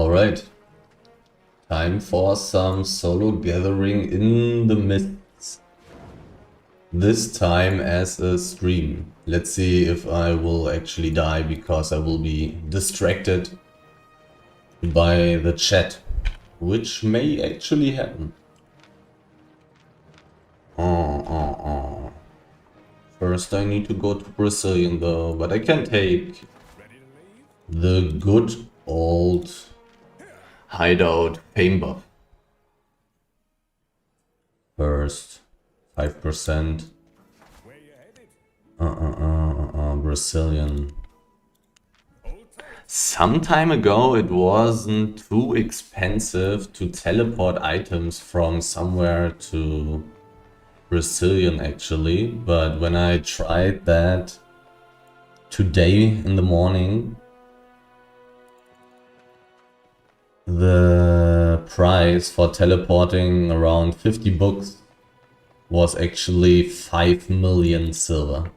Alright, time for some solo gathering in the mists. This time as a stream. Let's see if I will actually die because I will be distracted by the chat, which may actually happen. First I need to go to Brazilian though, but I can take the good old hideout fame buff. First, 5%. Brazilian. Some time ago it wasn't too expensive to teleport items from somewhere to Brazilian actually, but when I tried that today in the morning, the price for teleporting around 50 books was actually 5 million silver.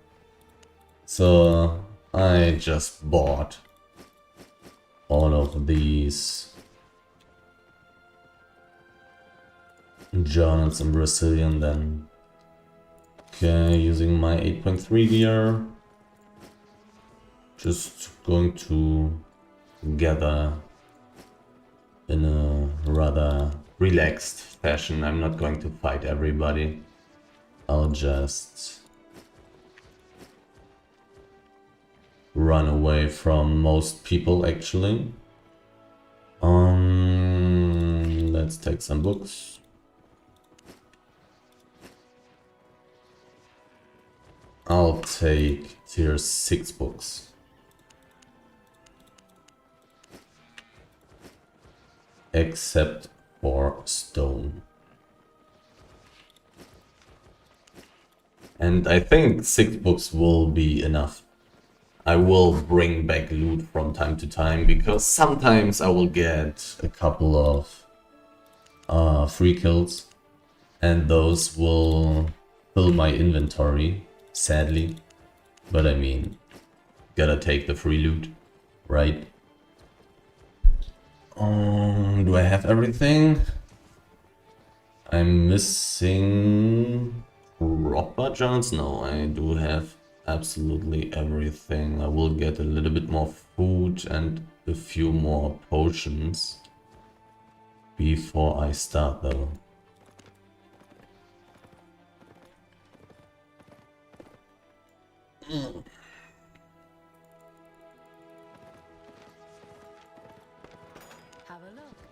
So I just bought all of these journals in Brazilian then. Okay, using my 8.3 gear. Just going to gather in a rather relaxed fashion. I'm not going to fight everybody. I'll just run away from most people actually. Let's take some books. I'll take tier 6 books. Except for stone. And I think 6 books will be enough. I will bring back loot from time to time because sometimes I will get a couple of free kills and those will fill my inventory, sadly. But I mean, gotta take the free loot, right? Do I have everything? I'm missing proper journals? No, I do have absolutely everything. I will get a little bit more food and a few more potions before I start though.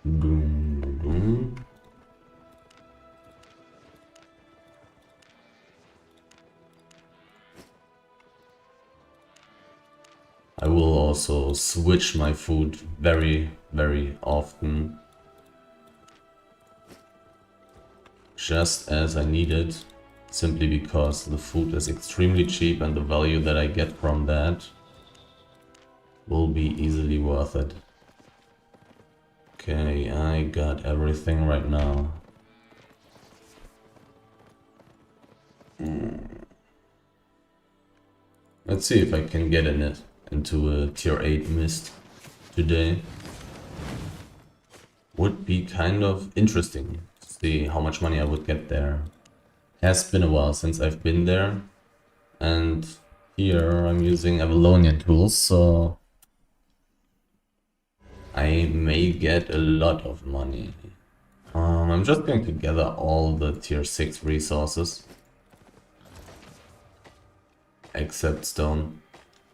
Boom, boom. I will also switch my food very, very often. Just as I need it, simply because the food is extremely cheap and the value that I get from that will be easily worth it. Okay, I got everything right now. Let's see if I can get into a tier 8 mist today. Would be kind of interesting to see how much money I would get there. Has been a while since I've been there, and here I'm using Avalonian tools, so I may get a lot of money. I'm just going to gather all the tier 6 resources. Except stone.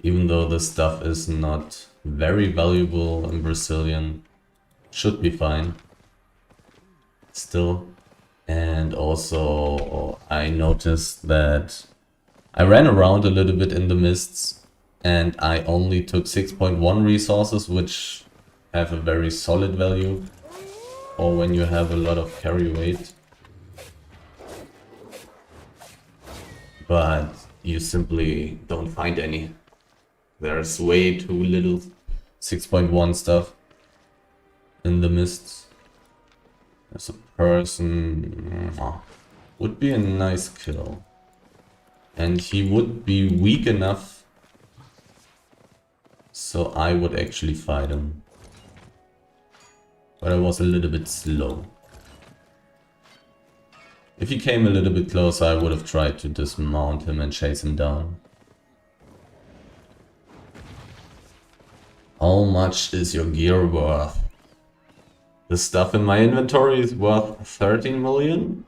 Even though the stuff is not very valuable in Brazilian. Should be fine. Still. And also I noticed that I ran around a little bit in the mists and I only took 6.1 resources, which have a very solid value, or when you have a lot of carry weight. But you simply don't find any. There's way too little 6.1 stuff in the mists. There's a person. Would be a nice kill. And he would be weak enough so I would actually fight him. But I was a little bit slow. If he came a little bit closer, I would have tried to dismount him and chase him down. How much is your gear worth? The stuff in my inventory is worth 13 million.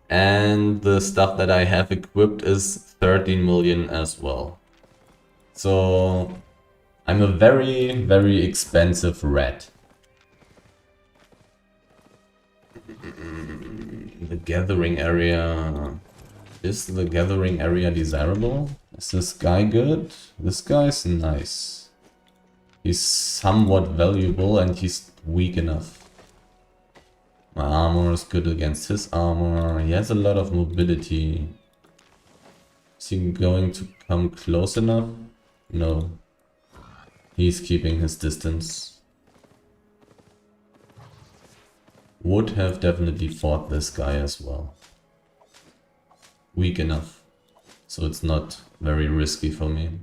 And the stuff that I have equipped is 13 million as well. So I'm a very, very expensive rat. The gathering area. Is the gathering area desirable? Is this guy good? This guy's nice. He's somewhat valuable and he's weak enough. My armor is good against his armor. He has a lot of mobility. Is he going to come close enough? No. He's keeping his distance. Would have definitely fought this guy as well. Weak enough, so it's not very risky for me.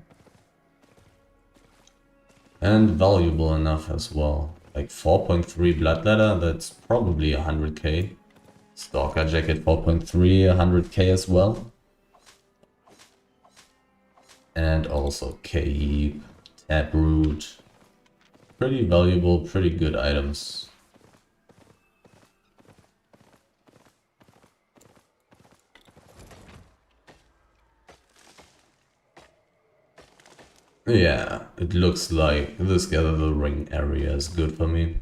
And valuable enough as well. Like 4.3 blood ladder, that's probably 100k. Stalker jacket 4.3, 100k as well. And also cape, taproot. Pretty valuable, pretty good items. Yeah, it looks like this gathering area is good for me.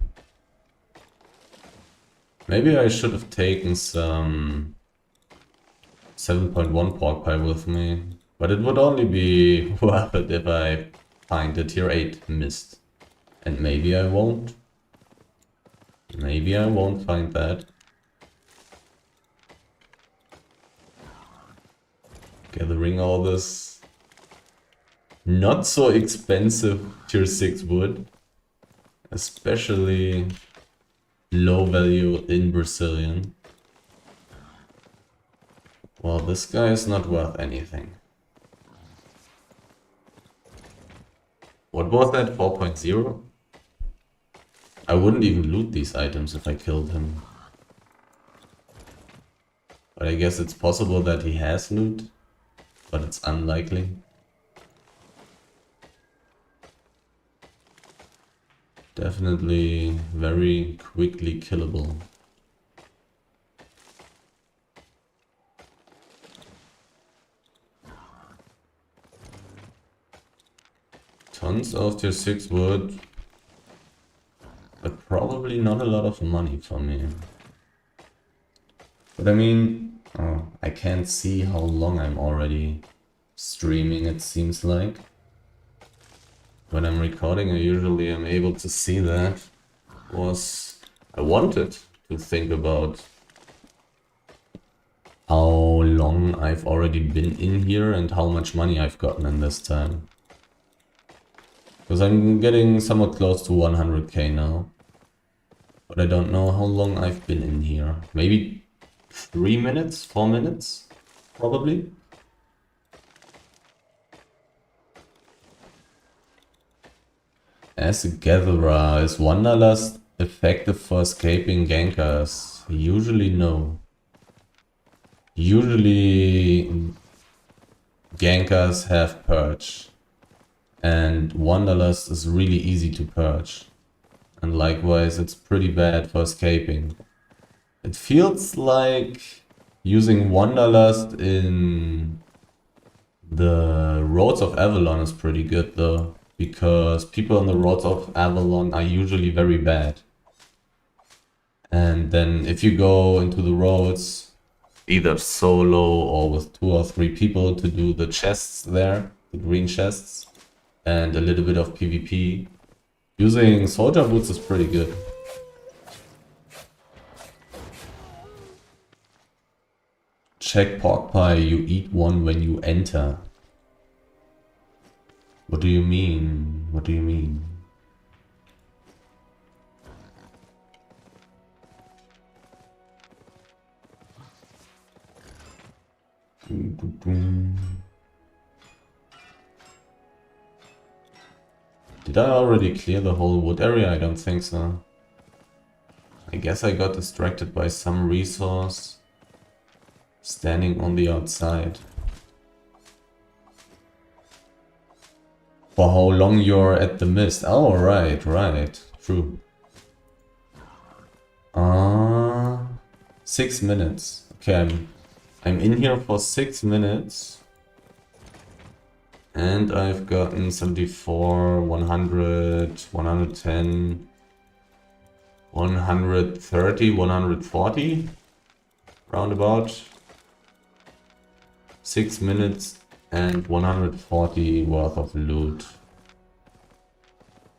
Maybe I should have taken some 7.1 pork pie with me, but it would only be worth it if I find a tier 8 mist. And maybe I won't. Maybe I won't find that. Gathering all this not so expensive tier 6 wood, especially low value in Brazilian. Well, this guy is not worth anything. What was that? 4.0? I wouldn't even loot these items if I killed him. But I guess it's possible that he has loot, but it's unlikely. Definitely very quickly killable. Tons of tier 6 wood, but probably not a lot of money for me. But I mean, I can't see how long I'm already streaming, it seems like. When I'm recording, I usually am able to see that. I wanted to think about how long I've already been in here and how much money I've gotten in this time. Because I'm getting somewhat close to 100k now. But I don't know how long I've been in here. Maybe 3 minutes, 4 minutes? Probably. As a gatherer, is Wanderlust effective for escaping gankers? Usually no. Usually gankers have purge. And Wanderlust is really easy to purge. And likewise, it's pretty bad for escaping. It feels like using Wanderlust in the Roads of Avalon is pretty good though. Because people on the Roads of Avalon are usually very bad. And then if you go into the roads, either solo or with 2 or 3 people to do the chests there, the green chests, and a little bit of PvP, using soldier boots is pretty good. Check pork pie, you eat one when you enter. What do you mean? What do you mean? Did I already clear the whole wood area? I don't think so. I guess I got distracted by some resource standing on the outside. For how long you're at the mist? Oh, right, true. 6 minutes. Okay, I'm in here for 6 minutes. And I've gotten 74, 100, 110, 130, 140. Roundabout. 6 minutes and 140 worth of loot.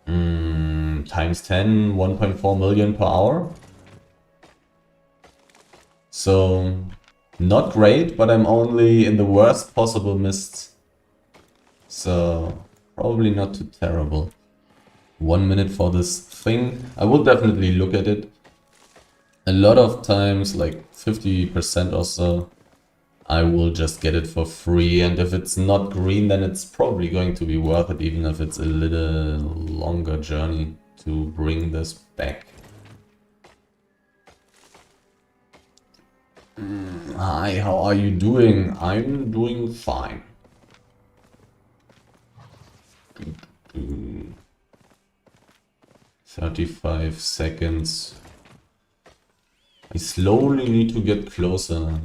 Times 10, 1.4 million per hour. So, not great, but I'm only in the worst possible mist. So, probably not too terrible. 1 minute for this thing. I will definitely look at it. A lot of times, like 50% or so, I will just get it for free, and if it's not green, then it's probably going to be worth it, even if it's a little longer journey to bring this back. Hi, how are you doing? I'm doing fine. 35 seconds. I slowly need to get closer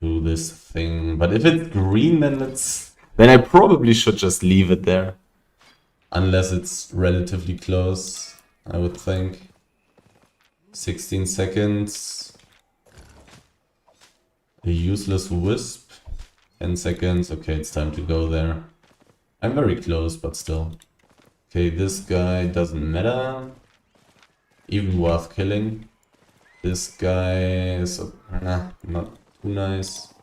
to this thing, but if it's green, then I probably should just leave it there, unless it's relatively close, I would think. 16 seconds. A useless wisp. 10 seconds. Okay, it's time to go there. I'm very close, but still. Okay, this guy doesn't matter. Even worth killing. This guy is not too nice.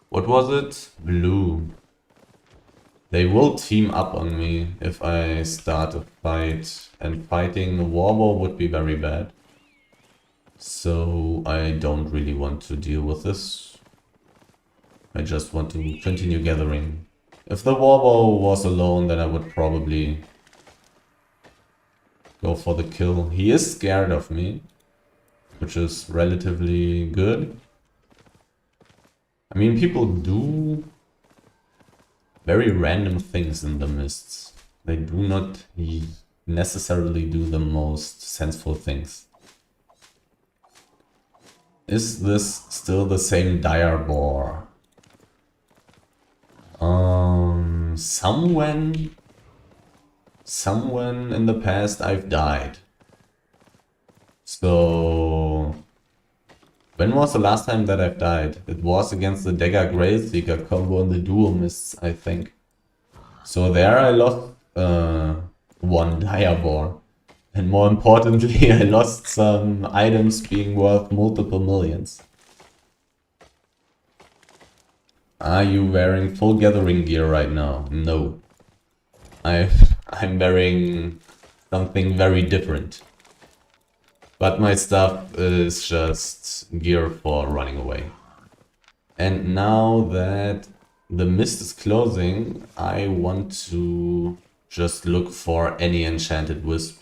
What was it? Blue. They will team up on me if I start a fight, and fighting a warbow would be very bad. So I don't really want to deal with this. I just want to continue gathering. If the warbow was alone, then I would probably go for the kill. He is scared of me, which is relatively good. I mean, people do very random things in the mists. They do not necessarily do the most senseful things. Is this still the same dire boar? Somewhen in the past I've died. So, when was the last time that I've died? It was against the Dagger Grailseeker combo in the dual mists, I think. So there I lost one dire boar. And more importantly, I lost some items being worth multiple millions. Are you wearing full gathering gear right now? No. I'm wearing something very different. But my stuff is just gear for running away. And now that the mist is closing, I want to just look for any enchanted wisp.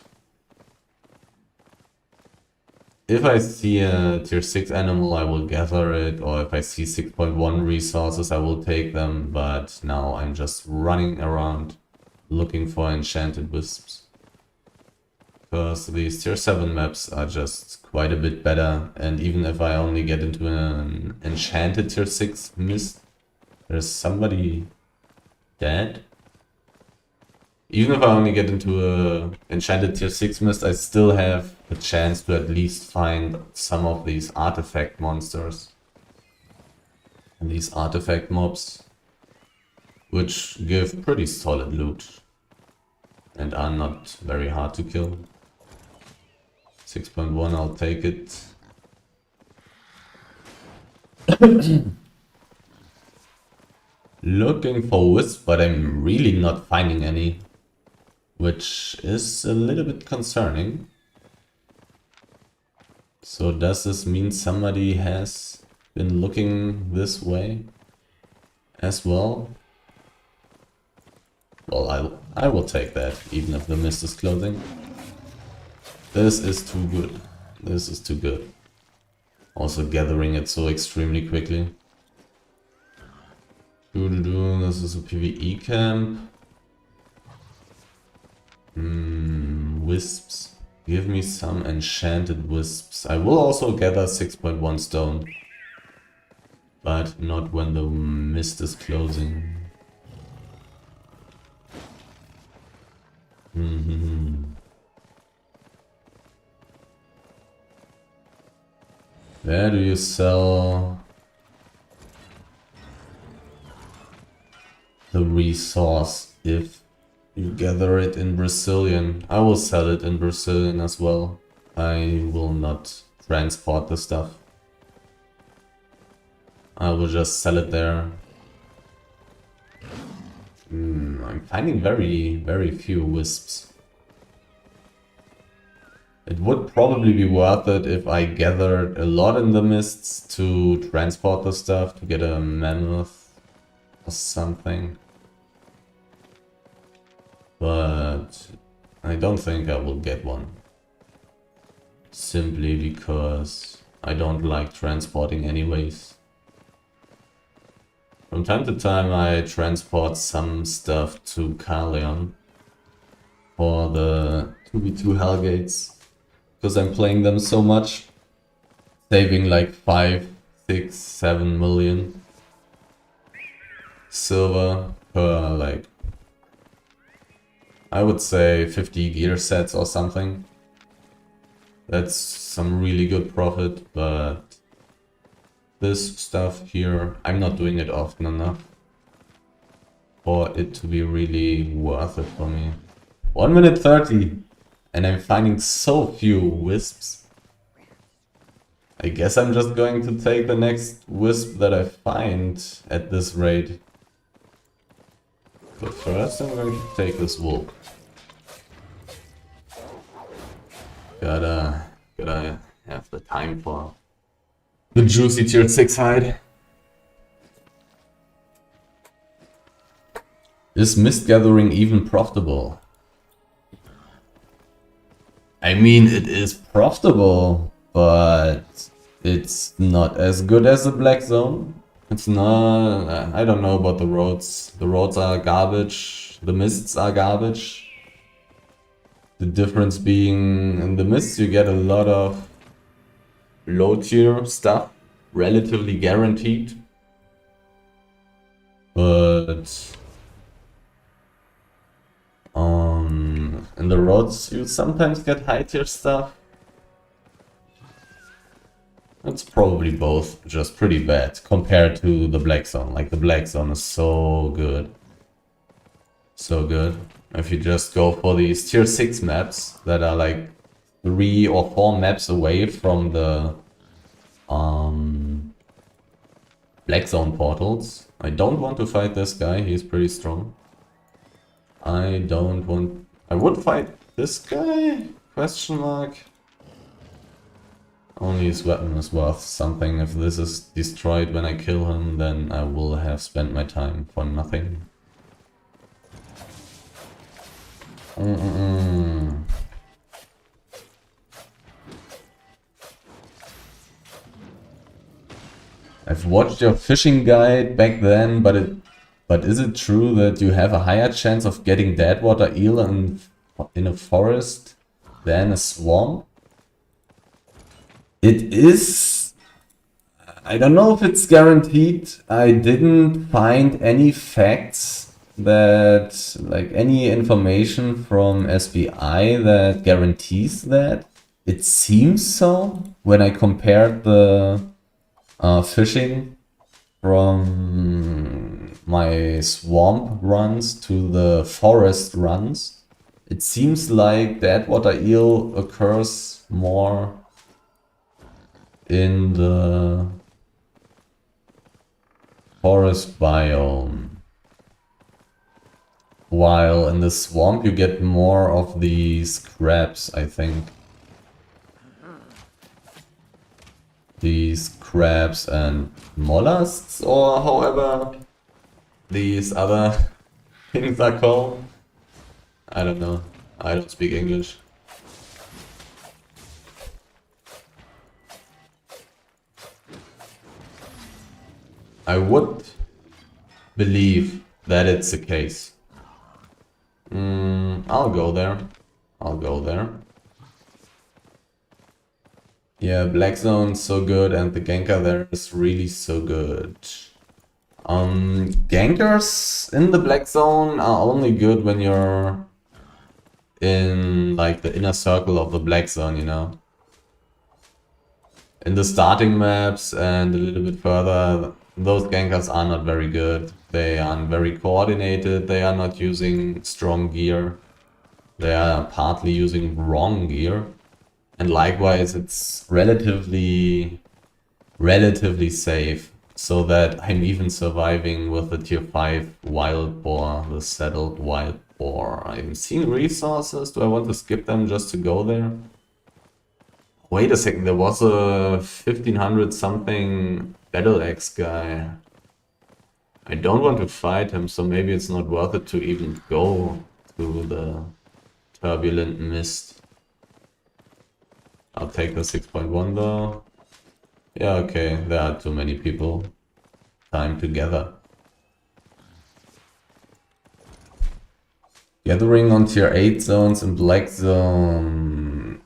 If I see a tier 6 animal, I will gather it, or if I see 6.1 resources, I will take them, but now I'm just running around looking for enchanted wisps. Because these tier 7 maps are just quite a bit better, and even if I only get into an enchanted tier 6 mist, there's somebody dead? Even if I only get into a enchanted tier 6 mist, I still have a chance to at least find some of these artifact monsters. And these artifact mobs, which give pretty solid loot. And are not very hard to kill. 6.1, I'll take it. Looking for wisps, but I'm really not finding any. Which is a little bit concerning. So does this mean somebody has been looking this way as well? Well, I will take that, even if the mist is closing. This is too good. This is too good. Also gathering it so extremely quickly. This is a PvE camp. Wisps. Give me some enchanted wisps. I will also gather 6.1 stone. But not when the mist is closing. Where do you sell the resource if you gather it in Brazilian? I will sell it in Brazilian as well. I will not transport the stuff. I will just sell it there. I'm finding very few wisps. It would probably be worth it if I gathered a lot in the mists to transport the stuff, to get a mammoth or something. But I don't think I will get one. Simply because I don't like transporting anyways. From time to time I transport some stuff to Albion for the 2v2 Hellgates. Because I'm playing them so much, saving like 5, 6, 7 million silver per, like, I would say 50 gear sets or something. That's some really good profit, but this stuff here, I'm not doing it often enough for it to be really worth it for me. 1 minute 30! And I'm finding so few wisps. I guess I'm just going to take the next wisp that I find at this rate. But first I'm going to take this wool. Gotta have the time for the juicy tier 6 hide. Is mist gathering even profitable? I mean, it is profitable, but it's not as good as the Black Zone. It's not... I don't know about the roads. The roads are garbage. The mists are garbage. The difference being, in the mists you get a lot of low tier stuff, relatively guaranteed. But... in the roads you sometimes get high tier stuff. It's probably both just pretty bad compared to the Black Zone. Like the Black Zone is so good. So good. If you just go for these tier 6 maps that are like 3 or 4 maps away from the Black Zone portals. I don't want to fight this guy, he's pretty strong. I would fight this guy? Question mark. Only his weapon is worth something. If this is destroyed when I kill him, then I will have spent my time for nothing. I've watched your fishing guide back then, but is it true that you have a higher chance of getting dead water eel in a forest than a swamp? It is... I don't know if it's guaranteed. I didn't find any facts that... like any information from SBI that guarantees that. It seems so when I compared the fishing from my swamp runs to the forest runs. It seems like dead water eel occurs more in the forest biome, while in the swamp you get more of these crabs, I think. These crabs and mollusks, or however these other things are called. I don't know. I don't speak English. I would believe that it's the case. I'll go there. I'll go there. Yeah, Black Zone's so good and the ganker there is really so good. Gankers in the Black Zone are only good when you're in like the inner circle of the Black Zone, you know. In the starting maps and a little bit further, those gankers are not very good. They aren't very coordinated, they are not using strong gear. They are partly using wrong gear. And likewise, it's relatively safe, so that I'm even surviving with the tier 5 wild boar, the settled wild boar. I'm seeing resources. Do I want to skip them just to go there? Wait a second, there was a 1500 something battle axe guy. I don't want to fight him, so maybe it's not worth it to even go to the turbulent mist. I'll take the 6.1 though. Yeah, okay, there are too many people. Time together. Gathering on tier 8 zones in Black Zone.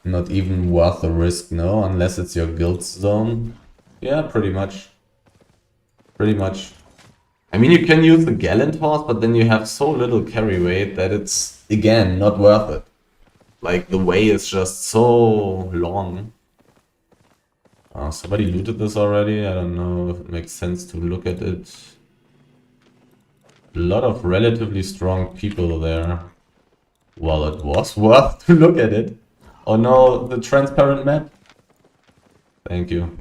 Not even worth the risk, no, unless it's your guild zone. Yeah, pretty much. Pretty much. I mean, you can use the Gallant Horse, but then you have so little carry weight that it's, again, not worth it. Like, the way is just so long. Somebody looted this already. I don't know if it makes sense to look at it. A lot of relatively strong people there. Well, it was worth to look at it. Oh no, the transparent map. Thank you.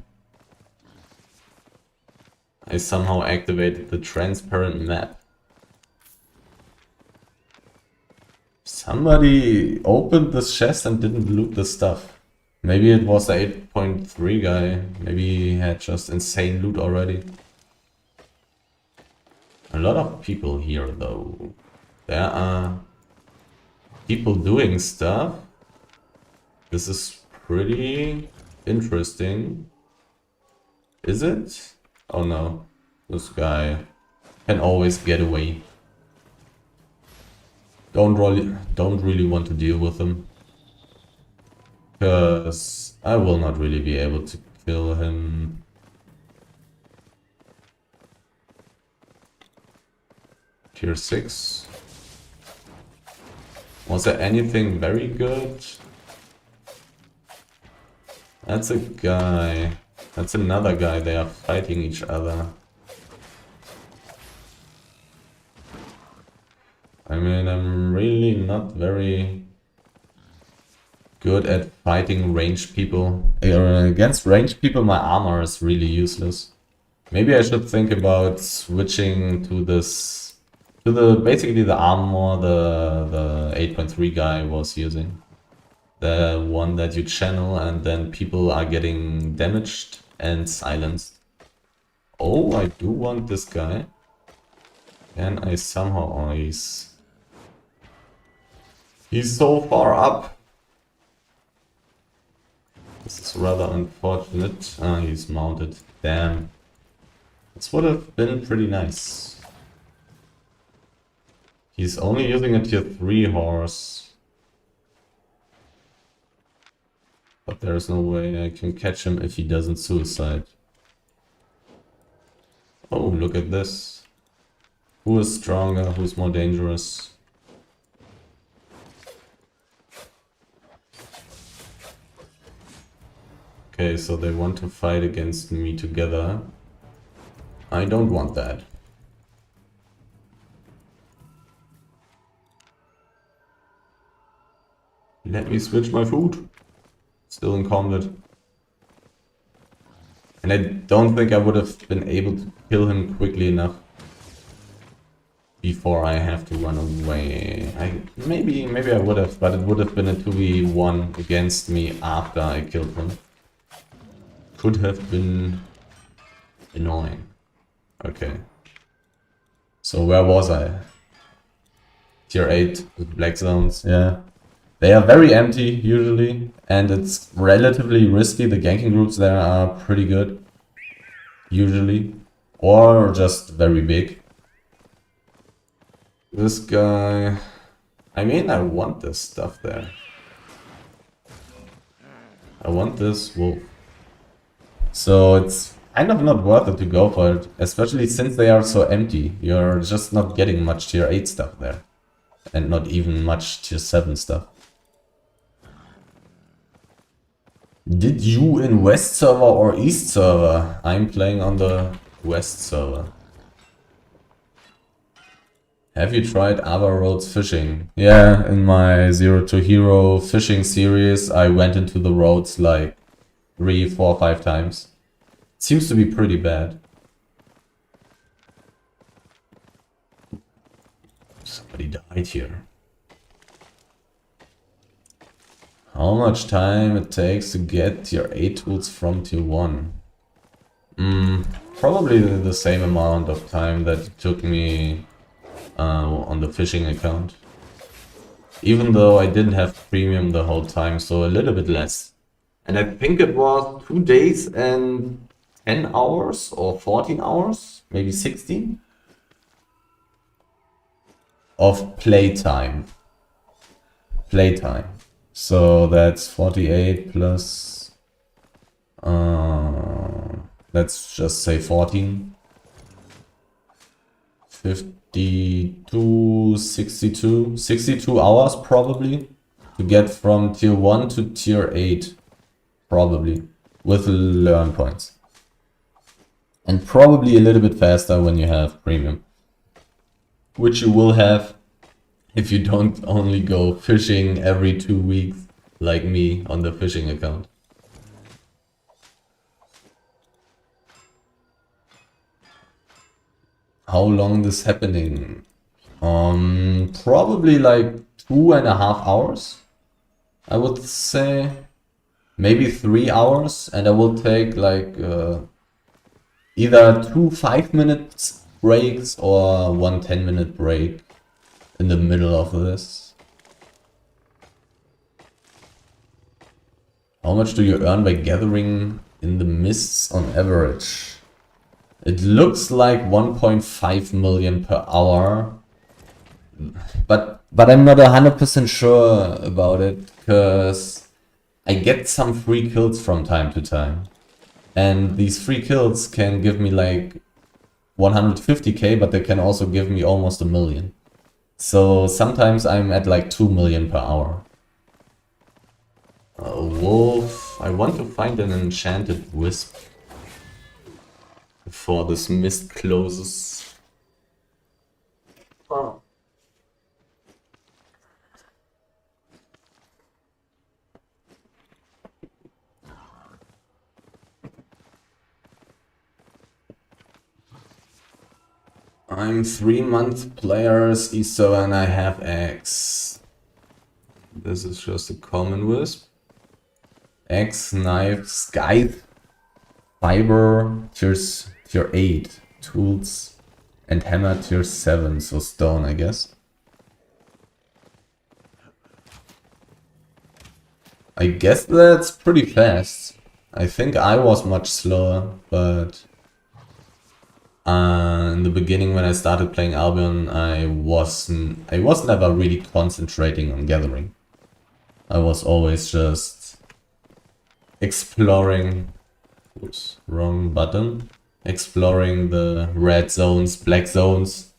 I somehow activated the transparent map. Somebody opened this chest and didn't loot the stuff. Maybe it was the 8.3 guy. Maybe he had just insane loot already. A lot of people here though. There are people doing stuff. This is pretty interesting. Is it? Oh no. This guy can always get away. Don't really want to deal with him. Because I will not really be able to kill him. Tier 6. Was there anything very good? That's a guy. That's another guy. They are fighting each other. I mean, I'm really not very good at fighting ranged people. Against ranged people, my armor is really useless. Maybe I should think about switching to this, to the basically the armor the 8.3 guy was using. The one that you channel and then people are getting damaged and silenced. Oh, I do want this guy. Can I somehow... Oh, he's so far up. This is rather unfortunate. Ah, he's mounted. Damn. This would have been pretty nice. He's only using a tier 3 horse. But there's no way I can catch him if he doesn't suicide. Oh, look at this. Who is stronger? Who's more dangerous? Okay, so they want to fight against me together. I don't want that. Let me switch my food. Still in combat. And I don't think I would have been able to kill him quickly enough before I have to run away. Maybe I would have, but it would have been a 2v1 against me after I killed him. Could have been annoying. Okay. So where was I? Tier 8 with black zones, yeah. They are very empty usually, and it's relatively risky. The ganking groups there are pretty good, usually. Or just very big. This guy... I mean, I want this stuff there. I want this wolf. So it's kind of not worth it to go for it. Especially since they are so empty. You're just not getting much tier 8 stuff there. And not even much tier 7 stuff. Did you in West server or East server? I'm playing on the West server. Have you tried other roads fishing? Yeah, in my Zero to Hero fishing series, I went into the roads like 3, 4, 5 times. Seems to be pretty bad. Somebody died here. How much time it takes to get tier 8 tools from tier 1? Probably the same amount of time that it took me on the fishing account. Even though I didn't have premium the whole time, so a little bit less. And I think it was 2 days and 10 hours or 14 hours, maybe 16 of playtime. So that's 48 plus, let's just say 14. 52, 62. 62 hours probably to get from tier 1 to tier 8. Probably. With learn points. And probably a little bit faster when you have premium. Which you will have if you don't only go fishing every 2 weeks like me on the fishing account. How long this happening? Probably like 2.5 hours, I would say. Maybe 3 hours, and I will take like either 2 5-minute breaks or 1 10-minute break in the middle of this. How much do you earn by gathering in the mists on average? It looks like 1.5 million per hour, but I'm not 100% sure about it, because I get some free kills from time to time. And these free kills can give me like 150k, but they can also give me almost 1 million. So sometimes I'm at like 2 million per hour. A wolf. I want to find an enchanted wisp before this mist closes. Oh. I'm 3-month players, Easter, and I have X. This is just a common wisp. X, knife, scythe, fiber, tier 8, tools, and hammer tier 7, so stone, I guess. I guess that's pretty fast. I think I was much slower, but in the beginning when I started playing Albion, I was never really concentrating on gathering. I was always just exploring, oops, wrong button, exploring the red zones, black zones,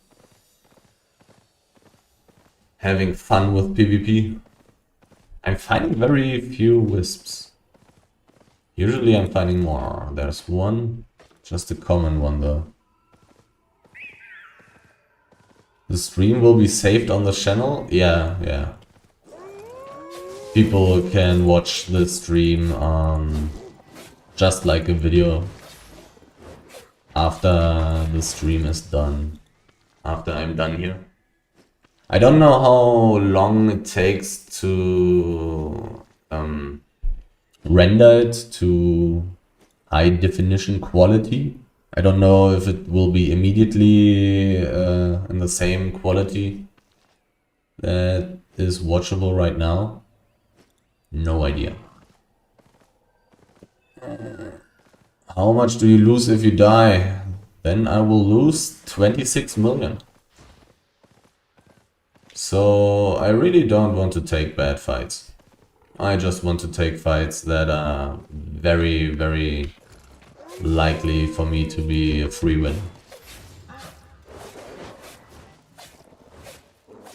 having fun with PvP. I'm finding very few wisps. Usually I'm finding more. There's one, just a common one though. The stream will be saved on the channel? Yeah. People can watch the stream just like a video after the stream is done. After I'm done here. I don't know how long it takes to render it to high definition quality. I don't know if it will be immediately in the same quality that is watchable right now. No idea. How much do you lose if you die? then I will lose 26 million. So I really don't want to take bad fights. I just want to take fights that are very, very likely for me to be a free win.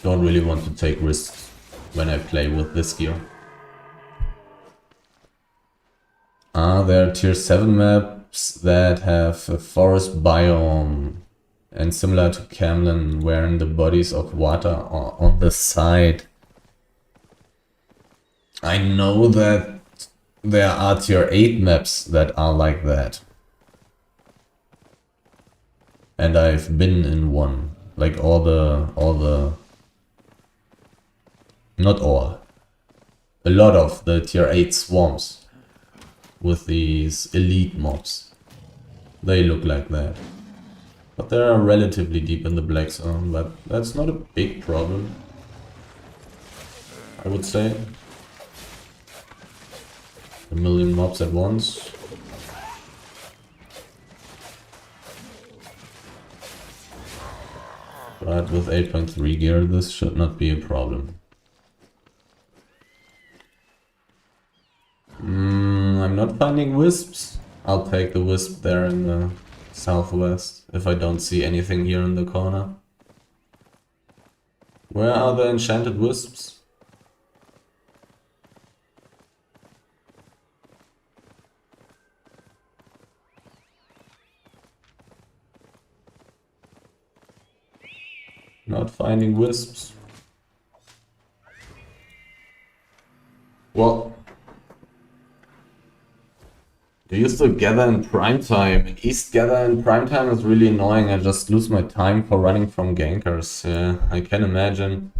Don't really want to take risks when I play with this gear. There are tier 7 maps that have a forest biome and similar to Camlin, wherein the bodies of water are on the side. I know that there are tier 8 maps that are like that. And I've been in one. Like all the not all. A lot of the tier 8 swamps with these elite mobs. They look like that. But they are relatively deep in the black zone, but that's not a big problem, I would say. A million mobs at once. But with 8.3 gear, this should not be a problem. I'm not finding wisps. I'll take the wisp there in the southwest, if I don't see anything here in the corner. Where are the enchanted wisps? Not finding wisps. Well, they used to gather in prime time. East gather in prime time is really annoying. I just lose my time for running from gankers. Yeah, I can imagine.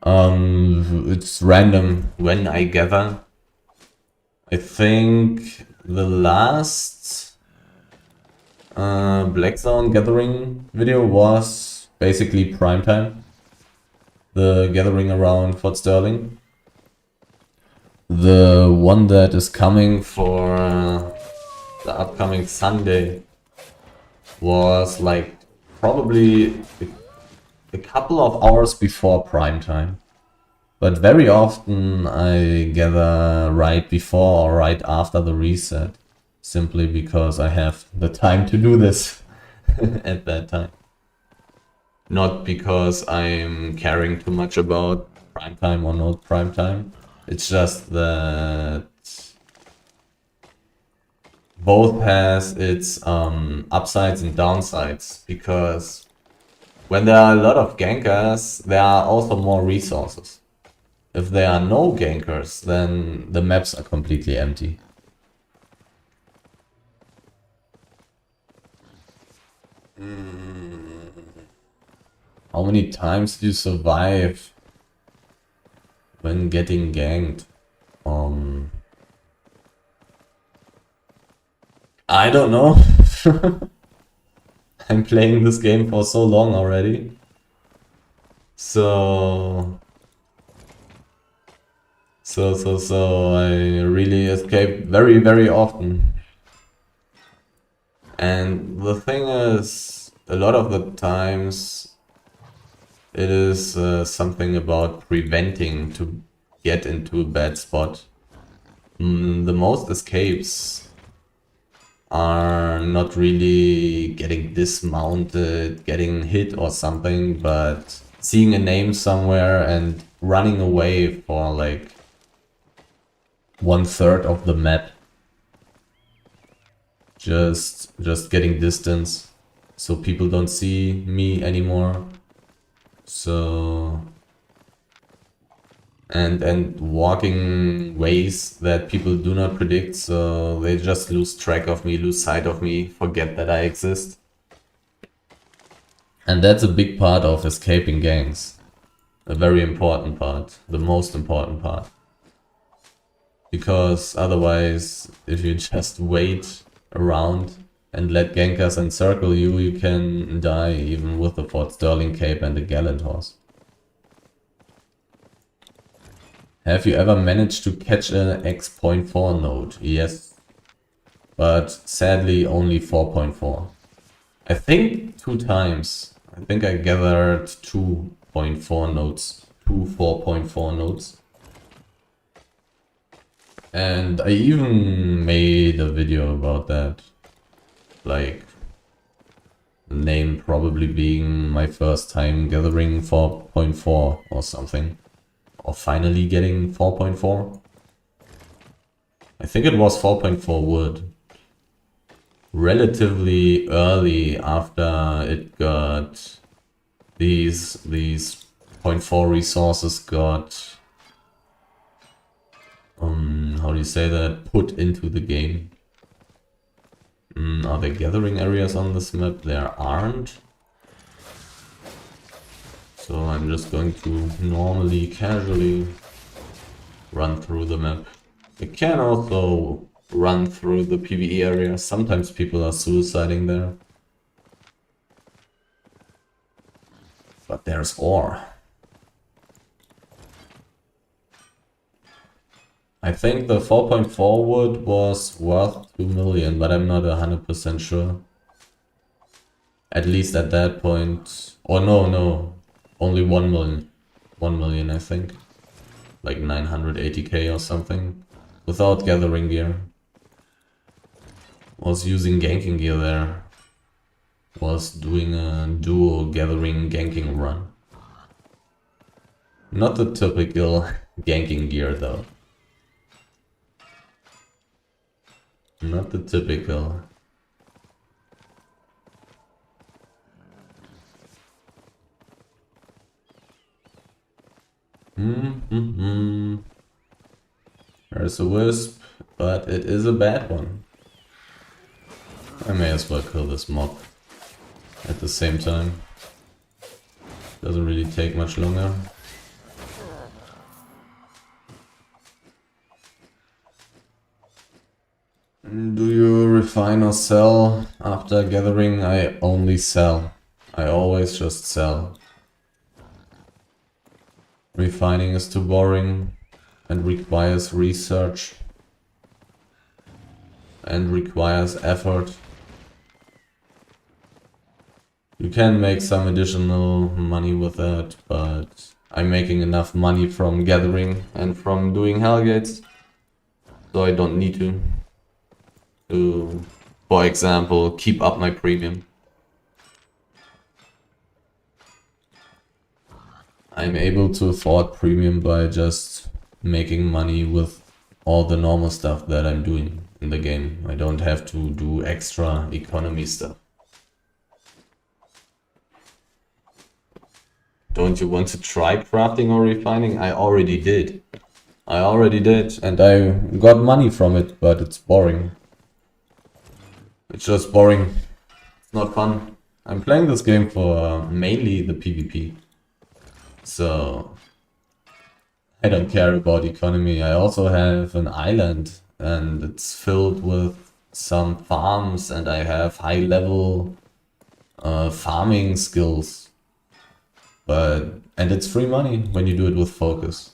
It's random when I gather. I think the last Black Zone gathering video was basically prime time. The gathering around Fort Sterling. The one that is coming for the upcoming Sunday was like probably a couple of hours before prime time. But very often I gather right before or right after the reset, simply because I have the time to do this at that time. Not because I'm caring too much about prime time or not prime time. It's just that both has its upsides and downsides, because when there are a lot of gankers, there are also more resources. If there are no gankers, then the maps are completely empty. How many times do you survive when getting ganked? I don't know. I'm playing this game for so long already. So I really escape very, very often. And the thing is, a lot of the times it is something about preventing to get into a bad spot. The most escapes are not really getting dismounted, getting hit or something, but seeing a name somewhere and running away for like 1/3 of the map. Just getting distance so people don't see me anymore. So and walking ways that people do not predict, so they just lose track of me, lose sight of me, forget that I exist. And that's a big part of escaping gangs. A very important part, the most important part. Because otherwise, if you just wait around and let gankers encircle you, you can die even with the Fort Sterling cape and the Gallant horse. Have you ever managed to catch an X.4 node? Yes, but sadly only 4.4. I think 2 times. I think I gathered 2.4 nodes. 4.4 nodes. And I even made a video about that. Like, name probably being my first time gathering 4.4 or something. Or finally getting 4.4. I think it was 4.4 wood. Relatively early after it got these 0.4 resources got how do you say that, put into the game. Are there gathering areas on this map? There aren't. So I'm just going to normally, casually run through the map. I can also run through the PvE area. Sometimes people are suiciding there. But there's ore. I think the 4.4 wood was worth 2 million, but I'm not 100% sure. At least at that point. Oh no. Only 1 million. 1 million, I think. Like 980k or something. Without gathering gear. Was using ganking gear there. Was doing a duo gathering ganking run. Not the typical ganking gear though. Not the typical. There's a wisp, but it is a bad one. I may as well kill this mob at the same time. Doesn't really take much longer. Do you refine or sell? After gathering, I only sell. I always just sell. Refining is too boring and requires research and requires effort. You can make some additional money with that, but I'm making enough money from gathering and from doing Hellgates, so I don't need to, for example, keep up my premium. I'm able to afford premium by just making money with all the normal stuff that I'm doing in the game. I don't have to do extra economy stuff. Don't you want to try crafting or refining? I already did. And I got money from it, but it's boring. It's just boring. It's not fun. I'm playing this game for mainly the PvP. So I don't care about economy. I also have an island and it's filled with some farms and I have high level farming skills. And it's free money when you do it with focus.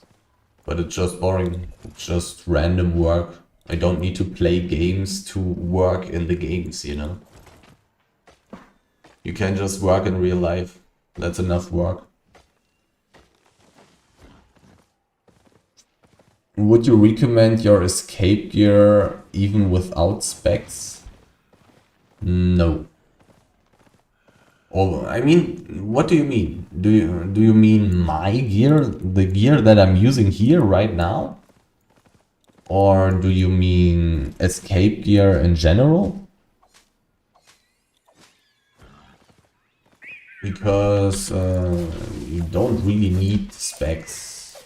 But it's just boring. It's just random work. I don't need to play games to work in the games, you know? You can just work in real life. That's enough work. Would you recommend your escape gear even without specs? No. Oh, I mean, what do you mean? Do you mean my gear, the gear that I'm using here right now? Or do you mean escape gear in general? Because you don't really need specs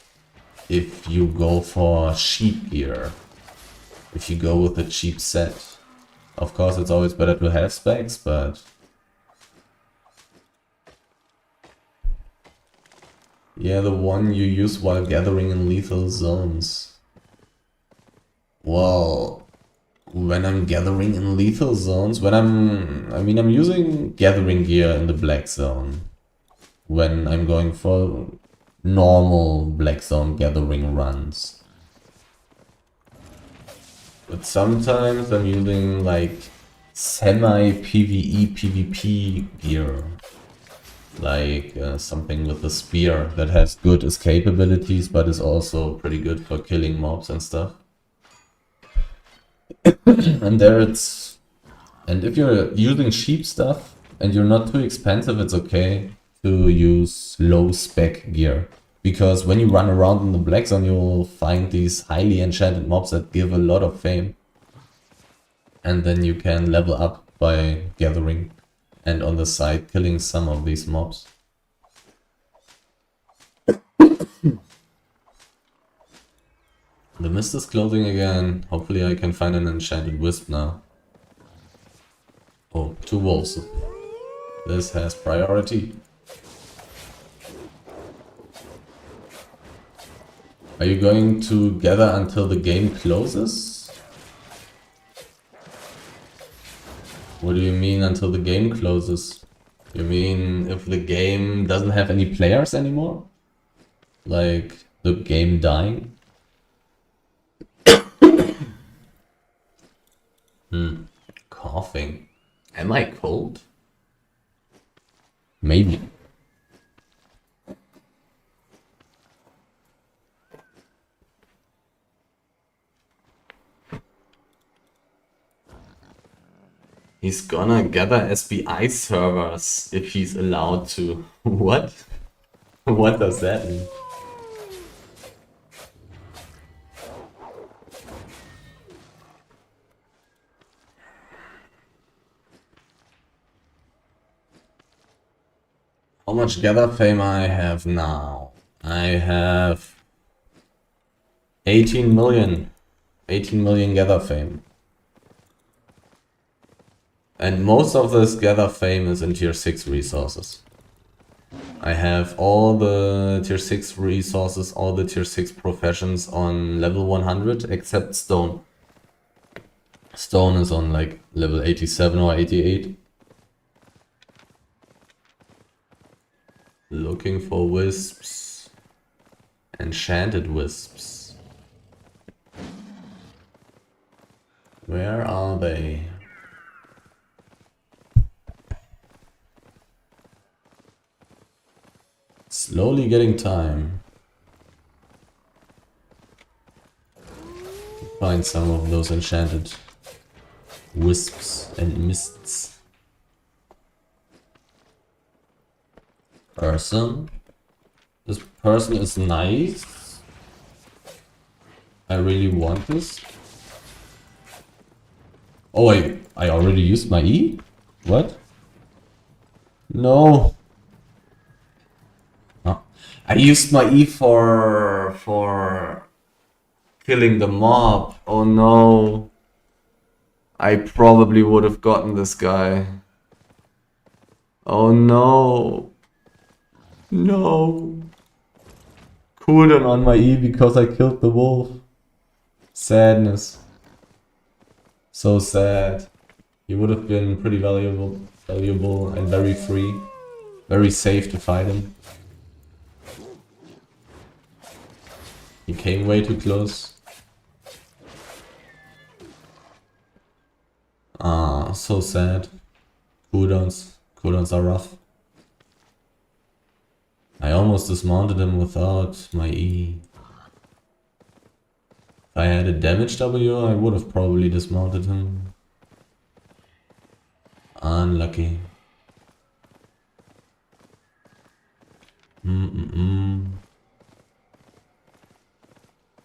if you go for cheap gear. If you go with a cheap set. Of course, it's always better to have specs, but... Yeah, the one you use while gathering in lethal zones. Well, when I'm gathering in lethal zones, I'm using gathering gear in the black zone. When I'm going for normal black zone gathering runs. But sometimes I'm using like semi-PvE PvP gear. Like something with a spear that has good escape abilities, but is also pretty good for killing mobs and stuff. And if you're using cheap stuff and you're not too expensive, it's okay to use low spec gear. Because when you run around in the Black Zone, you'll find these highly enchanted mobs that give a lot of fame. And then you can level up by gathering and on the side killing some of these mobs. The mist is closing again. Hopefully I can find an enchanted wisp now. Oh, 2 wolves. This has priority. Are you going to gather until the game closes? What do you mean until the game closes? You mean if the game doesn't have any players anymore? Like the game dying? Coughing. Am I cold? Maybe. He's gonna gather SBI servers if he's allowed to. What? What does that mean? How much gather fame I have now? I have 18 million. 18 million gather fame. And most of this gather fame is in tier 6 resources. I have all the tier 6 resources, all the tier 6 professions on level 100 except stone. Stone is on like level 87 or 88. Looking for wisps. Enchanted wisps. Where are they? Slowly getting time. Find some of those enchanted wisps and mists. Person. This person is nice. I really want this. Oh wait, I already used my E? What? No. Oh. I used my E for killing the mob. Oh no. I probably would have gotten this guy. Oh no. No. Cooldown on my E because I killed the wolf. Sadness. So sad. He would have been pretty valuable and very free. Very safe to fight him. He came way too close. Ah, so sad. Cooldowns. Cooldowns are rough. I almost dismounted him without my E. If I had a damage W, I would have probably dismounted him. Unlucky.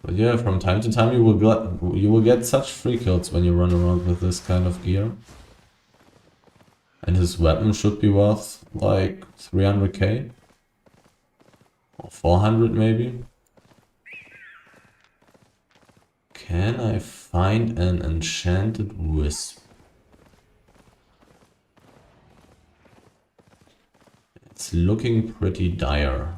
But yeah, from time to time you will get such free kills when you run around with this kind of gear. And his weapon should be worth like 300k. Or 400 maybe. Can I find an enchanted wisp? It's looking pretty dire.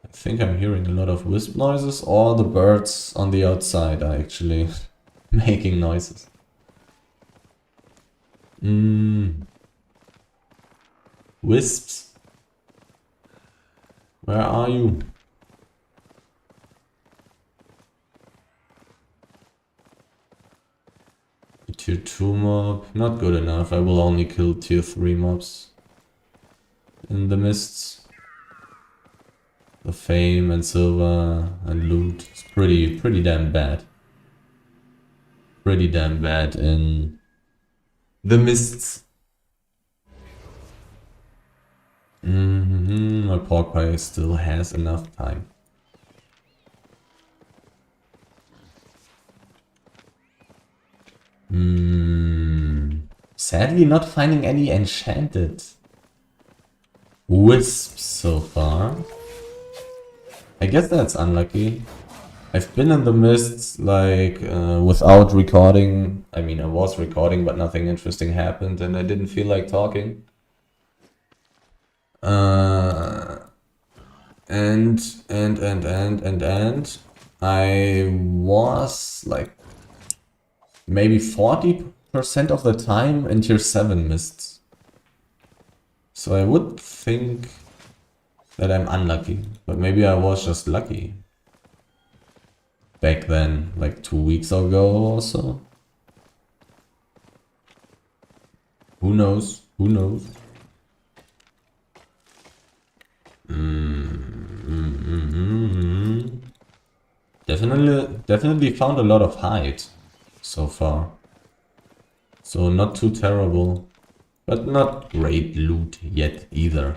I think I'm hearing a lot of wisp noises, or the birds on the outside are actually making noises. Wisps? Where are you? Tier 2 mob, not good enough. I will only kill tier 3 mobs in the mists. The fame and silver and loot is pretty damn bad. Pretty damn bad in the mists. My pork pie still has enough time. Sadly not finding any enchanted wisps so far. I guess that's unlucky. I've been in the mists like without recording. I mean, I was recording, but nothing interesting happened and I didn't feel like talking. And I was like maybe 40% of the time in tier 7 mists. So I would think that I'm unlucky, but maybe I was just lucky. Back then, like 2 weeks ago or so. Who knows? Who knows? Definitely found a lot of hide so far. So not too terrible, but not great loot yet either.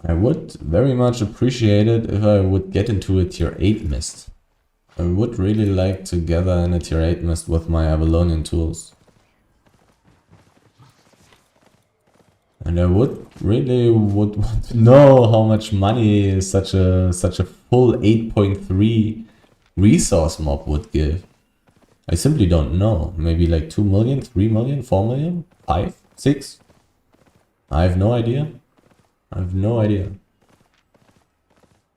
I would very much appreciate it if I would get into a tier 8 mist. I would really like to gather in a tier 8 mist with my Avalonian tools. And I would really want to know how much money such a full 8.3 resource mob would give. I simply don't know. Maybe like 2 million, 3 million, 4 million, 5, 6? I have no idea. I have no idea.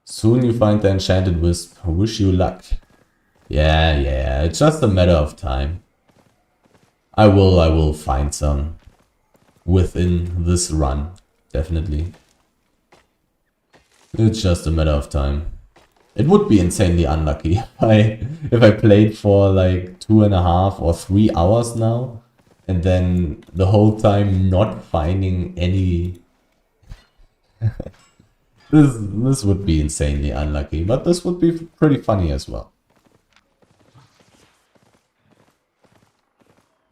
Soon you find the enchanted wisp. I wish you luck. Yeah, it's just a matter of time. I will find some within this run, definitely. It's just a matter of time. It would be insanely unlucky if I played for like 2.5 or 3 hours now, and then the whole time not finding any. This would be insanely unlucky, but this would be pretty funny as well.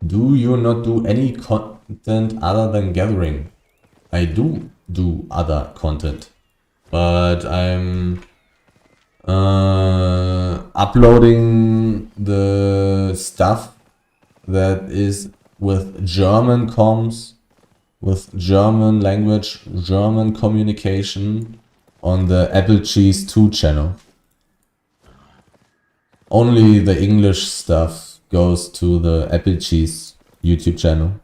Do you not do any content other than gathering? I do other content, but I'm uploading the stuff that is with German comms, with German language, German communication on the Apple Cheese 2 channel. Only the English stuff goes to the Apple Cheese YouTube channel.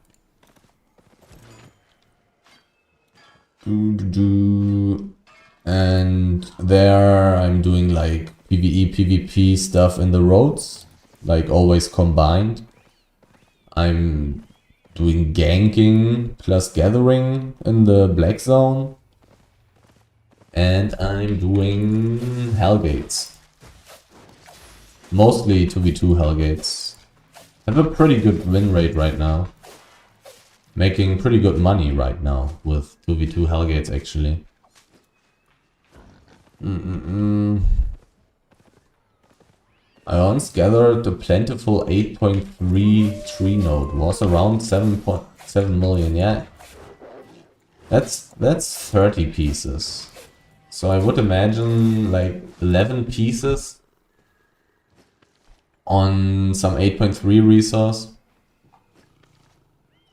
And there I'm doing like PvE, PvP stuff in the roads, like always combined. I'm doing ganking plus gathering in the black zone. And I'm doing Hellgates. Mostly 2v2 Hellgates. I have a pretty good win rate right now. Making pretty good money right now with 2v2 Hellgates actually. I once gathered a plentiful 8.3 tree node. Was around 7.7 million, yeah. That's 30 pieces. So I would imagine like 11 pieces on some 8.3 resource.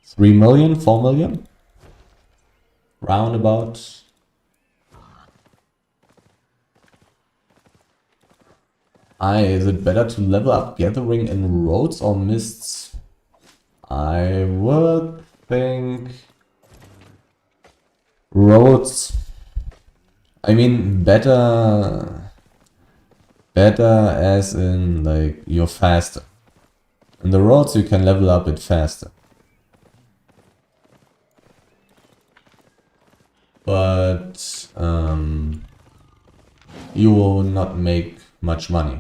3 million, 4 million? Roundabout. Is it better to level up gathering in roads or mists? I would think roads. I mean better as in like you're faster. In the roads you can level up it faster. but you will not make much money.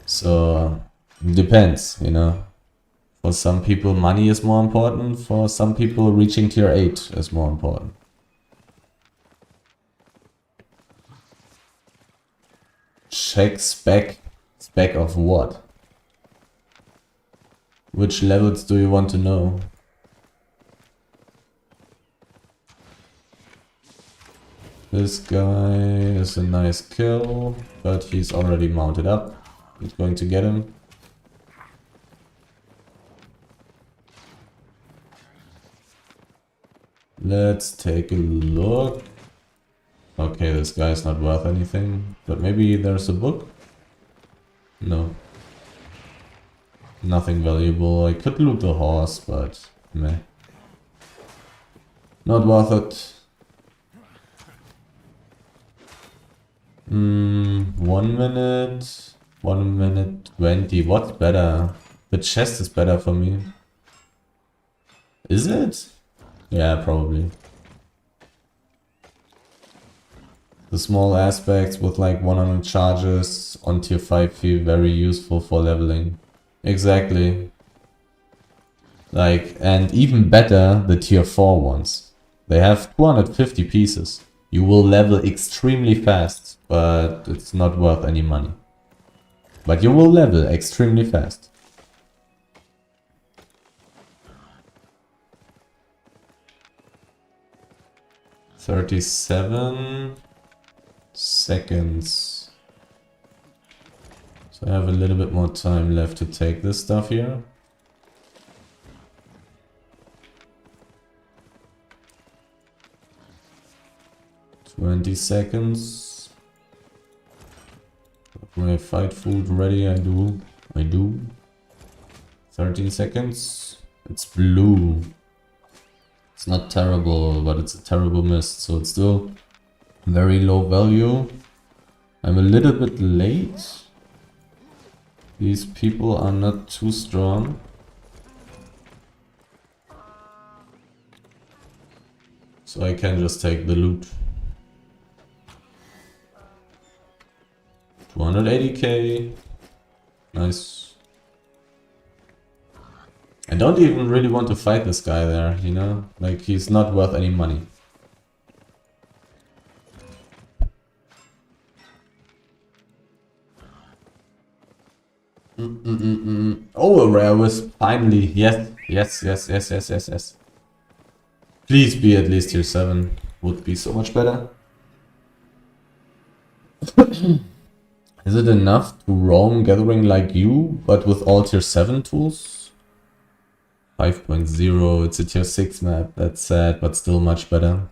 So depends, you know. For some people money is more important, for some people reaching tier 8 is more important. Check spec. Spec of what? Which levels do you want to know? This guy is a nice kill, but he's already mounted up. He's going to get him. Let's take a look. Okay, this guy's not worth anything, but maybe there's a book? No. Nothing valuable. I could loot the horse, but meh. Not worth it. 1 minute. 1 minute 20. What's better? The chest is better for me. Is it? Yeah, probably. The small aspects with like 100 charges on tier 5 feel very useful for leveling. Exactly. Like, and even better, the tier 4 ones. They have 250 pieces. You will level extremely fast, but it's not worth any money. But you will level extremely fast. $37 seconds. So I have a little bit more time left to take this stuff here. $20 seconds. My fight food ready, I do. 13 seconds. It's blue. It's not terrible, but it's a terrible mist, so it's still very low value. I'm a little bit late. These people are not too strong. So I can just take the loot. 280k. Nice. I don't even really want to fight this guy there, you know? Like, he's not worth any money. Oh, a rare wisp, finally. Yes. Please be at least tier 7. Would be so much better. Is it enough to roam gathering like you, but with all tier 7 tools? 5.0, it's a tier 6 map. That's sad, but still much better.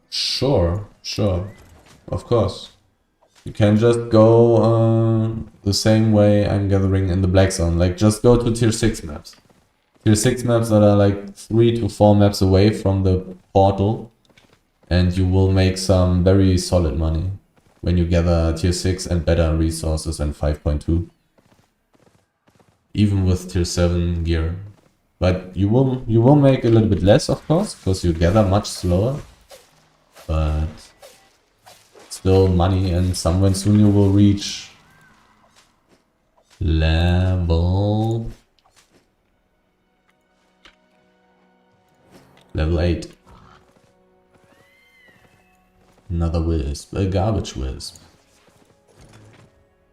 Sure. Of course. You can just go the same way I'm gathering in the Black Zone. Like, just go to tier 6 maps. Tier 6 maps that are like 3 to 4 maps away from the portal. And you will make some very solid money when you gather tier 6 and better resources and 5.2. Even with tier 7 gear. But you will make a little bit less, of course, because you gather much slower. But still money, and somewhere soon you will reach level 8. Another wisp, a garbage wisp.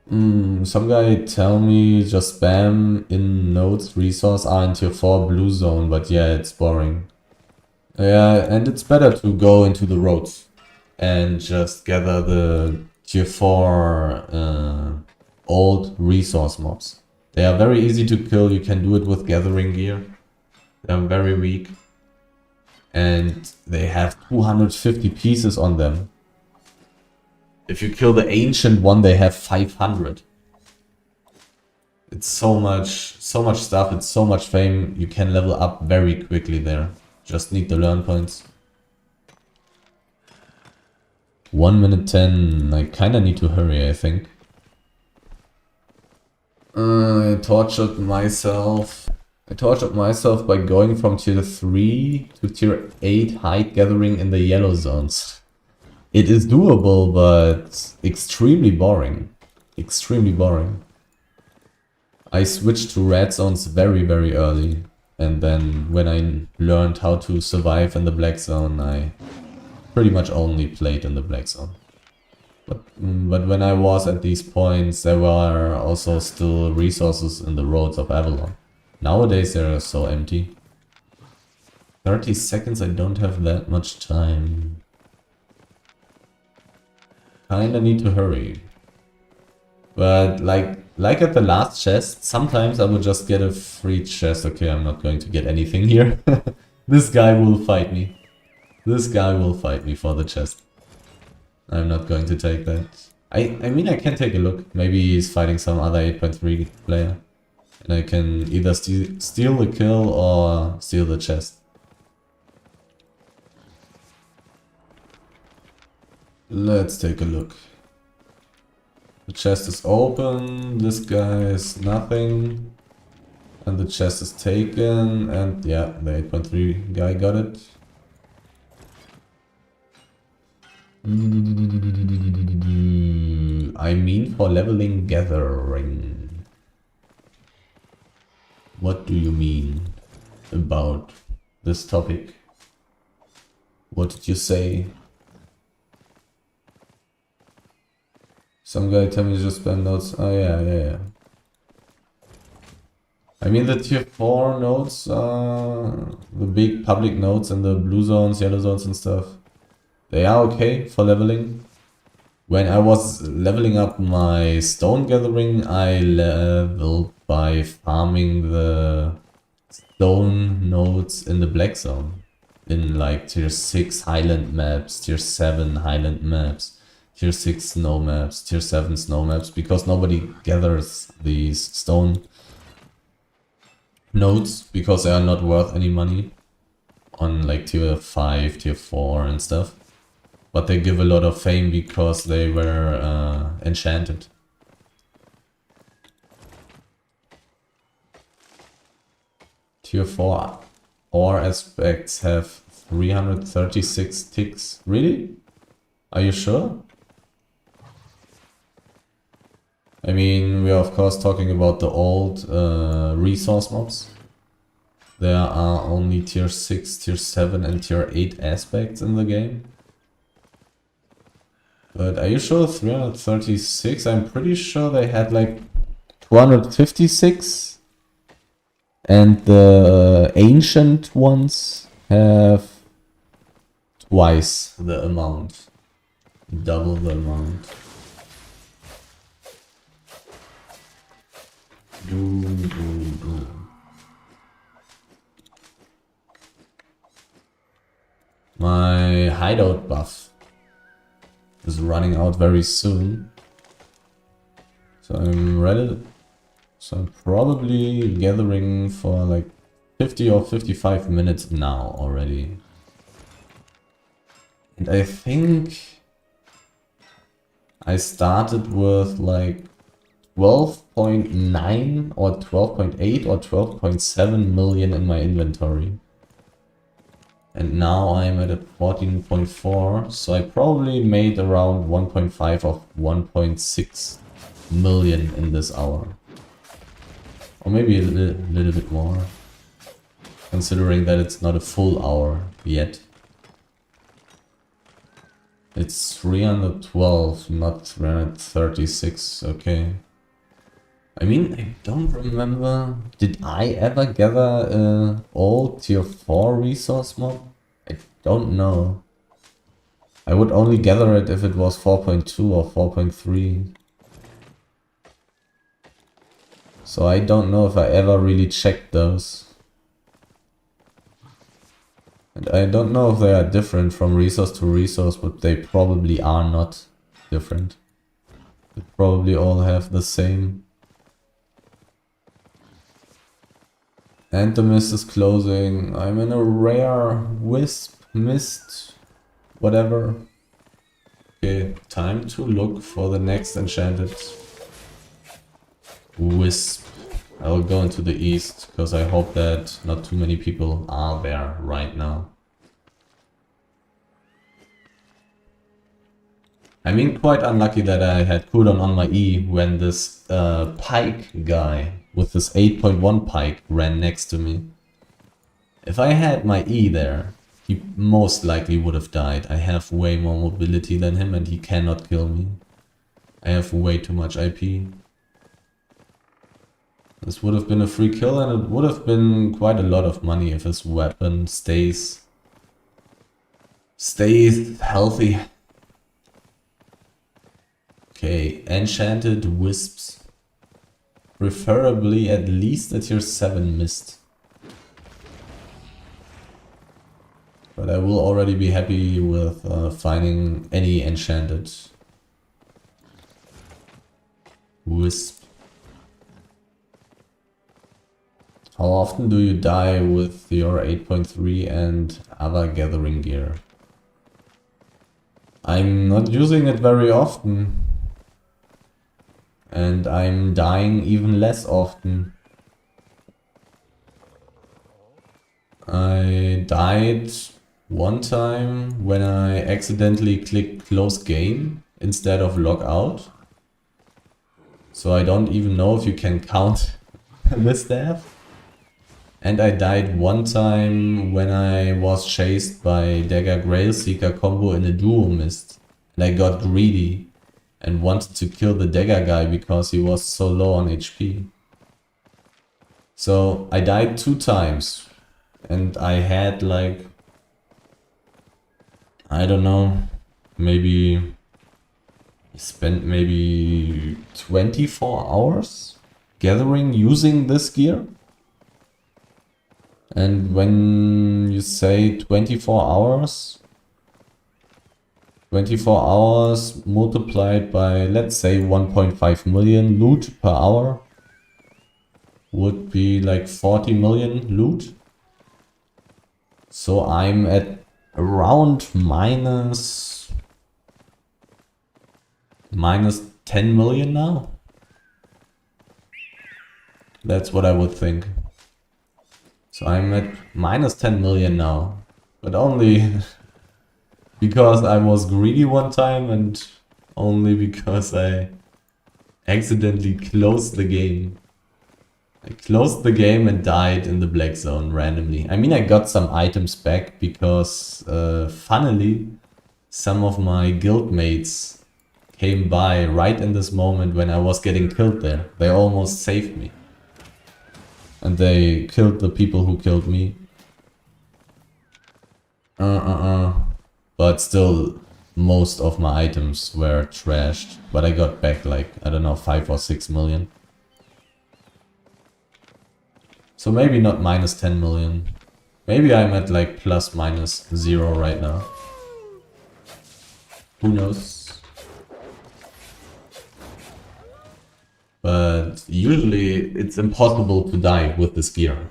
Some guy tell me just spam in nodes resource are in tier 4 blue zone, but yeah, it's boring. Yeah, and it's better to go into the roads and just gather the tier 4 old resource mobs. They are very easy to kill, you can do it with gathering gear. They are very weak. And they have 250 pieces on them. If you kill the ancient one, they have 500. It's so much stuff, it's so much fame, you can level up very quickly there. Just need the learn points. 1 minute 10, I kinda need to hurry, I think. I tortured myself I tortured myself by going from tier 3 to tier 8 hide gathering in the yellow zones. It is doable, but extremely boring. Extremely boring. I switched to red zones very, very early. And then when I learned how to survive in the black zone, I pretty much only played in the black zone. But when I was at these points, there were also still resources in the roads of Avalon. Nowadays they are so empty. 30 seconds, I don't have that much time. Kinda need to hurry. But like at the last chest, sometimes I would just get a free chest. Okay, I'm not going to get anything here. This guy will fight me. This guy will fight me for the chest. I'm not going to take that. I mean, I can take a look. Maybe he's fighting some other 8.3 player. And I can either steal the kill or steal the chest. Let's take a look. The chest is open, this guy is nothing. And the chest is taken, and yeah, the 8.3 guy got it. I mean for leveling gathering. What do you mean about this topic? What did you say? Some guy tell me to just spam nodes. Oh yeah. I mean the tier 4 nodes, the big public nodes in the blue zones, yellow zones and stuff. They are okay for leveling. When I was leveling up my stone gathering, I leveled by farming the stone nodes in the black zone. In like tier 6 highland maps, tier 7 highland maps, tier 6 snow maps, tier 7 snow maps, because nobody gathers these stone nodes because they are not worth any money on like tier 5, tier 4 and stuff. But they give a lot of fame because they were enchanted. Tier 4 ore aspects have 336 ticks. Really? Are you sure? I mean, we are of course talking about the old resource mobs. There are only tier 6, tier 7 and tier 8 aspects in the game. But are you sure 336? I'm pretty sure they had like 256. And the ancient ones have twice the amount. Double the amount. My hideout buff is running out very soon. So I'm ready. So I'm probably gathering for like 50 or 55 minutes now already. And I think I started with like 12.9 or 12.8 or 12.7 million in my inventory. And now I'm at a 14.4, so I probably made around 1.5 or 1.6 million in this hour. Or maybe a little bit more, considering that it's not a full hour yet. It's 312, not 336, okay. I mean, I don't remember. Did I ever gather all tier 4 resource mob? I don't know. I would only gather it if it was 4.2 or 4.3. So I don't know if I ever really checked those. And I don't know if they are different from resource to resource, but they probably are not different. They probably all have the same. And the mist is closing. I'm in a rare wisp, mist, whatever. Okay, time to look for the next enchanted wisp. I will go into the east, because I hope that not too many people are there right now. I mean, quite unlucky that I had cooldown on my E when this pike guy with this 8.1 pike ran next to me. If I had my E there, he most likely would have died. I have way more mobility than him and he cannot kill me. I have way too much IP. This would have been a free kill and it would have been quite a lot of money if his weapon stays healthy. Okay, enchanted wisps. Preferably at least at tier 7 mist. But I will already be happy with finding any enchanted wisp. How often do you die with your 8.3 and other gathering gear? I'm not using it very often. And I'm dying even less often. I died one time when I accidentally clicked close game instead of log out. So I don't even know if you can count this death. And I died one time when I was chased by Dagger Grail Seeker combo in a duo mist. And I got greedy and wanted to kill the dagger guy because he was so low on HP. So I died 2 times and I had like, I don't know, maybe spent maybe 24 hours gathering using this gear. And when you say 24 hours, 24 hours multiplied by, let's say, 1.5 million loot per hour would be like 40 million loot. So I'm at around minus 10 million now. That's what I would think. So I'm at minus 10 million now, but only because I was greedy one time and only because I accidentally closed the game. I closed the game and died in the black zone randomly. I mean, I got some items back because, funnily, some of my guildmates came by right in this moment when I was getting killed there. They almost saved me. And they killed the people who killed me. But still, most of my items were trashed. But I got back like, I don't know, 5 or 6 million. So maybe not minus 10 million. Maybe I'm at like plus minus 0 right now. Who knows? But usually it's impossible to die with this gear.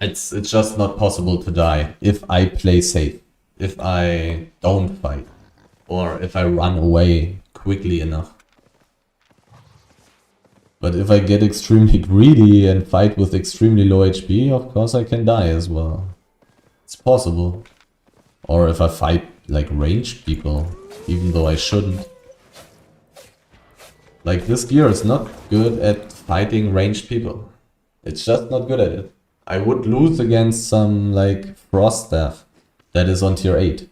It's just not possible to die if I play safe, if I don't fight, or if I run away quickly enough. But if I get extremely greedy and fight with extremely low HP, of course I can die as well. It's possible. Or if I fight like ranged people, even though I shouldn't. Like, this gear is not good at fighting ranged people. It's just not good at it. I would lose against some, like, Frost Staff that is on tier 8,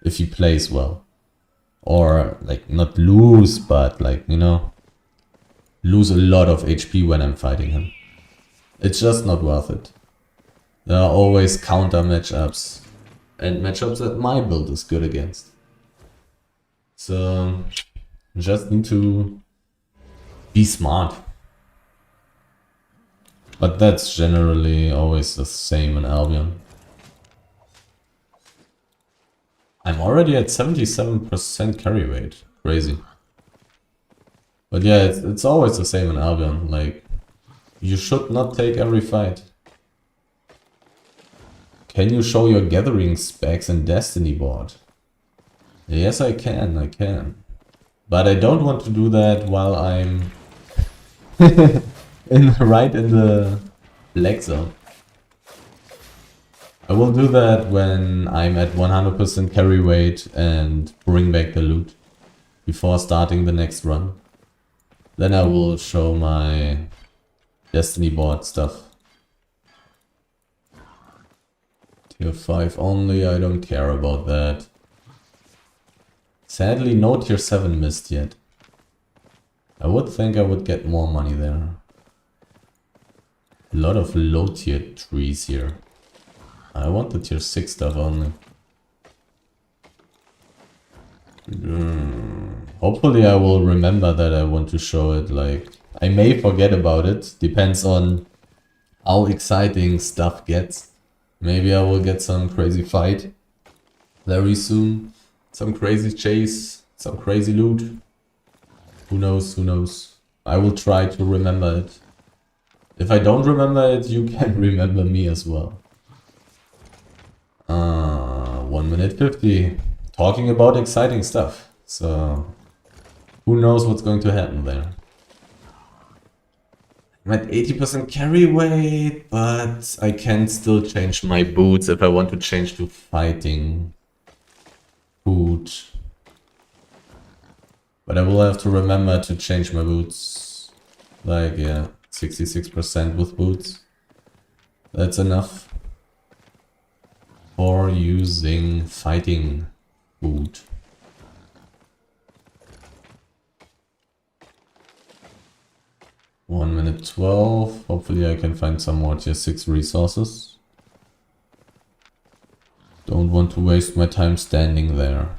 if he plays well. Or, like, not lose, but, like, you know, lose a lot of HP when I'm fighting him. It's just not worth it. There are always counter matchups, and matchups that my build is good against. So, just need to be smart. But that's generally always the same in Albion. I'm already at 77% carry rate. Crazy. But yeah, it's always the same in Albion. Like, you should not take every fight. Can you show your gathering specs in Destiny board? Yes, I can. But I don't want to do that while I'm Right in the black zone. I will do that when I'm at 100% carry weight and bring back the loot before starting the next run. Then I will show my Destiny board stuff. Tier 5 only, I don't care about that. Sadly, no tier 7 missed yet. I would think I would get more money there. A lot of low tier trees here. I want the tier 6 stuff only. Hopefully I will remember that I want to show it. Like, I may forget about it. Depends on how exciting stuff gets. Maybe I will get some crazy fight very soon. Some crazy chase. Some crazy loot. Who knows, who knows. I will try to remember it. If I don't remember it, you can remember me as well. 1 minute 50. Talking about exciting stuff. So, who knows what's going to happen there. I'm at 80% carry weight, but I can still change my boots if I want to change to fighting boot. But I will have to remember to change my boots. Like, yeah, 66% with boots. That's enough for using fighting boot. One minute 12. Hopefully I can find some more tier 6 resources. Don't want to waste my time standing there.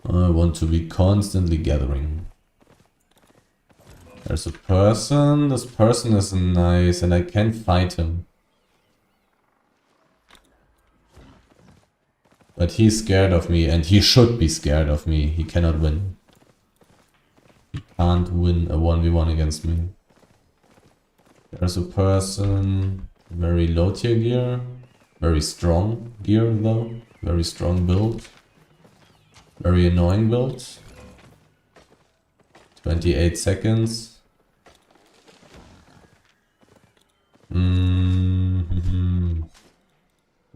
I want to be constantly gathering. There's a person. This person is nice and I can fight him. But he's scared of me and he should be scared of me. He cannot win. He can't win a 1v1 against me. There's a person. Very low tier gear. Very strong gear though. Very strong build. Very annoying build. 28 seconds. Do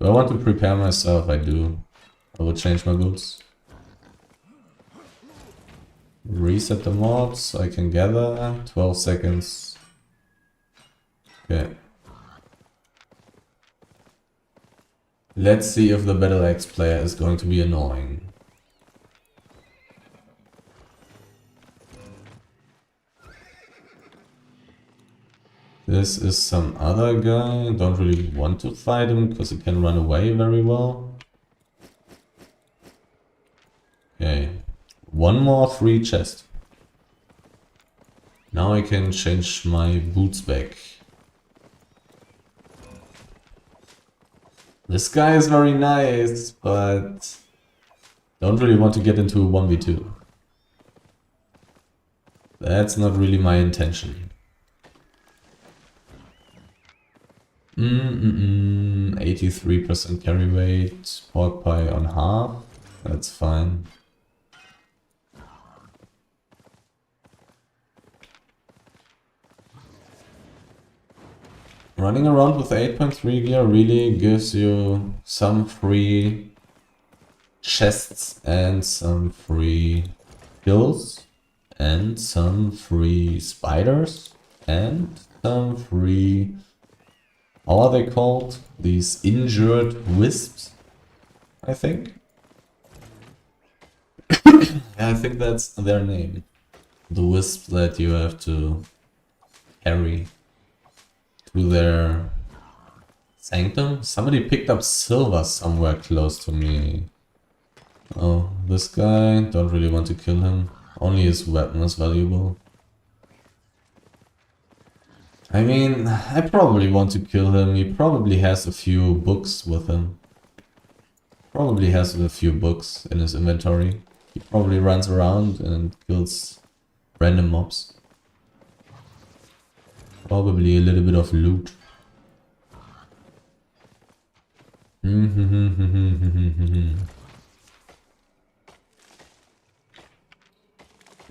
I want to prepare myself? I do. I will change my boots. Reset the mobs. I can gather. 12 seconds. Okay. Let's see if the Battle Axe player is going to be annoying. This is some other guy. Don't really want to fight him because he can run away very well. Okay. One more free chest. Now I can change my boots back. This guy is very nice, but don't really want to get into a 1v2. That's not really my intention. 83% carry weight, pork pie on half, that's fine. Running around with 8.3 gear really gives you some free chests and some free kills and some free spiders and some free... How are they called? These injured wisps, I think. Yeah, I think that's their name. The wisps that you have to carry to their sanctum. Somebody picked up silver somewhere close to me. Oh, this guy, don't really want to kill him. Only his weapon is valuable. I mean, I probably want to kill him. He probably has a few books with him. Probably has a few books in his inventory. He probably runs around and kills random mobs. Probably a little bit of loot.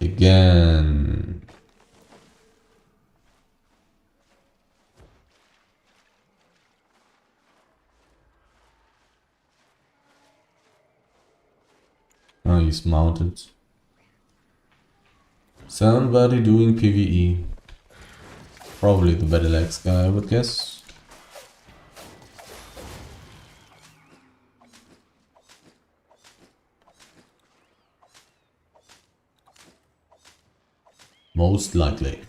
Again. Somebody's mounted. Somebody doing PvE. Probably the Battle Axe guy, I would guess. Most likely.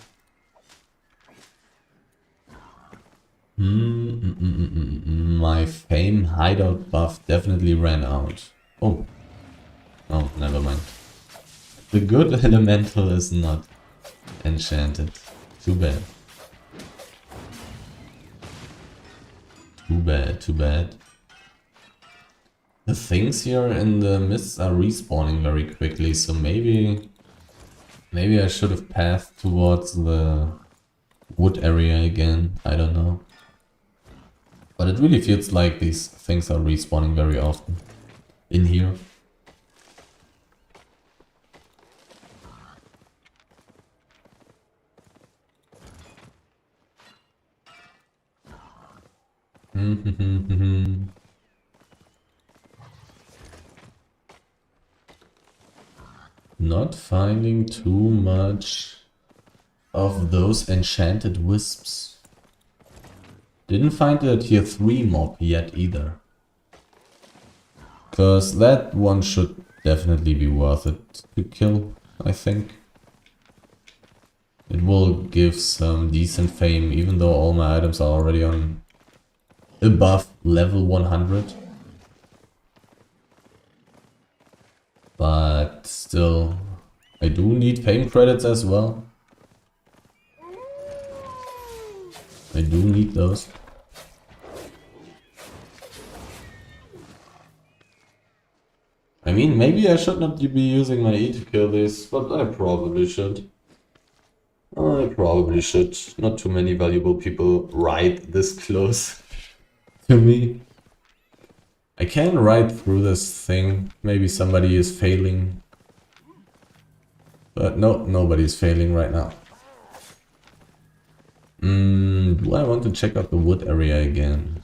My fame hideout buff definitely ran out. Oh. Oh, never mind. The good elemental is not enchanted. Too bad. Too bad, too bad. The things here in the mists are respawning very quickly, so maybe I should have pathed towards the wood area again. I don't know. But it really feels like these things are respawning very often in here. Not finding too much of those enchanted wisps. Didn't find a tier 3 mob yet either. Cause that one should definitely be worth it to kill, I think. It will give some decent fame, even though all my items are already on above level 100. But still, I do need fame credits as well. I do need those. I mean, maybe I should not be using my E to kill this, but I probably should. I probably should. Not too many valuable people ride this close to me. I can ride through this thing. Maybe somebody is failing. But no, nobody's failing right now. Do I want to check out the wood area again?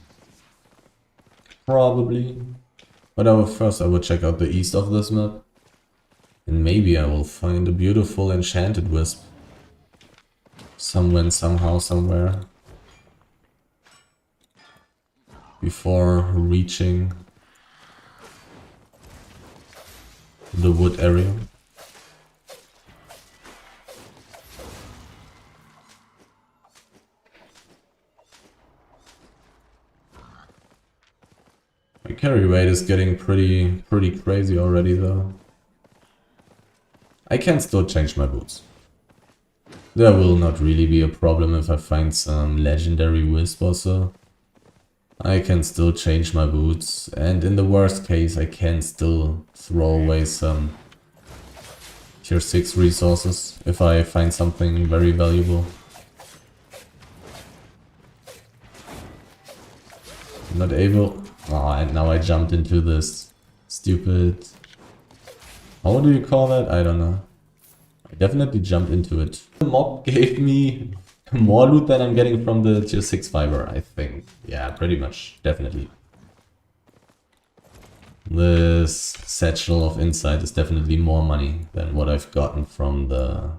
Probably. But first I will check out the east of this map. And maybe I will find a beautiful enchanted wisp. Somewhere, somehow, somewhere. Before reaching the wood area. My carry rate is getting pretty crazy already though. I can still change my boots. There will not really be a problem if I find some legendary wisp or so. I can still change my boots, and in the worst case I can still throw away some tier 6 resources if I find something very valuable. I'm not able... Oh, and now I jumped into this stupid... How do you call that? I don't know. I definitely jumped into it. The mob gave me more loot than I'm getting from the tier 6 fiber, I think. Yeah, pretty much. Definitely. This satchel of insight is definitely more money than what I've gotten from the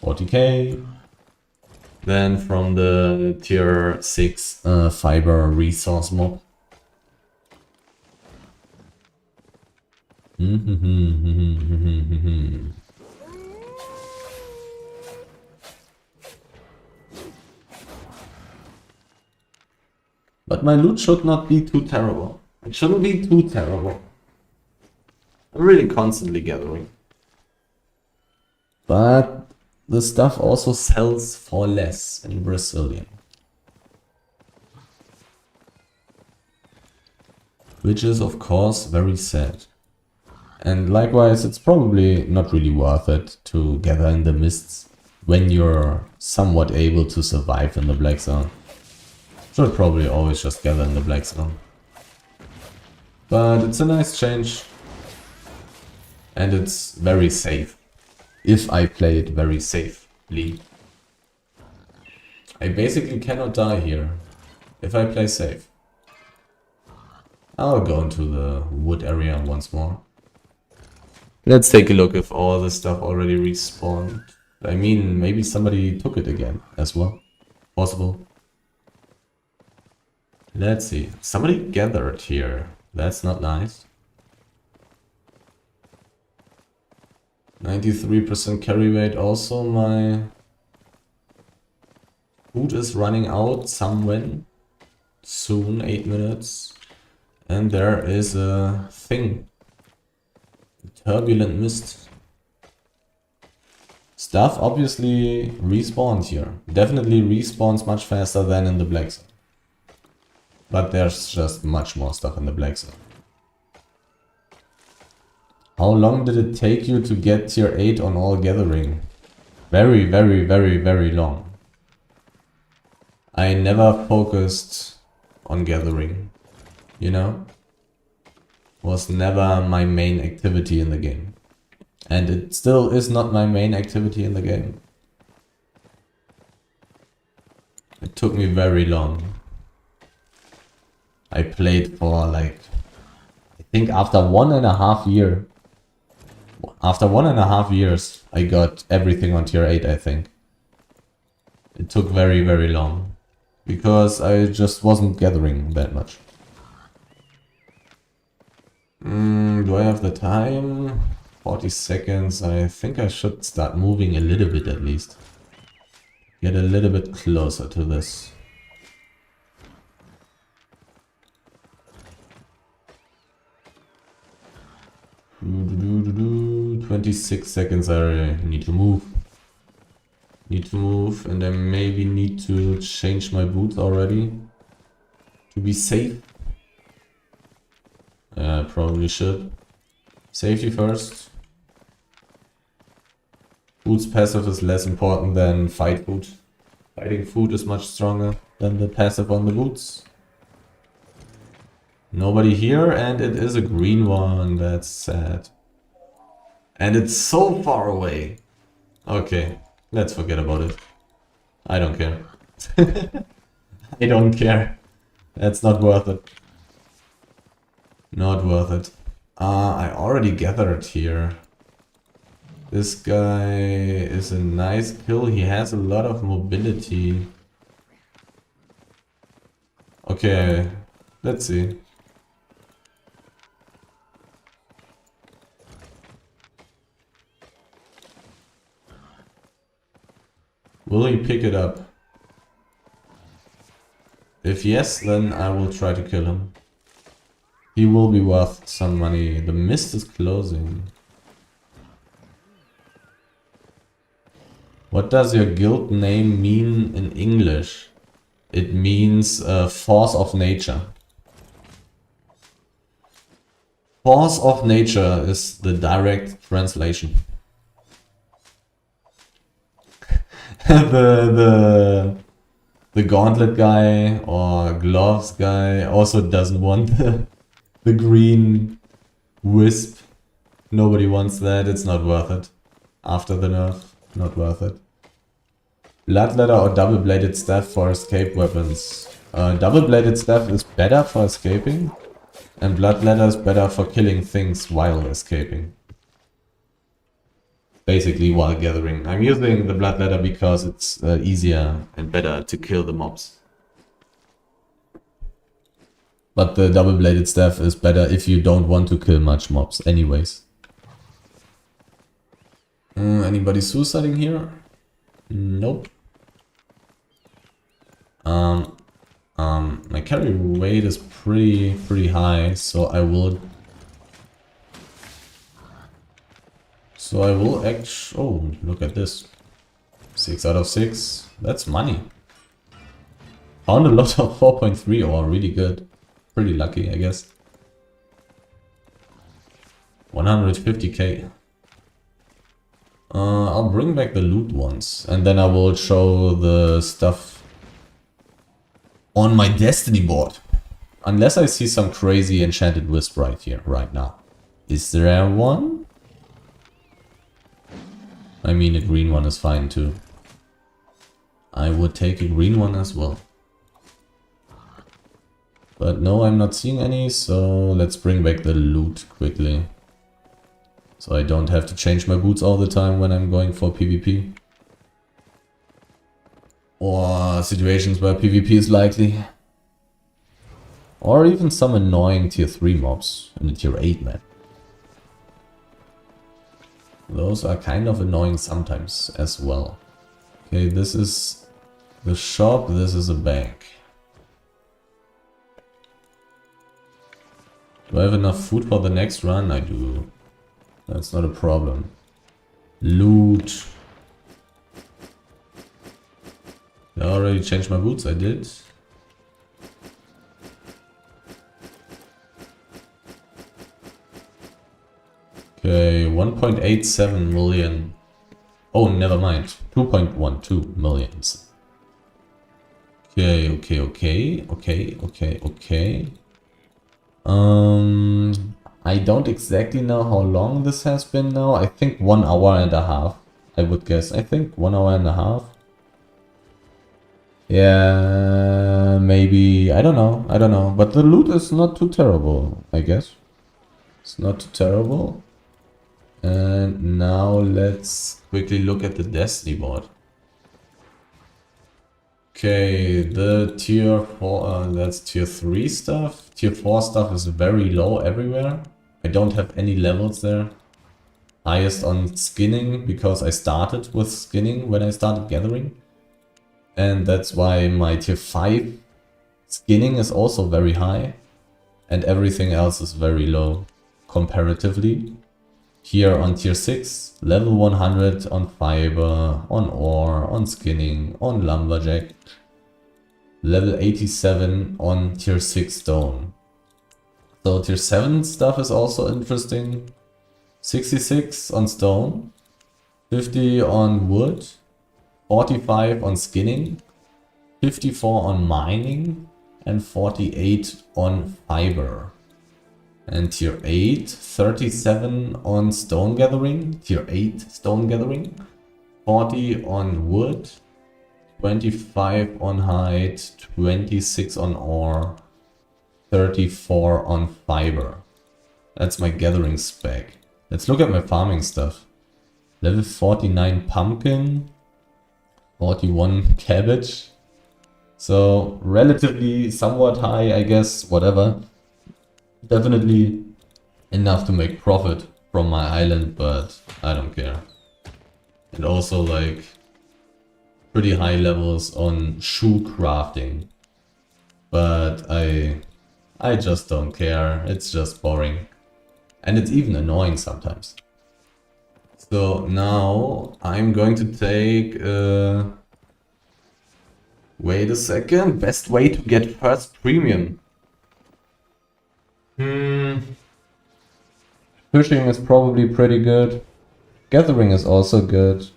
40k. Then from the tier 6 fiber resource mob. But my loot should not be too terrible. It shouldn't be too terrible. I'm really constantly gathering. But the stuff also sells for less in Brazilian. Which is of course very sad. And likewise, it's probably not really worth it to gather in the mists when you're somewhat able to survive in the black zone. Should probably always just gather in the black zone. But it's a nice change. And it's very safe. If I play it very safely. I basically cannot die here if I play safe. I'll go into the wood area once more. Let's take a look if all the stuff already respawned. I mean, maybe somebody took it again as well. Possible. Let's see. Somebody gathered here. That's not nice. 93% carry rate. Also, my food is running out somewhere soon. 8 minutes. And there is a thing. Turbulent mist. Stuff obviously respawns here. Definitely respawns much faster than in the black zone. But there's just much more stuff in the black zone. How long did it take you to get tier 8 on all gathering? Very, very, very, very long. I never focused on gathering, you know? Was never my main activity in the game. And it still is not my main activity in the game. It took me very long. I played for like, I think after 1.5 years. After 1.5 years, I got everything on tier 8, I think. It took very, very long. Because I just wasn't gathering that much. Do I have the time? 40 seconds. I think I should start moving a little bit at least. Get a little bit closer to this. Do 26 seconds. I need to move. And I maybe need to change my boots already to be safe. Probably should. Safety first. Boots passive is less important than fight food. Fighting food is much stronger than the passive on the boots. Nobody here, and it is a green one. That's sad. And it's so far away. Okay, let's forget about it. I don't care. I don't care. That's not worth it. Not worth it. I already gathered here. This guy is a nice kill. He has a lot of mobility. Okay, let's see. Will he pick it up? If yes, then I will try to kill him. He will be worth some money. The mist is closing. What does your guild name mean in English? It means force of nature. Force of nature is the direct translation. the gauntlet guy or gloves guy also doesn't want the green wisp. Nobody wants that. It's not worth it. After the nerf, not worth it. Bloodletter or double-bladed staff for escape weapons. Double-bladed staff is better for escaping, and bloodletter is better for killing things while escaping. Basically while gathering. I'm using the bloodletter because it's easier and better to kill the mobs. But the double-bladed staff is better if you don't want to kill much mobs anyways. Anybody suiciding here? Nope. My carry weight is pretty high, so I will actually... Oh, look at this. 6 out of 6. That's money. Found a lot of 4.3 ore, really good. Pretty lucky, I guess. 150k. I'll bring back the loot once, and then I will show the stuff on my destiny board. Unless I see some crazy enchanted wisp right here, right now. Is there one? I mean, a green one is fine too. I would take a green one as well. But no, I'm not seeing any, so let's bring back the loot quickly. So I don't have to change my boots all the time when I'm going for PvP. Or situations where PvP is likely. Or even some annoying tier 3 mobs in the tier 8 map. Those are kind of annoying sometimes as well. Okay, this is the shop, this is a bank. Do I have enough food for the next run? I do. That's not a problem. Loot. Did I already changed my boots? I did. Okay, 1.87 million. Oh, never mind. 2.12 millions. Okay. I don't exactly know how long this has been now. I think 1 hour and a half. I would guess. I think 1 hour and a half. Yeah, maybe. I don't know. But the loot is not too terrible, I guess. It's not too terrible. And now let's quickly look at the Destiny board. Okay, the tier 4, that's tier 3 stuff. Tier 4 stuff is very low everywhere. I don't have any levels there. Highest on skinning, because I started with skinning when I started gathering. And that's why my tier 5 skinning is also very high. And everything else is very low comparatively. Here on tier 6, level 100 on fiber, on ore, on skinning, on lumberjack. Level 87 on tier 6 stone. So tier 7 stuff is also interesting. 66 on stone, 50 on wood, 45 on skinning, 54 on mining, and 48 on fiber. And tier 8, 37 on stone gathering, tier 8 stone gathering, 40 on wood, 25 on hide, 26 on ore, 34 on fiber. That's my gathering spec. Let's look at my farming stuff. Level 49 pumpkin, 41 cabbage. So relatively somewhat high, I guess, whatever. Definitely enough to make profit from my island, but I don't care. And also like pretty high levels on shoe crafting. But I just don't care. It's just boring. And it's even annoying sometimes. So now I'm going to take... wait a second. Best way to get first premium. Fishing is probably pretty good. Gathering is also good.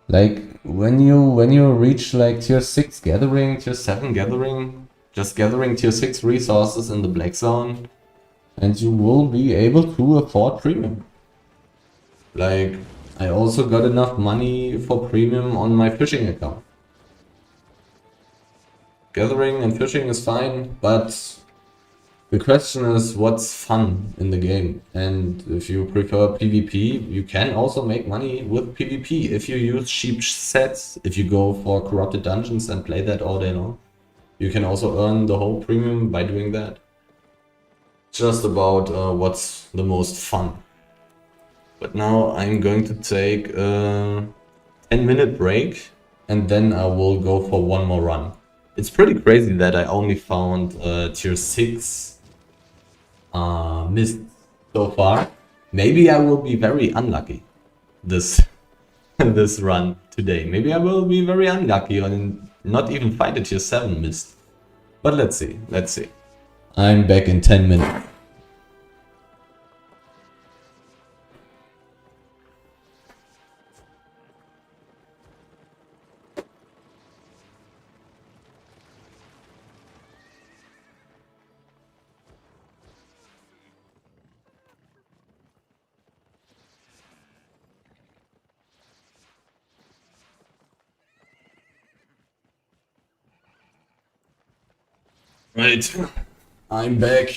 Like when you reach like tier 6 gathering, tier 7 gathering, just gathering tier 6 resources in the black zone, and you will be able to afford premium. Like, I also got enough money for premium on my fishing account. Gathering and fishing is fine, but the question is what's fun in the game. And if you prefer PvP, you can also make money with PvP if you use cheap sets, if you go for corrupted dungeons and play that all day long. You can also earn the whole premium by doing that. Just about what's the most fun. But now I'm going to take a 10-minute break and then I will go for one more run. It's pretty crazy that I only found tier 6 mist so far. Maybe I will be very unlucky this this run today. Maybe I will be very unlucky and not even find a tier 7 mist. But let's see, let's see. I'm back in 10 minutes. Right, I'm back.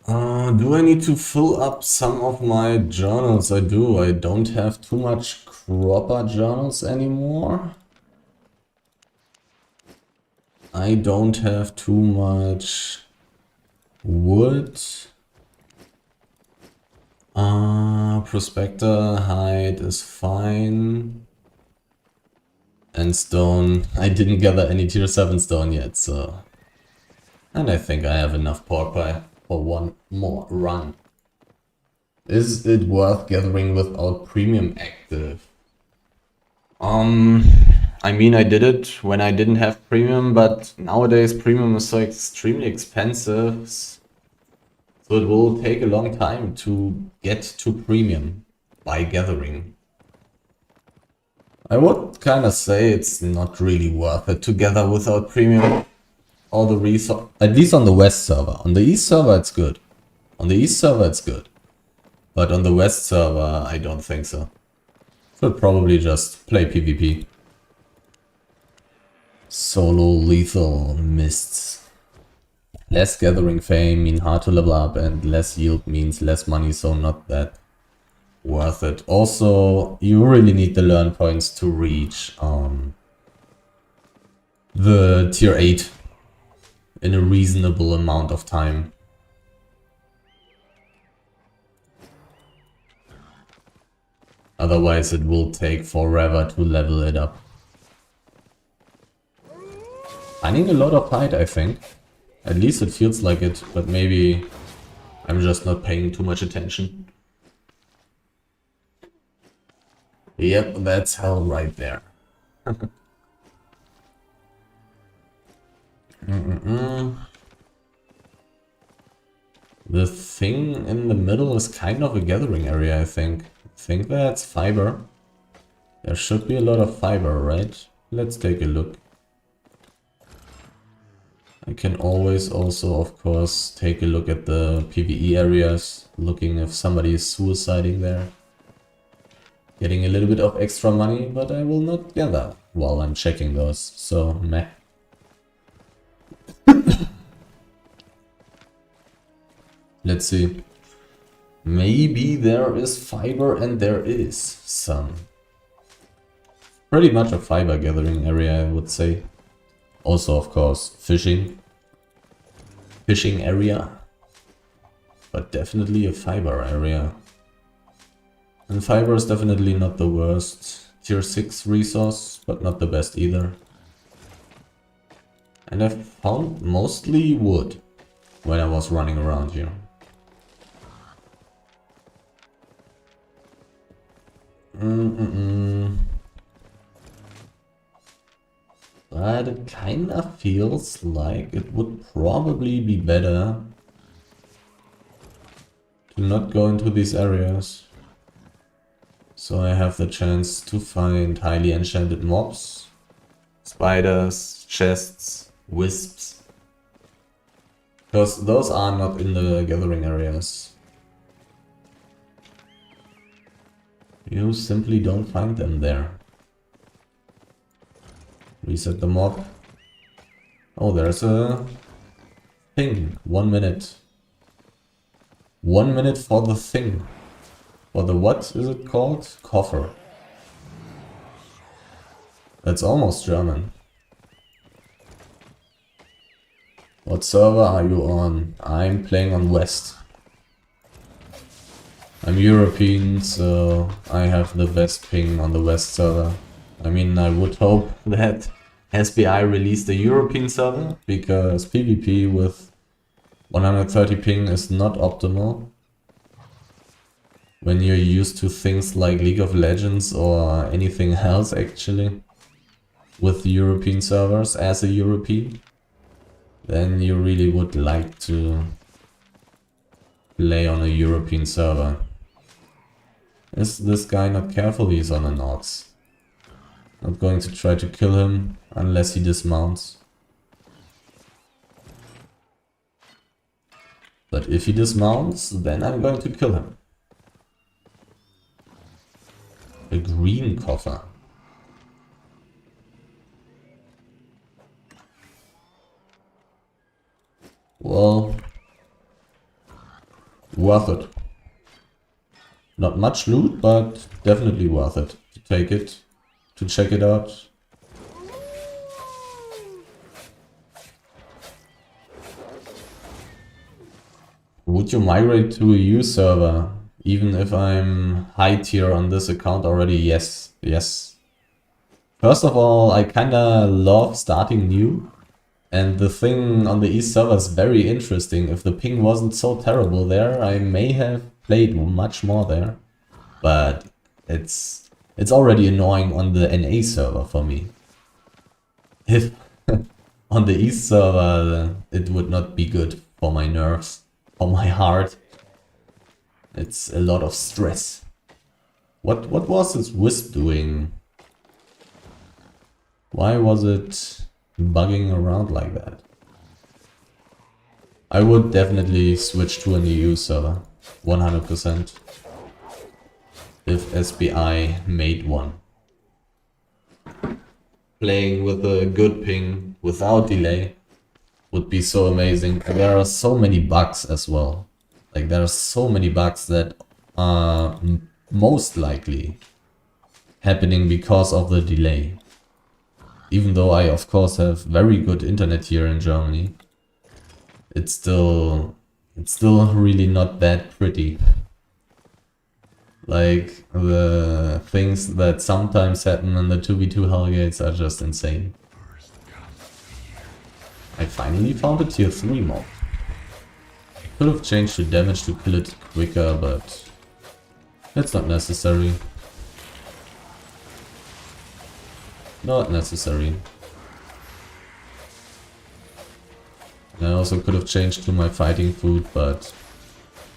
Do I need to fill up some of my journals? I do. I don't have too much cropper journals anymore. I don't have too much wood. Prospector hide is fine. And stone. I didn't gather any tier 7 stone yet, so... And I think I have enough pork pie for one more run. Is it worth gathering without premium active? I mean, I did it when I didn't have premium, but nowadays premium is so extremely expensive. So it will take a long time to get to premium by gathering. I would kind of say it's not really worth it to gather without premium. All the resource, at least on the west server. On the east server it's good. On the east server it's good. But on the west server I don't think so. Should probably just play PvP. Solo lethal mists. Less gathering fame mean hard to level up, and less yield means less money, so not that worth it. Also, you really need the learn points to reach the tier 8 in a reasonable amount of time. Otherwise it will take forever to level it up. Finding a lot of hide, I think. At least it feels like it, but maybe I'm just not paying too much attention. Yep, that's hell right there. The thing in the middle is kind of a gathering area, I think. I think that's fiber. There should be a lot of fiber, right? Let's take a look. I can always also, of course, take a look at the PvE areas, looking if somebody is suiciding there. Getting a little bit of extra money, but I will not gather while I'm checking those, so meh. Let's see. Maybe there is fiber, and there is some. Pretty much a fiber gathering area, I would say. Also, of course, fishing area, but definitely a fiber area. And fiber is definitely not the worst tier 6 resource, but not the best either. And I found mostly wood when I was running around here. But it kinda feels like it would probably be better to not go into these areas. So I have the chance to find highly enchanted mobs, spiders, chests, wisps. Because those are not in the gathering areas. You simply don't find them there. Reset the mob. Oh, there's a thing. 1 minute. 1 minute for the thing. For the what is it called? Coffer. That's almost German. What server are you on? I'm playing on West. I'm European, so I have the best ping on the West server. I mean, I would hope that SBI released a European server, because PvP with 130 ping is not optimal. When you're used to things like League of Legends or anything else actually, with European servers as a European, then you really would like to play on a European server. Is this guy not careful? He's on an odds. Not going to try to kill him unless he dismounts. But if he dismounts, then I'm going to kill him. A green coffer. all, worth it. Not much loot, but definitely worth it to take it, to check it out. Would you migrate to a EU server, even if I'm high tier on this account already? Yes, yes. First of all, I kinda love starting new. And the thing on the East server is very interesting. If the ping wasn't so terrible there, I may have played much more there. But it's already annoying on the NA server for me. If on the East server it would not be good for my nerves, for my heart. It's a lot of stress. What was this Wisp doing? Why was it bugging around like that? I would definitely switch to an EU server, 100%, if SBI made one. Playing with a good ping without delay would be so amazing. There are so many bugs as well. Like, there are so many bugs that are most likely happening because of the delay. Even though I of course have very good internet here in Germany, it's still really not that pretty. Like, the things that sometimes happen in the 2v2 Hellgates are just insane. I finally found a tier 3 mob. Could have changed the damage to kill it quicker, but it's not necessary. Not necessary. I also could have changed to my fighting food, but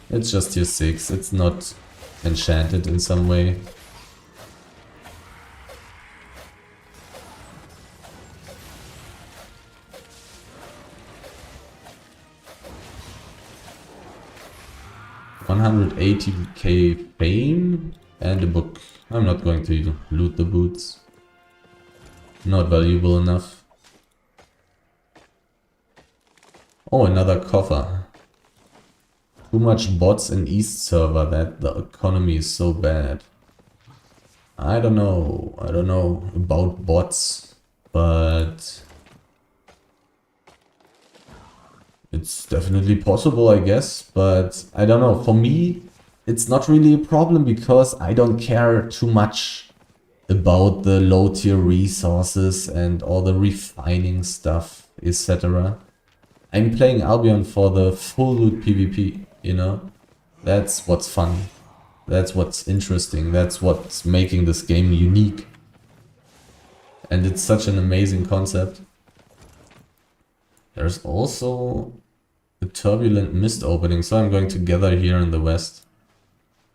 it's just tier 6. It's not enchanted in some way. $180k fame and a book. I'm not going to loot the boots. Not valuable enough. Oh, another coffer. Too much bots in East server that the economy is so bad. I don't know about bots, but it's definitely possible, I guess. But I don't know, for me it's not really a problem because I don't care too much about the low tier resources and all the refining stuff, etc. I'm playing Albion for the full loot PvP, you know? That's what's fun. That's what's interesting. That's what's making this game unique. And it's such an amazing concept. There's also a turbulent mist opening, so I'm going to gather here in the west.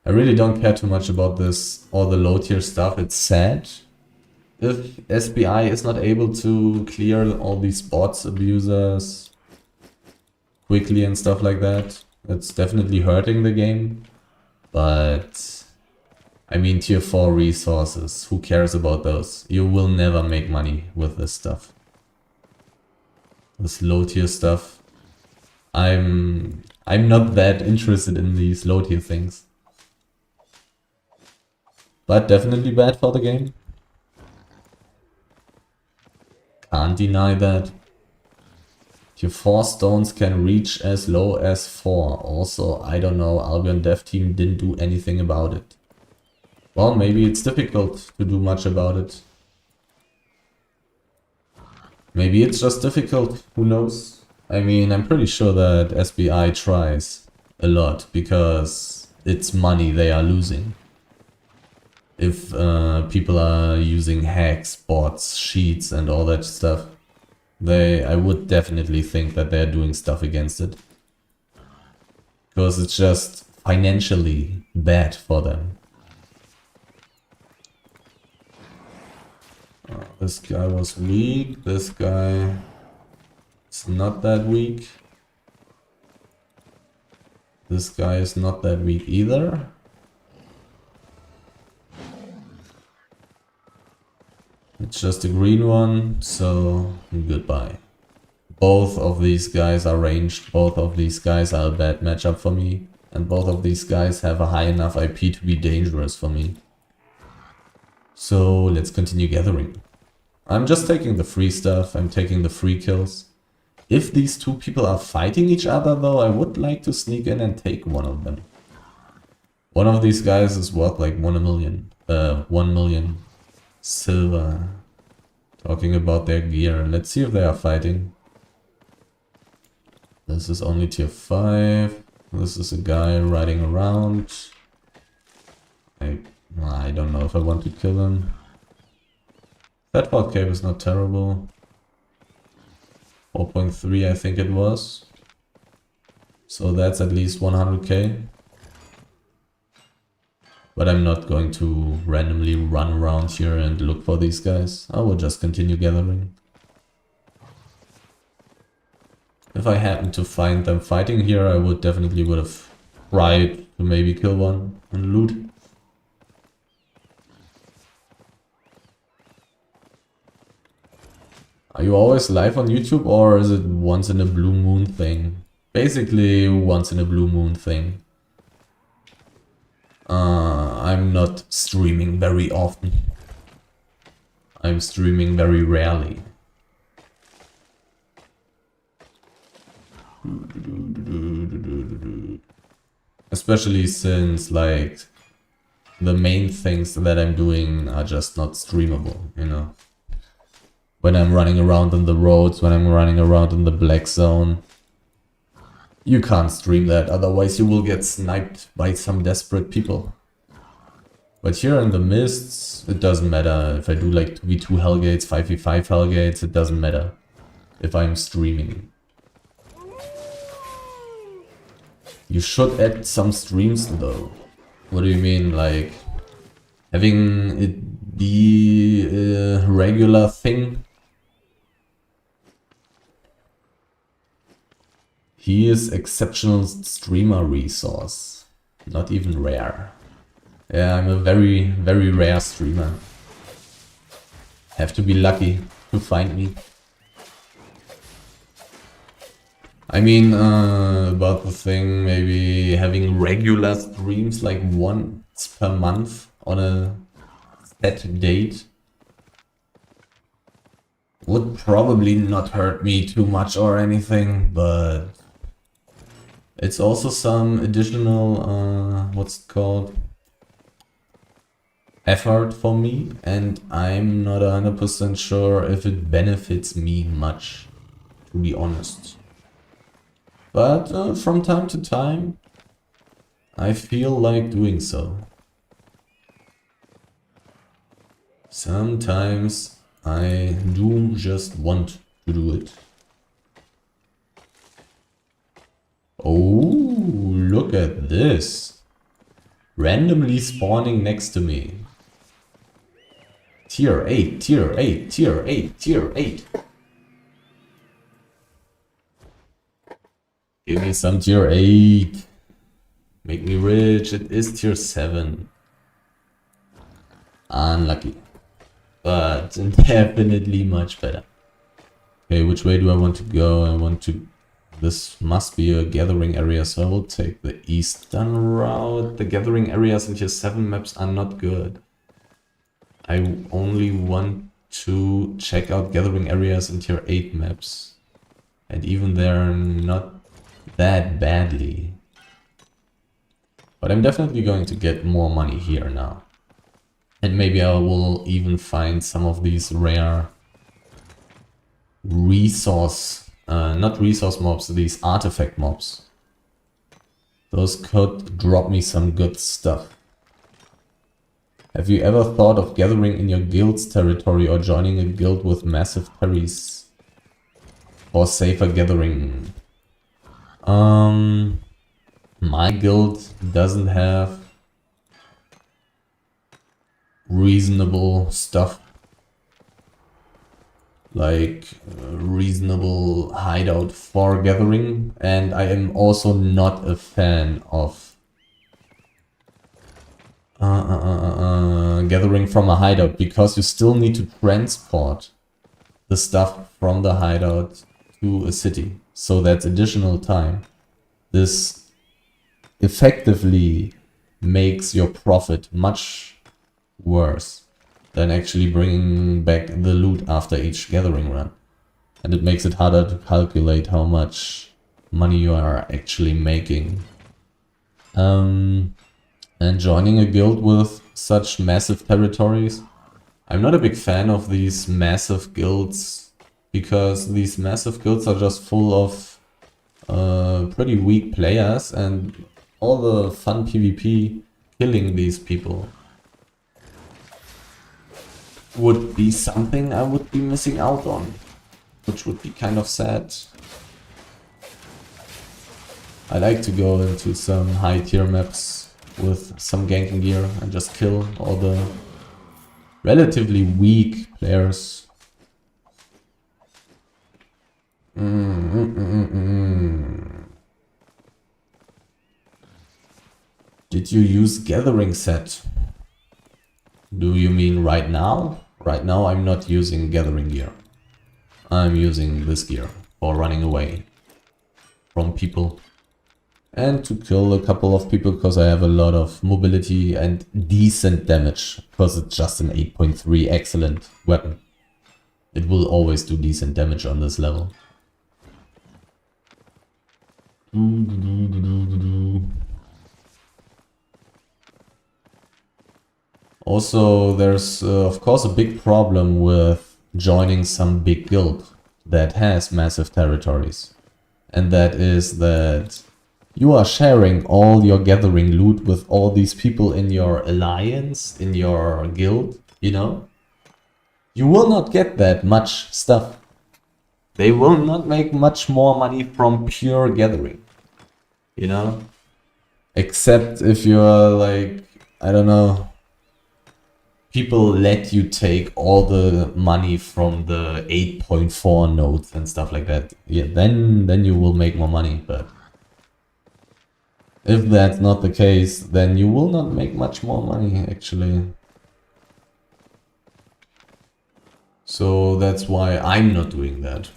I really don't care too much about this, all the low tier stuff. It's sad if SBI is not able to clear all these bots, abusers quickly and stuff like that. It's definitely hurting the game. But I mean, tier 4 resources, who cares about those? You will never make money with this stuff. This low tier stuff. I'm not that interested in these low tier things. But definitely bad for the game. Can't deny that. Your 4 stones can reach as low as 4. Also, I don't know, Albion dev team didn't do anything about it. Well, maybe it's difficult to do much about it. Maybe it's just difficult, who knows? I mean, I'm pretty sure that SBI tries a lot because it's money they are losing. If people are using hacks, bots, cheats and all that stuff, I would definitely think that they're doing stuff against it. Because it's just financially bad for them. This guy was weak, this guy is not that weak. This guy is not that weak either. It's just a green one, so goodbye. Both of these guys are ranged, both of these guys are a bad matchup for me, and both of these guys have a high enough IP to be dangerous for me. So let's continue gathering. I'm just taking the free stuff, I'm taking the free kills. If these two people are fighting each other though, I would like to sneak in and take one of them. One of these guys is worth like 1 million silver. Talking about their gear, let's see if they are fighting. This is only tier 5. This is a guy riding around. I don't know if I want to kill him. That Vault Cave is not terrible. 4.3 I think it was. So that's at least 100k. But I'm not going to randomly run around here and look for these guys. I will just continue gathering. If I happen to find them fighting here, I would definitely would have tried to maybe kill one and loot. Are you always live on YouTube or is it once in a blue moon thing? Basically once in a blue moon thing. I'm not streaming very often. I'm streaming very rarely. Especially since like the main things that I'm doing are just not streamable, you know. When I'm running around on the roads, when I'm running around in the black zone, you can't stream that, otherwise you will get sniped by some desperate people. But here in the mists, it doesn't matter if I do like 2v2 Hellgates, 5v5 Hellgates, it doesn't matter if I'm streaming. You should add some streams though. What do you mean, like having it be a regular thing? He is exceptional streamer resource, not even rare. Yeah, I'm a very, very rare streamer. Have to be lucky to find me. I mean, about the thing, maybe having regular streams like once per month on a set date would probably not hurt me too much or anything, but it's also some additional, what's it called, effort for me, and I'm not 100% sure if it benefits me much, to be honest. But from time to time, I feel like doing so. Sometimes I do just want to do it. Oh, look at this. Randomly spawning next to me. Tier 8, tier 8, tier 8, tier 8. Give me some tier 8. Make me rich. It is tier 7. Unlucky. But definitely much better. Okay, which way do I want to go? I want to... This must be a gathering area, so I will take the eastern route. The gathering areas in tier 7 maps are not good. I only want to check out gathering areas in tier 8 maps. And even they're not that badly. But I'm definitely going to get more money here now. And maybe I will even find some of these rare resource, not resource mobs, these artifact mobs. Those could drop me some good stuff. Have you ever thought of gathering in your guild's territory or joining a guild with massive carries for safer gathering? My guild doesn't have reasonable stuff, like reasonable hideout for gathering, and I am also not a fan of gathering from a hideout, because you still need to transport the stuff from the hideout to a city. So that's additional time. This effectively makes your profit much worse than actually bringing back the loot after each gathering run. And it makes it harder to calculate how much money you are actually making. And joining a guild with such massive territories, I'm not a big fan of these massive guilds, because these massive guilds are just full of pretty weak players, and all the fun PvP killing these people would be something I would be missing out on, which would be kind of sad. I like to go into some high tier maps with some ganking gear and just kill all the relatively weak players. Did you use gathering set? Do you mean right now? Right now I'm not using gathering gear. I'm using this gear for running away from people. And to kill a couple of people, because I have a lot of mobility and decent damage. Because it's just an 8.3 excellent weapon. It will always do decent damage on this level. Also, there's of course a big problem with joining some big guild that has massive territories. And that is that you are sharing all your gathering loot with all these people in your alliance, in your guild, you know? You will not get that much stuff. They will not make much more money from pure gathering, you know? Except if you're like, I don't know, people let you take all the money from the 8.4 nodes and stuff like that. Yeah, then you will make more money, but if that's not the case, then you will not make much more money, actually. So that's why I'm not doing that.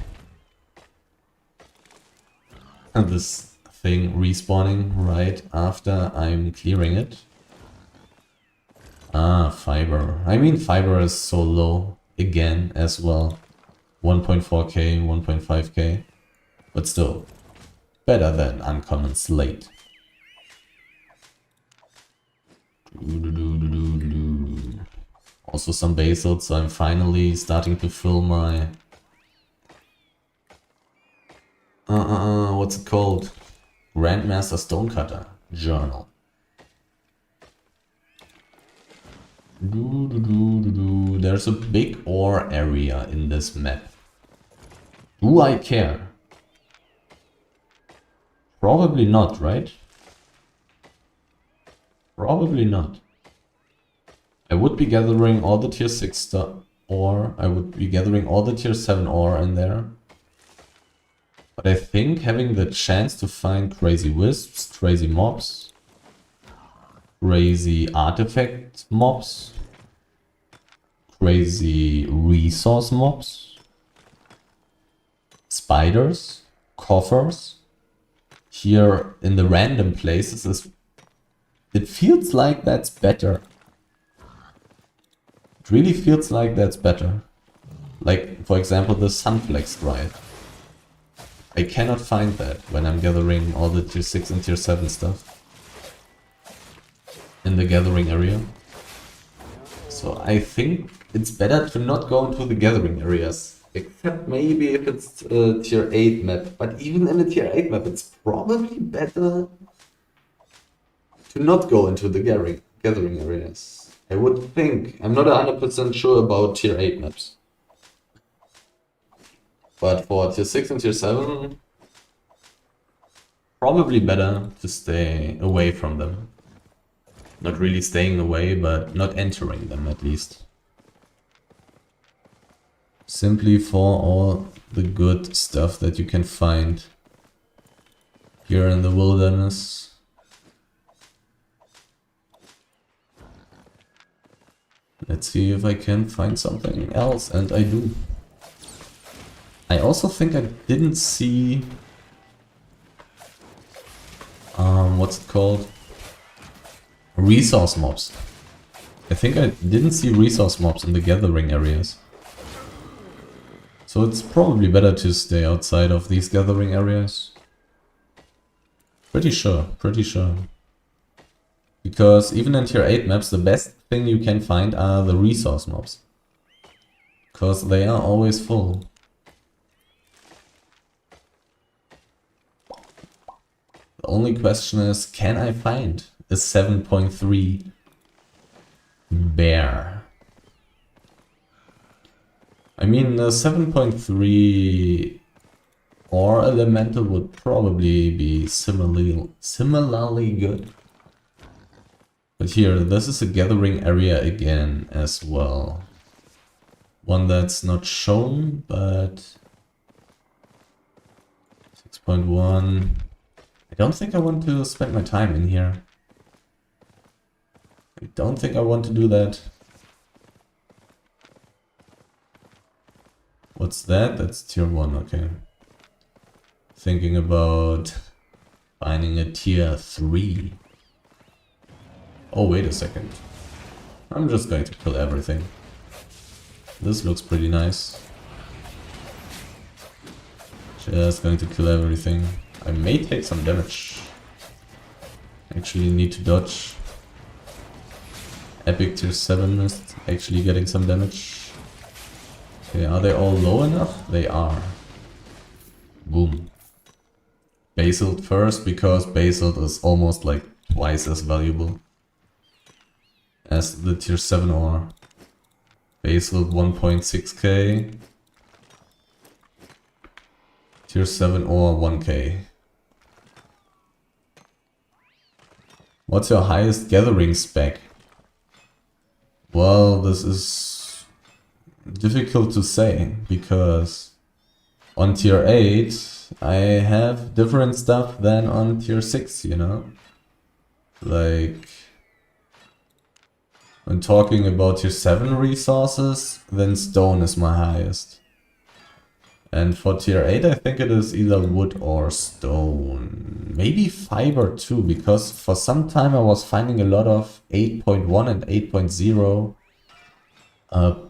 And this thing respawning right after I'm clearing it. Ah, fiber. I mean, fiber is so low again as well. 1.4k, 1.5k. But still, better than uncommon slate. Also some basalt, so I'm finally starting to fill my... what's it called? Grandmaster Stonecutter journal. There's a big ore area in this map. Do I care? Probably not, right? Probably not. I would be gathering all the tier 6 stuff, or I would be gathering all the tier 7 ore in there. But I think having the chance to find crazy wisps, crazy mobs, crazy artifact mobs, crazy resource mobs, spiders, coffers, here in the random places, it feels like that's better. It really feels like that's better. Like, for example, the Sunflex Riot. I cannot find that when I'm gathering all the tier 6 and tier 7 stuff in the gathering area. So I think it's better to not go into the gathering areas. Except maybe if it's a tier 8 map. But even in a tier 8 map, it's probably better to not go into the gathering areas. I would think. I'm not 100% sure about tier 8 maps. But for tier 6 and tier 7, probably better to stay away from them. Not really staying away, but not entering them at least. Simply for all the good stuff that you can find here in the wilderness. Let's see if I can find something else, and I do. I also think I didn't see... what's it called? Resource mobs. I think I didn't see resource mobs in the gathering areas. So it's probably better to stay outside of these gathering areas. Pretty sure, pretty sure. Because even in tier 8 maps, the best thing you can find are the resource mobs. Because they are always full. The only question is, can I find a 7.3 bear? I mean, a 7.3 or elemental would probably be similarly good. But here, this is a gathering area again as well. One that's not shown, but 6.1. I don't think I want to spend my time in here. I don't think I want to do that. What's that? That's tier 1, okay. Thinking about finding a tier 3. Oh, wait a second. I'm just going to kill everything. This looks pretty nice. Just going to kill everything. I may take some damage. Actually need to dodge. Epic tier 7 is actually getting some damage. Okay, are they all low enough? They are. Boom. Basalt first, because Basalt is almost like twice as valuable as the tier 7 ore. Basalt 1.6k. Tier 7 ore 1k. What's your highest gathering spec? Well, this is difficult to say, because on tier 8 I have different stuff than on tier 6, you know? Like, when talking about tier 7 resources, then stone is my highest. And for tier 8 I think it is either wood or stone. Maybe fiber too, because for some time I was finding a lot of 8.1 and 8.0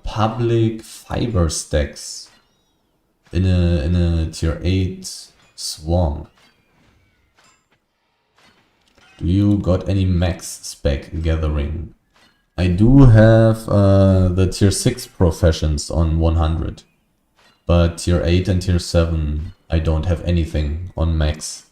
public fiber stacks in a tier 8 swamp. Do you got any max spec gathering? I do have the tier 6 professions on 100. But tier 8 and tier 7, I don't have anything on max.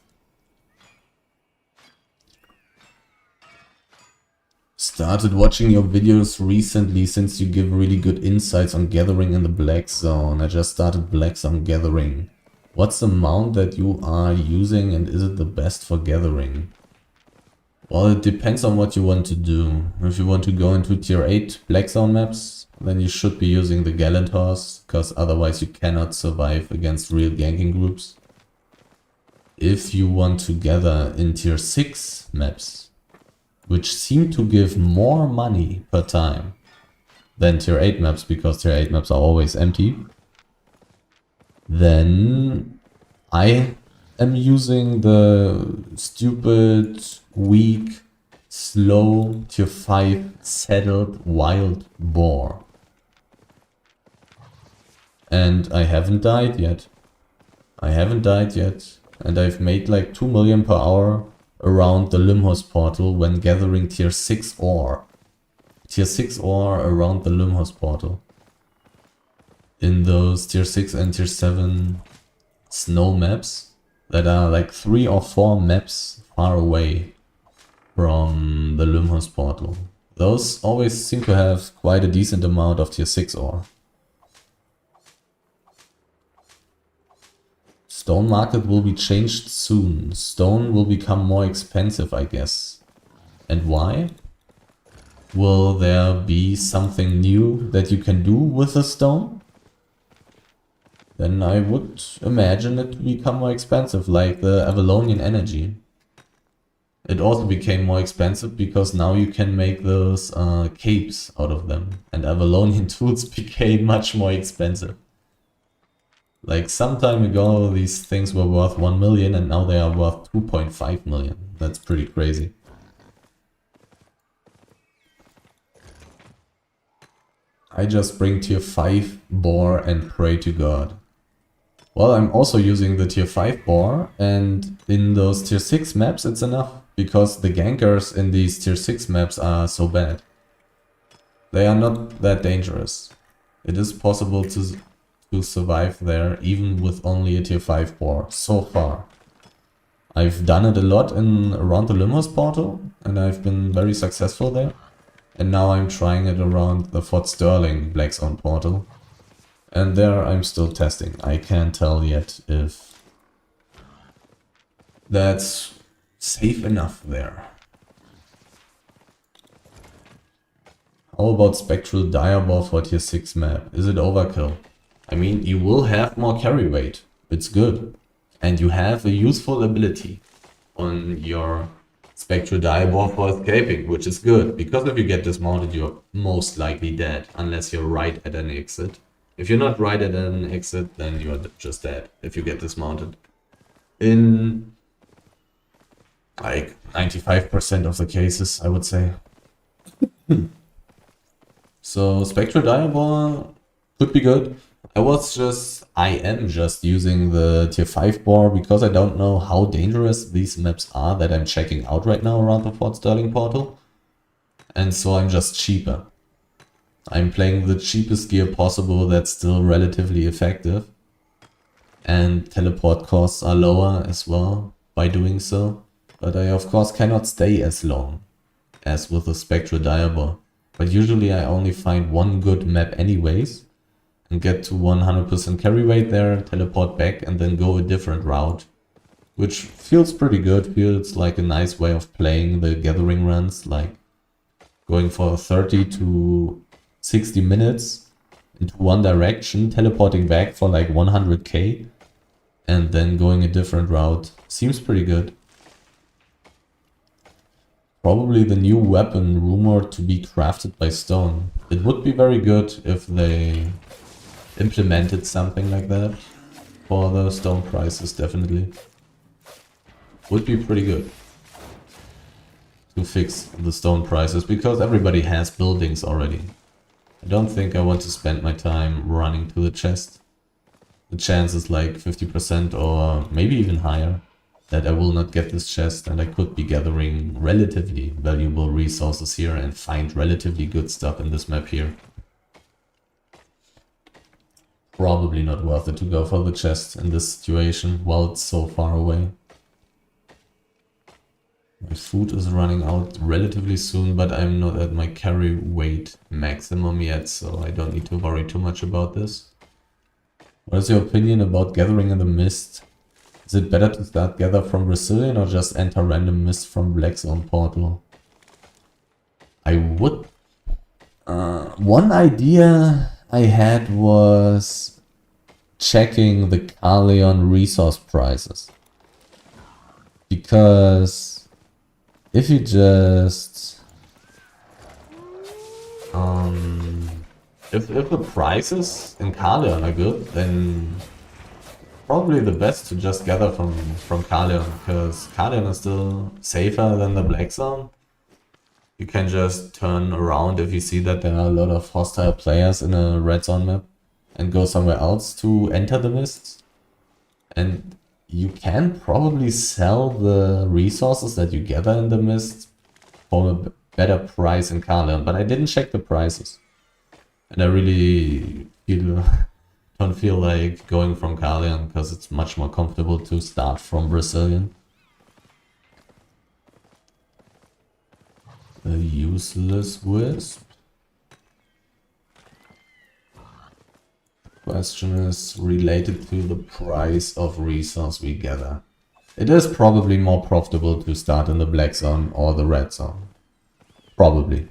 Started watching your videos recently since you give really good insights on gathering in the Black Zone. I just started Black Zone gathering. What's the mount that you are using and is it the best for gathering? Well, it depends on what you want to do. If you want to go into tier 8 Black Zone maps, then you should be using the Gallant Horse, because otherwise you cannot survive against real ganking groups. If you want to gather in tier 6 maps, which seem to give more money per time than tier 8 maps, because tier 8 maps are always empty, then I am using the stupid, weak, slow tier 5 saddled wild boar. And I haven't died yet. I haven't died yet. And I've made like 2 million per hour around the Limhus portal when gathering tier 6 ore. Tier 6 ore around the Limhus portal. In those tier 6 and tier 7 snow maps that are like 3 or 4 maps far away from the Limhus portal. Those always seem to have quite a decent amount of tier 6 ore. Stone market will be changed soon. Stone will become more expensive, I guess. And why? Will there be something new that you can do with the stone? Then I would imagine it to become more expensive, like the Avalonian energy. It also became more expensive because now you can make those capes out of them. And Avalonian tools became much more expensive. Like some time ago these things were worth 1 million and now they are worth 2.5 million. That's pretty crazy. I just bring tier 5 boar and pray to God. Well, I'm also using the tier 5 boar, and in those tier 6 maps it's enough, because the gankers in these tier 6 maps are so bad. They are not that dangerous. It is possible to survive there even with only a tier 5 boar, so far. I've done it a lot around the Limos portal, and I've been very successful there. And now I'm trying it around the Fort Sterling Black Zone portal. And there I'm still testing. I can't tell yet if that's safe enough there. How about Spectral Diaball for tier 6 map? Is it overkill? I mean, you will have more carry weight. It's good. And you have a useful ability on your Spectral Diaball for escaping, which is good. Because if you get dismounted, you're most likely dead. Unless you're right at an exit. If you're not right at an exit, then you're just dead if you get dismounted. In like 95% of the cases, I would say. So Spectral Diaball could be good. I am just using the tier 5 boar because I don't know how dangerous these maps are that I'm checking out right now around the Fort Sterling portal. And so I'm just cheaper. I'm playing the cheapest gear possible that's still relatively effective. And teleport costs are lower as well by doing so. But I of course cannot stay as long as with the Spectral Diaball. But usually I only find one good map anyways. And get to 100% carry weight there, teleport back and then go a different route. Which feels pretty good, feels like a nice way of playing the gathering runs. Like going for 30 to 60 minutes into one direction, teleporting back for like 100k, and then going a different route. Seems pretty good. Probably the new weapon rumored to be crafted by Stone. It would be very good if they implemented something like that for the Stone prices, definitely. Would be pretty good to fix the Stone prices, because everybody has buildings already. I don't think I want to spend my time running to the chest. The chance is like 50% or maybe even higher that I will not get this chest, and I could be gathering relatively valuable resources here and find relatively good stuff in this map here. Probably not worth it to go for the chest in this situation while it's so far away. My food is running out relatively soon, but I'm not at my carry weight maximum yet, so I don't need to worry too much about this. What is your opinion about gathering in the mist? Is it better to start gather from Brazilian or just enter random mist from Black Zone portal? I would... one idea I had was checking the Albion resource prices. Because if you just... If the prices in Albion are good, then probably the best to just gather from Albion, because Albion is still safer than the Black Zone. You can just turn around if you see that there are a lot of hostile players in a red zone map and go somewhere else to enter the mists. And you can probably sell the resources that you gather in the mist for a better price in Albion, but I didn't check the prices. And I really don't feel like going from Albion because it's much more comfortable to start from Brazilian. A useless wisp. Question is related to the price of resource we gather. It is probably more profitable to start in the Black Zone or the Red Zone. Probably.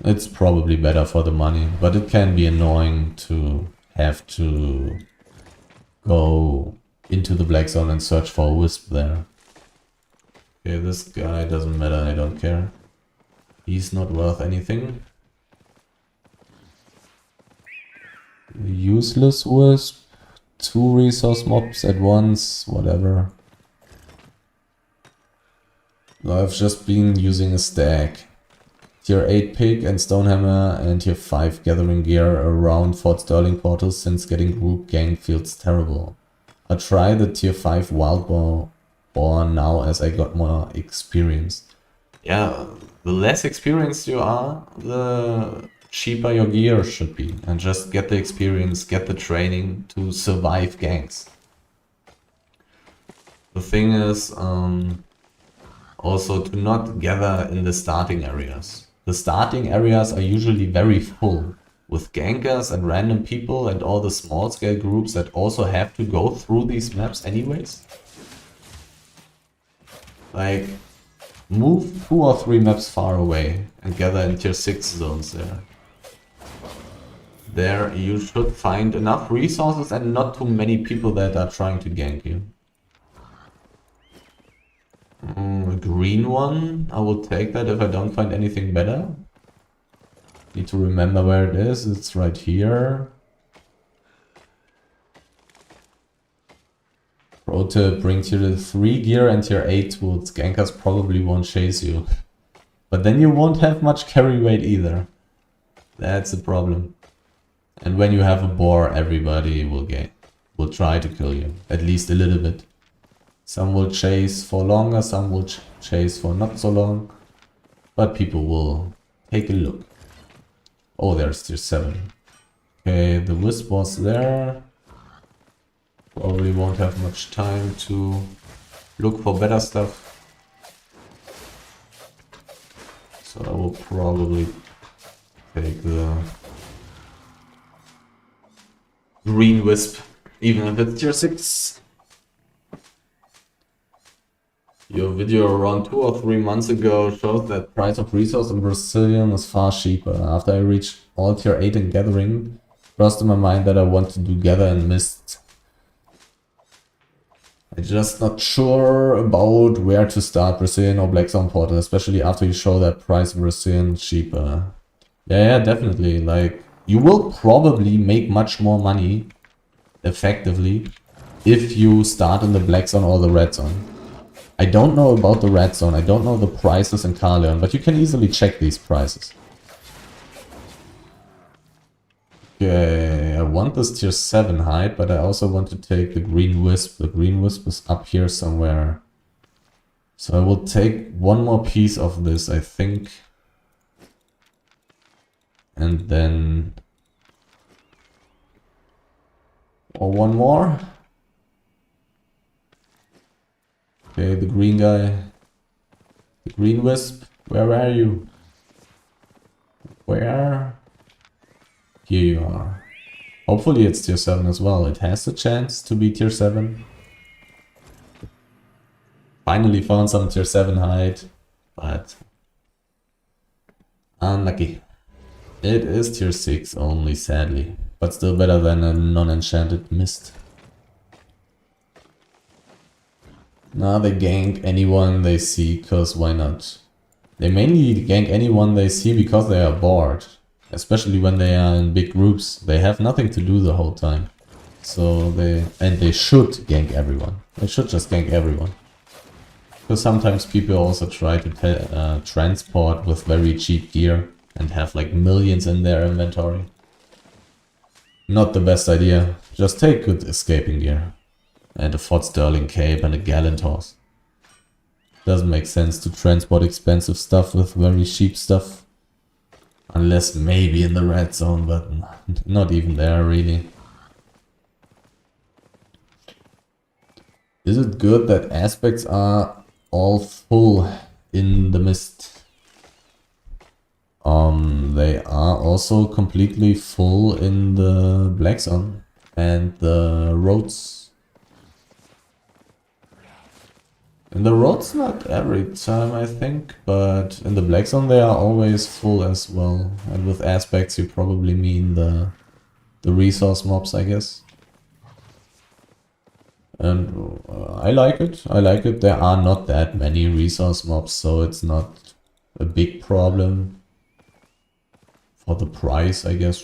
It's probably better for the money, but it can be annoying to have to go into the Black Zone and search for a wisp there. Okay, this guy doesn't matter, I don't care. He's not worth anything. Useless wisp. 2 resource mobs at once, whatever. I've just been using a stack. Tier 8 pig and stonehammer and tier 5 gathering gear around Fort Sterling portals since getting group gang feels terrible. I'll try the tier 5 wild boar now as I got more experience. Yeah, the less experienced you are, the cheaper your gear should be. And just get the experience, get the training to survive ganks. The thing is also to not gather in the starting areas. The starting areas are usually very full, with gankers and random people and all the small scale groups that also have to go through these maps anyways. Like, move 2 or 3 maps far away and gather in tier 6 zones there. There you should find enough resources and not too many people that are trying to gank you. A green one, I will take that if I don't find anything better. Need to remember where it is, it's right here. Pro tip, bring tier 3 gear and tier 8 tools, gankers probably won't chase you. But then you won't have much carry weight either. That's the problem. And when you have a boar, everybody will try to kill you, at least a little bit. Some will chase for longer, some will chase for not so long. But people will take a look. Oh, there's tier 7. Okay, the wisp was there. Probably won't have much time to look for better stuff. So I will probably take the green wisp, even if it's tier 6. Your video around 2 or 3 months ago shows that price of resource in Brazilian is far cheaper. After I reached all tier 8 in gathering, crossed in my mind that I want to do gather and mist. I'm just not sure about where to start, Brazilian or Black Zone Portal, especially after you show that price of Brazilian cheaper. Yeah, definitely. Like, you will probably make much more money effectively if you start in the Black Zone or the Red Zone. I don't know about the Red Zone, I don't know the prices in Albion, but you can easily check these prices. Okay, I want this tier 7 hide, but I also want to take the green wisp. The green wisp is up here somewhere. So I will take one more piece of this, I think. And then... or one more. Okay, the green guy. The green wisp. Where are you? Where? Here you are. Hopefully it's tier 7 as well. It has a chance to be tier 7. Finally found some tier 7 hide. But... unlucky. It is tier 6 only, sadly. But still better than a non-enchanted mist. Now they gank anyone they see, cause why not? They mainly gank anyone they see because they are bored. Especially when they are in big groups. They have nothing to do the whole time. So they should gank everyone. They should just gank everyone. Because sometimes people also try to transport with very cheap gear and have like millions in their inventory. Not the best idea. Just take good escaping gear. And a Fort Sterling cape and a gallant horse. Doesn't make sense to transport expensive stuff with very cheap stuff. Unless maybe in the red zone, but not even there really. Is it good that aspects are all full in the mist? They are also completely full in the black zone and the roads. In the roads not every time I think, but in the black zone they are always full as well. And with aspects you probably mean the resource mobs, I guess. And I like it, There are not that many resource mobs, so it's not a big problem. For the price, I guess.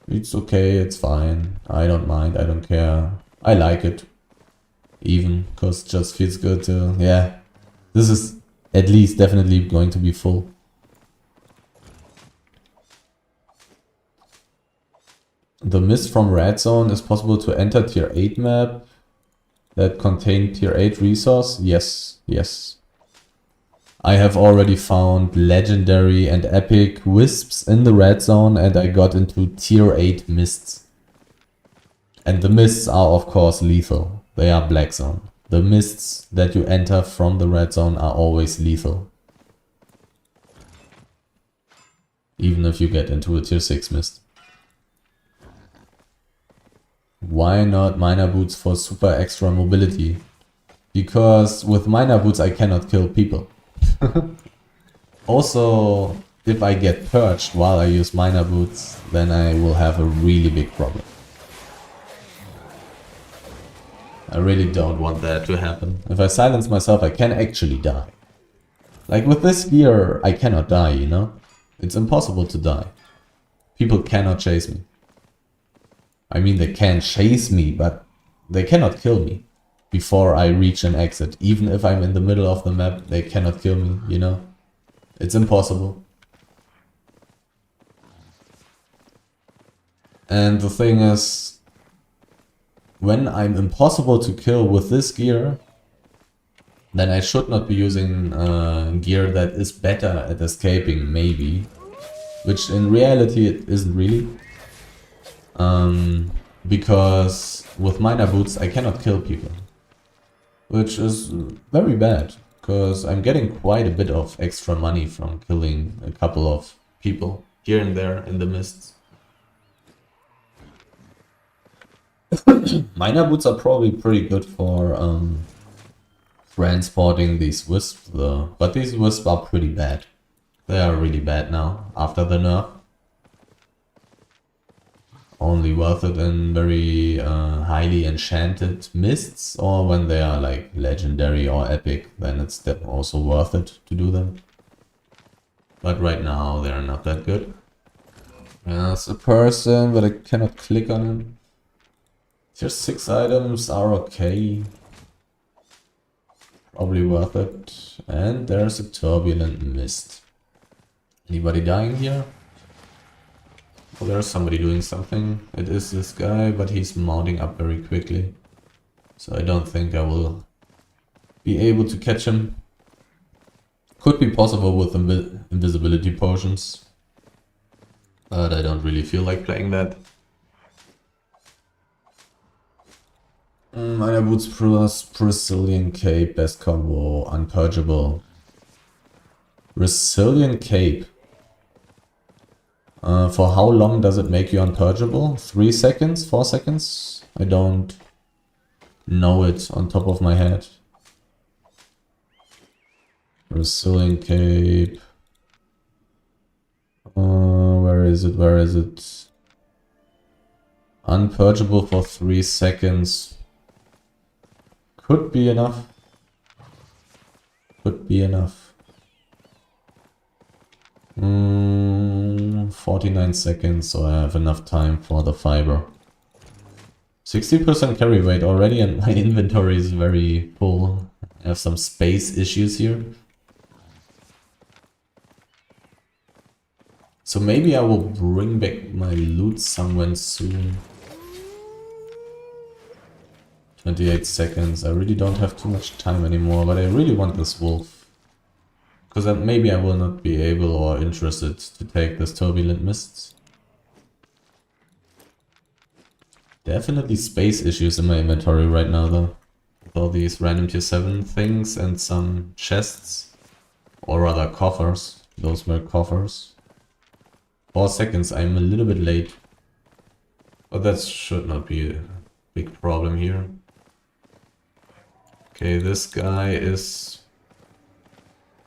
It's okay, it's fine. I don't mind, I don't care. I like it. Even, because it just feels good to... Yeah. This is at least definitely going to be full. The mist from Red Zone is possible to enter tier 8 map that contain tier 8 resource? Yes, yes. I have already found legendary and epic wisps in the Red Zone and I got into tier 8 mists. And the mists are of course lethal. They are Black Zone. The mists that you enter from the Red Zone are always lethal. Even if you get into a tier 6 mist. Why not miner boots for super extra mobility? Because with miner boots I cannot kill people. Also, if I get perched while I use miner boots, then I will have a really big problem. I really don't want that to happen. If I silence myself, I can actually die. Like with this gear, I cannot die, you know? It's impossible to die. People cannot chase me. I mean, they can chase me, but they cannot kill me before I reach an exit. Even if I'm in the middle of the map, they cannot kill me, you know? It's impossible. And the thing is, when I'm impossible to kill with this gear, then I should not be using gear that is better at escaping, maybe. Which in reality it isn't really. Because with miner boots I cannot kill people. Which is very bad, because I'm getting quite a bit of extra money from killing a couple of people here and there in the mists. Miner boots are probably pretty good for transporting these wisps though, but these wisps are pretty bad. They are really bad now, after the nerf. Only worth it in very highly enchanted mists, or when they are like legendary or epic, then it's also worth it to do them. But right now they are not that good. There's a person, but I cannot click on him. Tier 6 items are okay. Probably worth it. And there's a turbulent mist. Anybody dying here? Oh, there's somebody doing something. It is this guy, but he's mounting up very quickly. So I don't think I will be able to catch him. Could be possible with invisibility potions. But I don't really feel like playing that. Miner boots plus Brazilian cape, best combo, unpurgeable. Brazilian cape. For how long does it make you unpurgeable? 3 seconds? 4 seconds? I don't know it on top of my head. Brazilian cape. Where is it? Where is it? Unpurgeable for 3 seconds. Could be enough. Could be enough. 49 seconds, so I have enough time for the fiber. 60% carry weight already, and my inventory is very full. I have some space issues here. So maybe I will bring back my loot somewhere soon. 28 seconds. I really don't have too much time anymore, but I really want this wolf. Because maybe I will not be able or interested to take this turbulent mists. Definitely space issues in my inventory right now though. With all these random tier 7 things and some chests. Or rather coffers. Those were coffers. 4 seconds, I'm a little bit late. But that should not be a big problem here. Okay, this guy is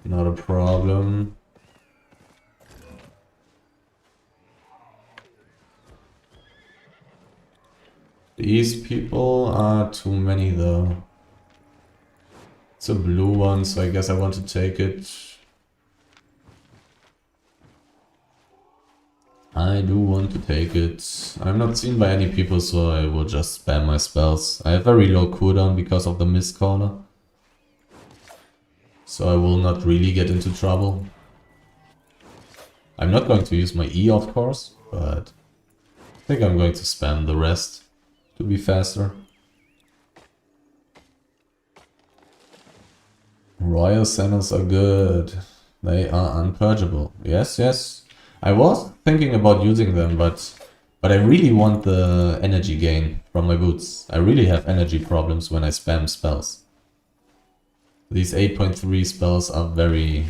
not a problem. These people are too many though. It's a blue one, so I guess I want to take it. I do want to take it. I'm not seen by any people, so I will just spam my spells. I have very low cooldown because of the Mist Caller. So I will not really get into trouble. I'm not going to use my E, of course, but I think I'm going to spam the rest to be faster. Royal Centers are good. They are unpurgeable. Yes, yes. I was thinking about using them, but I really want the energy gain from my boots. I really have energy problems when I spam spells. These 8.3 spells are very,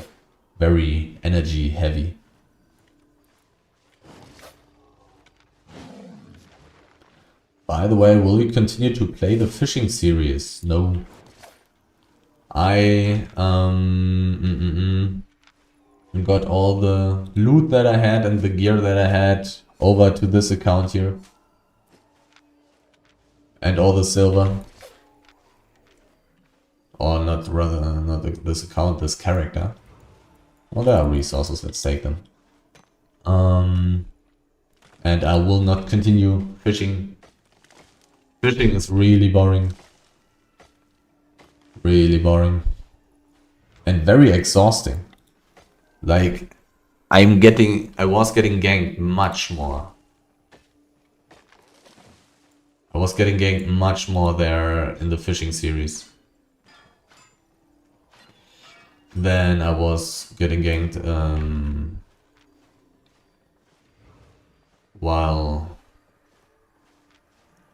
very energy heavy. By the way, will you continue to play the fishing series? No. I got all the loot that I had and the gear that I had over to this account here. And all the silver. Or not, rather, not this account, this character. Well, there are resources, let's take them. And I will not continue fishing. Fishing is really boring. Really boring. And very exhausting. Like, I was getting ganked much more. I was getting ganked much more there in the fishing series than I was getting ganked while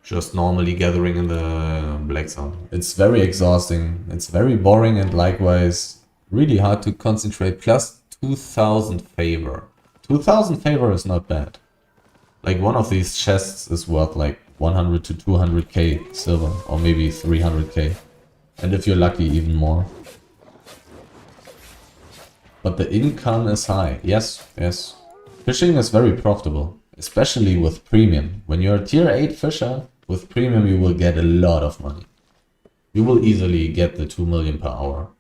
just normally gathering in the Black Zone. It's very exhausting, it's very boring, and likewise really hard to concentrate. Plus 2000 favor. 2000 favor is not bad. Like, one of these chests is worth like 100 to 200k silver, or maybe 300k. And if you're lucky, even more. But the income is high. Yes, yes. Fishing is very profitable, especially with premium. When you're a tier 8 fisher, with premium you will get a lot of money. You will easily get the 2 million per hour.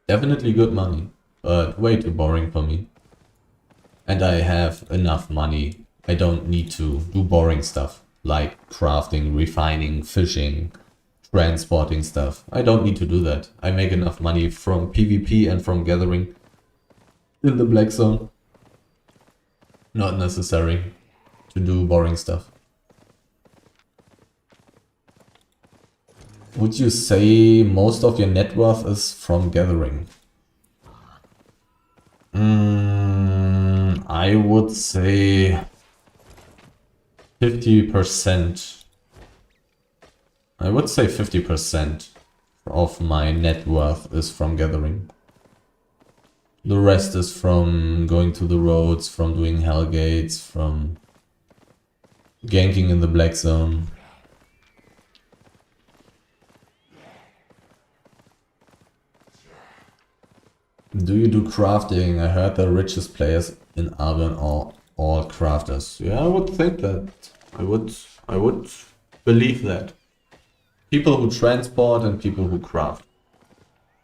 Definitely good money, but way too boring for me. And I have enough money. I don't need to do boring stuff like crafting, refining, fishing, transporting stuff. I don't need to do that. I make enough money from PvP and from gathering in the Black Zone. Not necessary to do boring stuff. Would you say most of your net worth is from gathering? I would say 50%. I would say 50% of my net worth is from gathering. The rest is from going to the roads, from doing hellgates, from ganking in the Black Zone. Do you do crafting? I heard the richest players in Albion are all crafters. Yeah, I would think that. I would believe that. People who transport and people who craft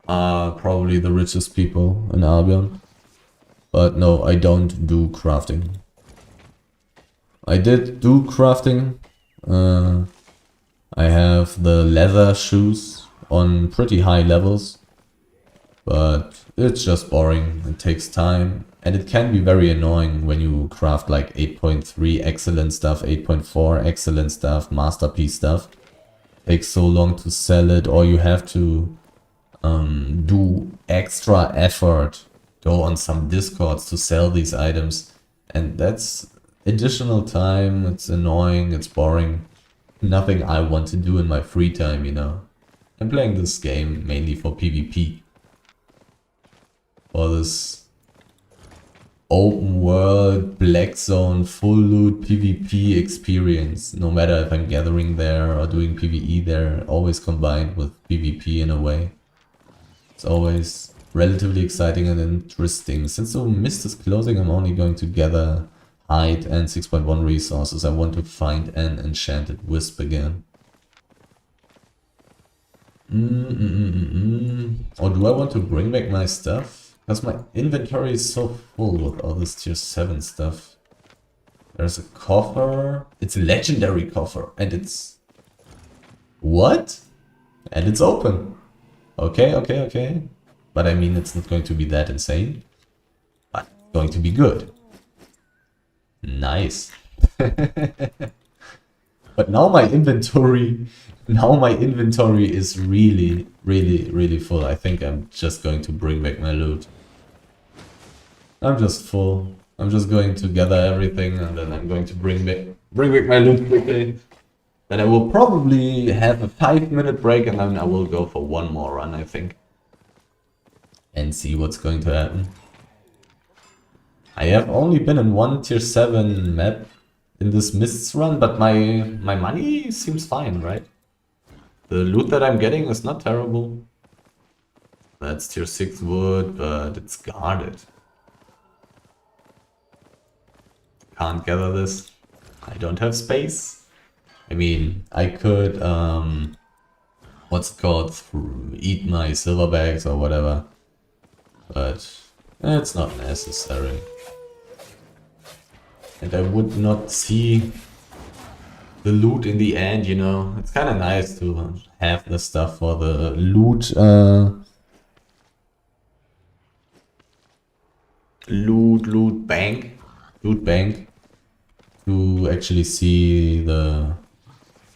are probably the richest people in Albion. But no, I don't do crafting. I did do crafting. I have the leather shoes on pretty high levels. But it's just boring, it takes time, and it can be very annoying when you craft like 8.3 excellent stuff, 8.4 excellent stuff, masterpiece stuff. It takes so long to sell it, or you have to do extra effort, go on some discords to sell these items, and that's additional time. It's annoying, it's boring, nothing I want to do in my free time, you know. I'm playing this game mainly for PvP. For this open world, Black Zone, full loot PvP experience. No matter if I'm gathering there or doing PvE there, always combined with PvP in a way. It's always relatively exciting and interesting. Since the mist is closing, I'm only going to gather hide and 6.1 resources. I want to find an enchanted wisp again. Or do I want to bring back my stuff? Because my inventory is so full with all this tier 7 stuff. There's a coffer. It's a legendary coffer. And it's... What? And it's open. Okay, okay, okay. But I mean, it's not going to be that insane. But it's going to be good. Nice. But now my inventory is really, really, really full. I think I'm just going to bring back my loot. I'm just full. I'm just going to gather everything and then I'm going to bring back my loot quickly. Then I will probably have a 5-minute break and then I will go for one more run, I think. And see what's going to happen. I have only been in one tier 7 map in this Mists run, but my money seems fine, right? The loot that I'm getting is not terrible. That's tier 6 wood, but it's guarded. Can't gather this. I don't have space. I mean, I could, what's it called? Eat my silver bags or whatever. But it's not necessary. And I would not see the loot in the end, you know. It's kind of nice to have the stuff for the loot, loot bank. To actually see the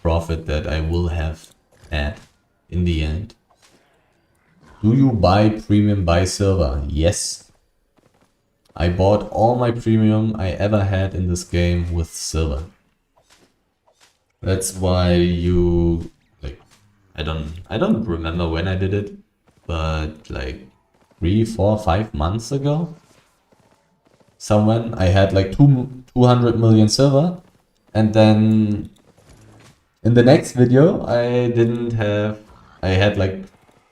profit that I will have had in the end. Do you buy premium buy silver? Yes. I bought all my premium I ever had in this game with silver. That's why you like I don't remember when I did it, but like 3, 4, 5 months ago. Somewhen I had like 200 million silver, and then in the next video I had like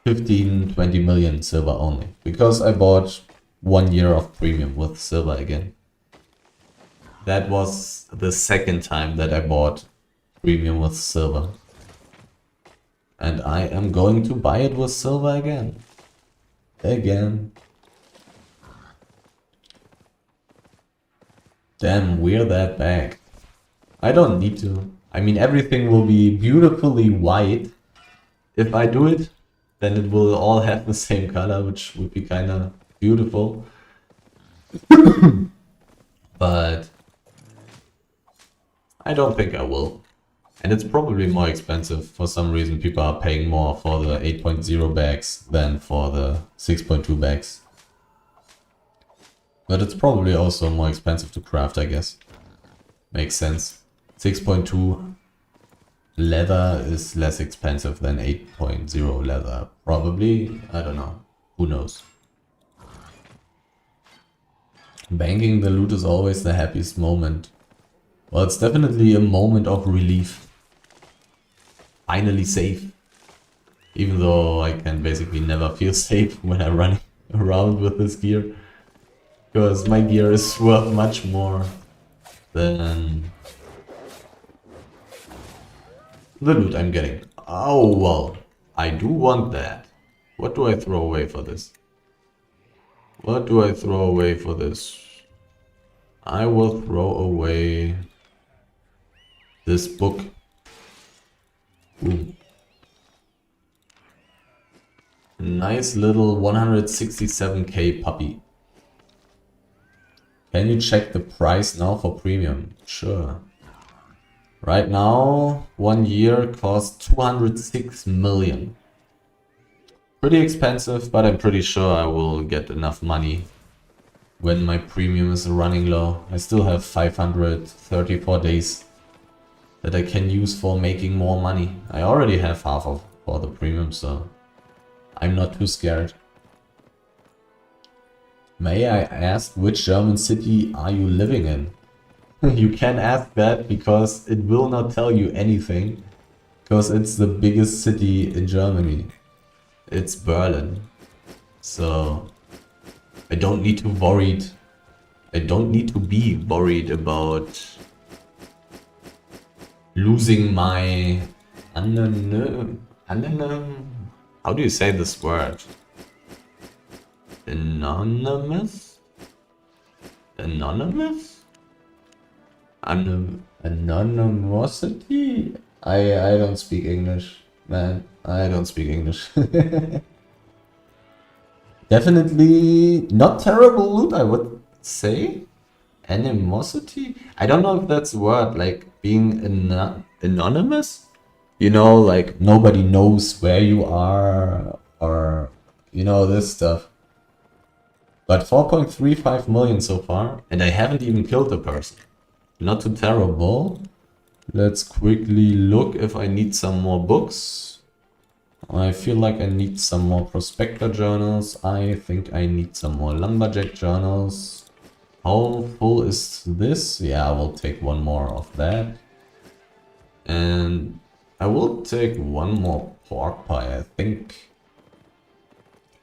15-20 million silver only, because I bought 1 year of premium with silver again. That was the second time that I bought premium with silver. And I am going to buy it with silver again. Damn, we're that back. I don't need to. I mean, everything will be beautifully white. If I do it, then it will all have the same color, which would be kind of beautiful. But I don't think I will. And it's probably more expensive. For some reason, people are paying more for the 8.0 bags than for the 6.2 bags. But it's probably also more expensive to craft, I guess. Makes sense. 6.2 leather is less expensive than 8.0 leather. Probably. I don't know. Who knows? Banking the loot is always the happiest moment. Well, it's definitely a moment of relief. Finally safe. Even though I can basically never feel safe when I'm running around with this gear. Because my gear is worth much more than the loot I'm getting. Oh, well, I do want that. What do I throw away for this? What do I throw away for this? I will throw away this book. Ooh. Nice little 167k puppy. Can you check the price now for premium? Sure. Right now, 1 year costs 206 million. Pretty expensive, but I'm pretty sure I will get enough money when my premium is running low. I still have 534 days that I can use for making more money. I already have half of for the premium, so I'm not too scared. May I ask, which German city are you living in? You can ask that because it will not tell you anything, because it's the biggest city in Germany. It's Berlin. So I don't need to be worried about losing my how do you say this word? Anonymous? Anonymous? Anonymosity? I don't speak English, man. I don't speak English. Definitely not terrible loot, I would say. Animosity? I don't know if that's a word, like being anonymous? You know, like nobody knows where you are, or you know, this stuff. But 4.35 million so far, and I haven't even killed a person. Not too terrible. Let's quickly look if I need some more books. I feel like I need some more prospector journals. I think I need some more lumberjack journals. How full is this? Yeah, I will take one more of that. And I will take one more pork pie, I think.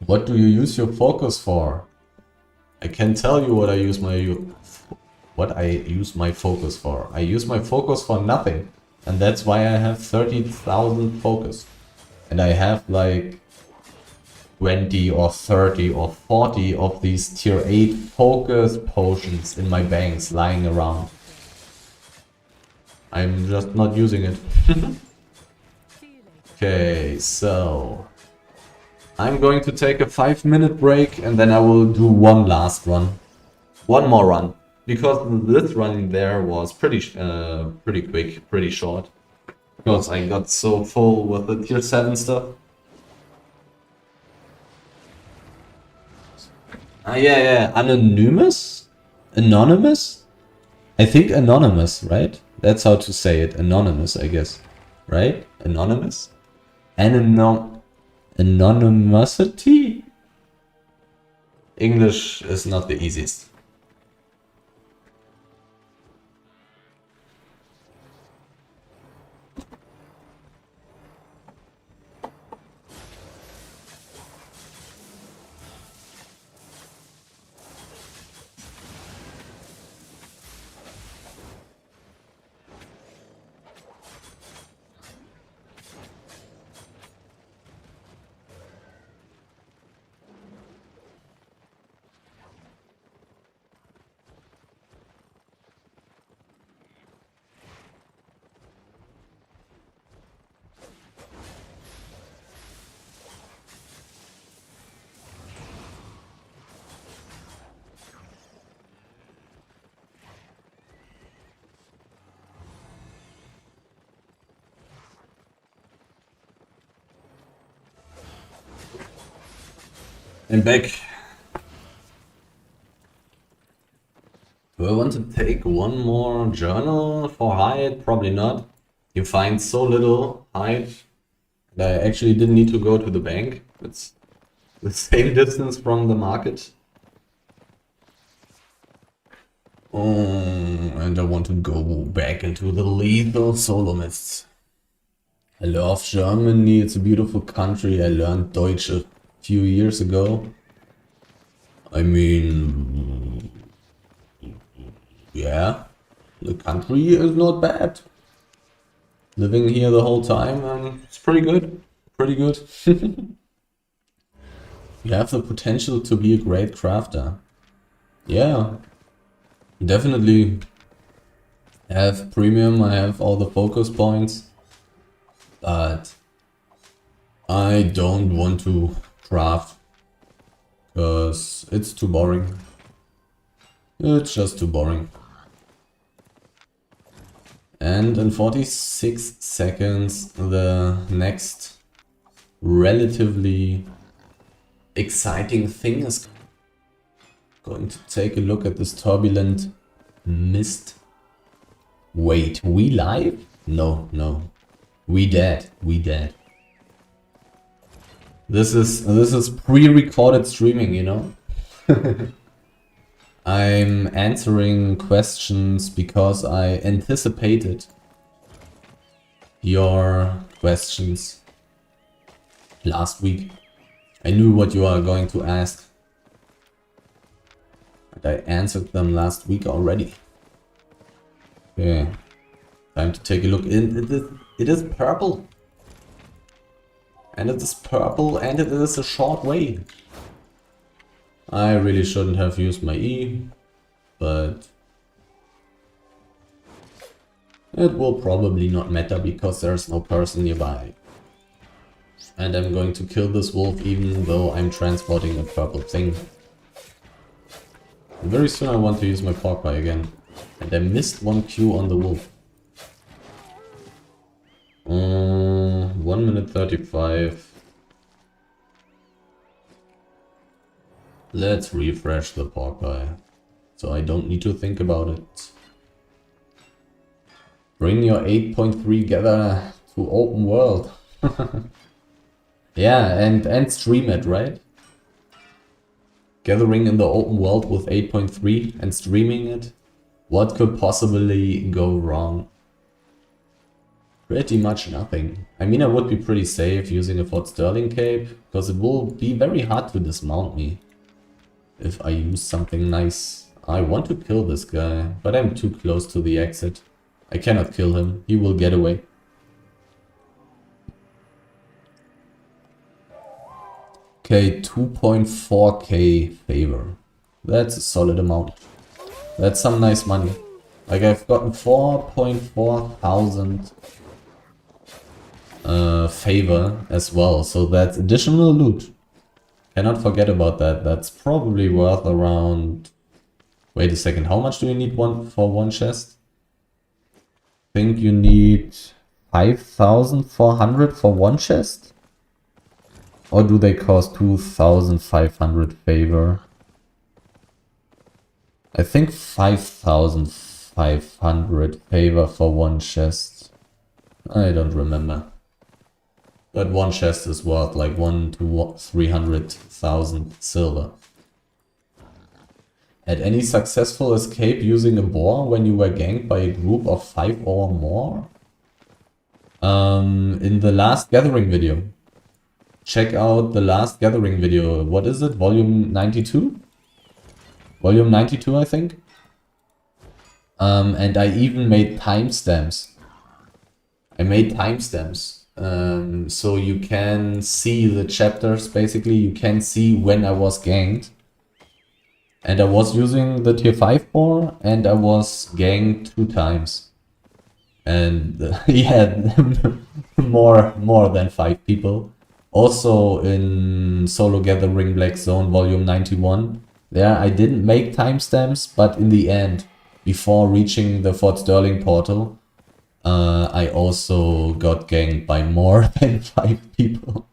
What do you use your focus for? I can tell you what I use my focus for. I use my focus for nothing. And that's why I have 30,000 focus. And I have like 20 or 30 or 40 of these tier 8 focus potions in my banks lying around. I'm just not using it. Okay, so I'm going to take a 5-minute break and then I will do one last run. One more run. Because this run there was pretty quick, pretty short. Because I got so full with the tier 7 stuff. Yeah. Anonymous? Anonymous? I think anonymous, right? That's how to say it. Anonymous, I guess. Right? Anonymous? Anonymosity? English is not the easiest. I'm back. Do I want to take one more journal for hide? Probably not. You find so little hide that I actually didn't need to go to the bank. It's the same distance from the market. And I want to go back into the lethal solar mists. I love Germany, it's a beautiful country. I learned Deutsch a few years ago. I mean, yeah, the country is not bad. Living here the whole time, and it's pretty good. Pretty good. You have the potential to be a great crafter. Yeah, definitely. I have premium, I have all the focus points. But I don't want to craft. Because it's too boring. It's just too boring. And in 46 seconds, the next relatively exciting thing is going to take a look at this turbulent mist. Wait, we live? No. We dead. This is pre-recorded streaming, you know? I'm answering questions because I anticipated your questions last week. I knew what you are going to ask. And I answered them last week already. Okay. Time to take a look in. It is purple. And it is purple and it is a short way. I really shouldn't have used my E, but it will probably not matter because there's no person nearby. And I'm going to kill this wolf even though I'm transporting a purple thing. Very soon I want to use my pork pie again. And I missed one Q on the wolf. 1 minute 35. Let's refresh the pork pie. So I don't need to think about it. Bring your 8.3 gather to open world. Yeah, and stream it, right? Gathering in the open world with 8.3 and streaming it. What could possibly go wrong? Pretty much nothing. I mean, I would be pretty safe using a Fort Sterling cape, because it will be very hard to dismount me if I use something nice. I want to kill this guy, but I'm too close to the exit. I cannot kill him. He will get away. Okay, 2.4k favor. That's a solid amount. That's some nice money. Like, I've gotten 4.4 thousand favor as well. So that's additional loot. Cannot forget about that. That's probably worth around... Wait a second, how much do you need for one chest? I think you need 5,400 for one chest? Or do they cost 2,500 favor? I think 5,500 favor for one chest. I don't remember. But one chest is worth like 1 to 300,000 silver. Had any successful escape using a boar when you were ganked by a group of 5 or more? In the last gathering video. Check out the last gathering video. What is it? Volume 92? Volume 92, I think. And I even made timestamps. I made timestamps. So you can see the chapters, basically. You can see when I was ganked. And I was using the tier 5 boar, and I was ganked 2 times. And he had more than 5 people. Also in Solo Gathering Black Zone Volume 91. There I didn't make timestamps, but in the end, before reaching the Fort Sterling portal, I also got ganked by more than 5 people.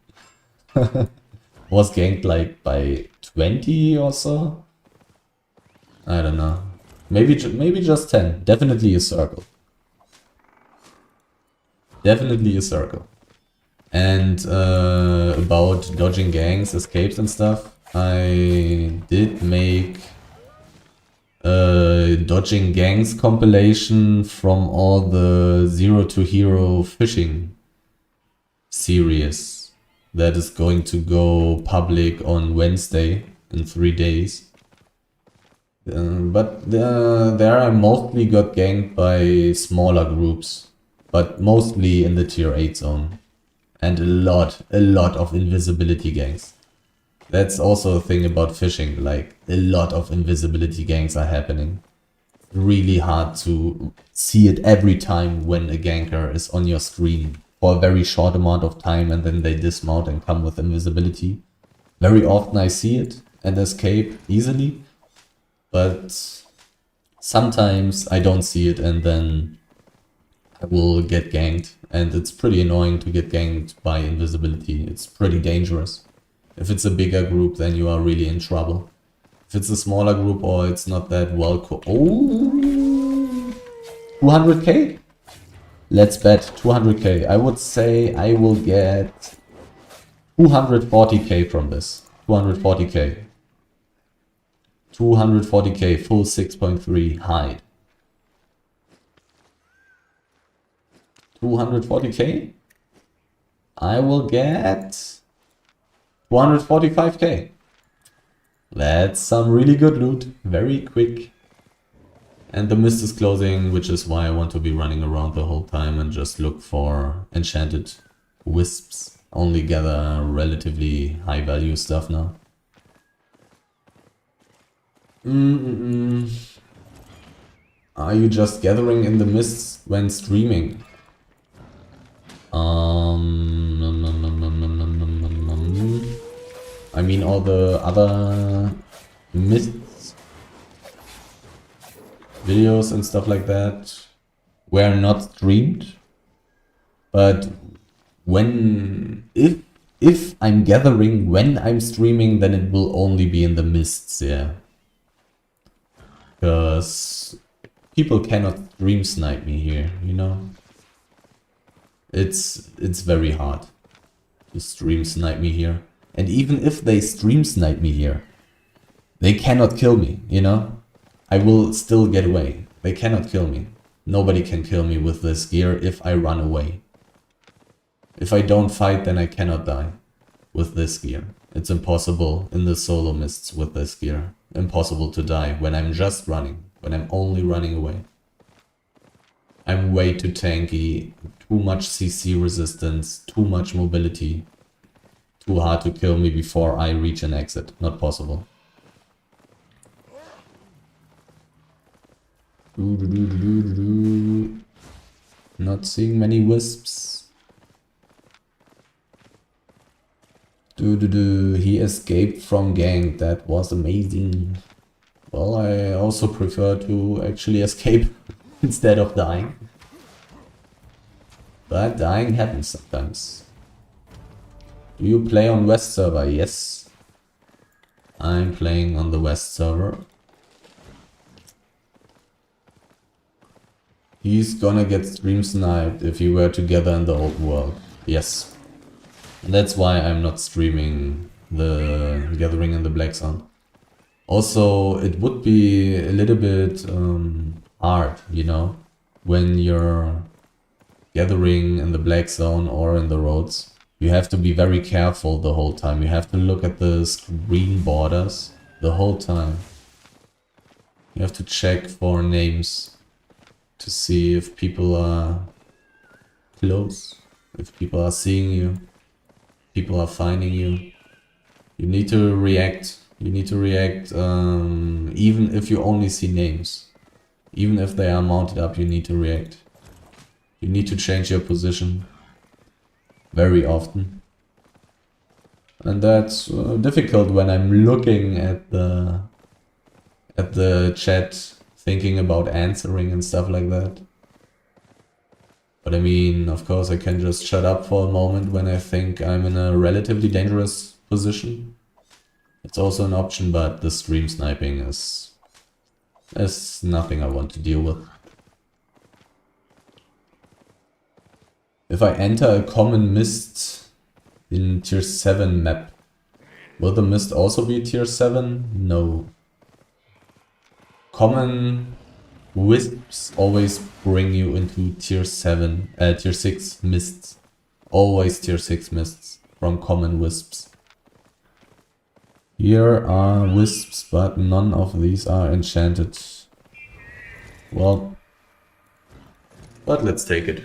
Was ganked like by 20 or so? I don't know. Maybe just 10. Definitely a circle. Definitely a circle. And about dodging gangs, escapes and stuff, I did make a dodging gangs compilation from all the Zero to Hero fishing series that is going to go public on Wednesday in 3 days. But there I mostly got ganked by smaller groups, but mostly in the tier 8 zone. And a lot of invisibility gangs. That's also a thing about fishing, like a lot of invisibility gangs are happening. Really hard to see it every time when a ganker is on your screen for a very short amount of time and then they dismount and come with invisibility. Very often I see it and escape easily, but sometimes I don't see it and then I will get ganked, and it's pretty annoying to get ganked by invisibility. It's pretty dangerous. If it's a bigger group, then you are really in trouble. If it's a smaller group or it's not that well oh, 200k? Let's bet 200k. I would say I will get 240k from this. 240k. 240k, full 6.3 hide. 240k? I will get 245k. That's some really good loot, very quick. And the mist is closing, which is why I want to be running around the whole time and just look for enchanted wisps. Only gather relatively high value stuff now. Are you just gathering in the mists when streaming? I mean all the other mists videos and stuff like that were not streamed. But if I'm gathering when I'm streaming, then it will only be in the mists, yeah. Because people cannot stream snipe me here, you know? It's very hard to stream snipe me here. And even if they stream snipe me here, they cannot kill me, you know? I will still get away. They cannot kill me. Nobody can kill me with this gear if I run away. If I don't fight, then I cannot die with this gear. It's impossible in the solo mists with this gear. Impossible to die when I'm just running, when I'm only running away. I'm way too tanky, too much CC resistance, too much mobility. Too hard to kill me before I reach an exit. Not possible. Not seeing many wisps. He escaped from gang. That was amazing. Well, I also prefer to actually escape instead of dying. But dying happens sometimes. Do you play on West server? Yes. I'm playing on the West server. He's gonna get stream sniped if he were together in the open world. Yes. And that's why I'm not streaming the Gathering in the Black Zone. Also, it would be a little bit hard, you know, when you're gathering in the Black Zone or in the roads. You have to be very careful the whole time. You have to look at the screen borders the whole time. You have to check for names to see if people are close, if people are seeing you, people are finding you. You need to react. You need to react even if you only see names. Even if they are mounted up, you need to react. You need to change your position very often. And that's difficult when I'm looking at the chat, thinking about answering and stuff like that. But I mean, of course, I can just shut up for a moment when I think I'm in a relatively dangerous position. It's also an option, but the stream sniping is nothing I want to deal with. If I enter a common mist in tier 7 map, will the mist also be tier 7? No. Common wisps always bring you into tier 6 mists. Always tier 6 mists from common wisps. Here are wisps, but none of these are enchanted. Well, but let's take it.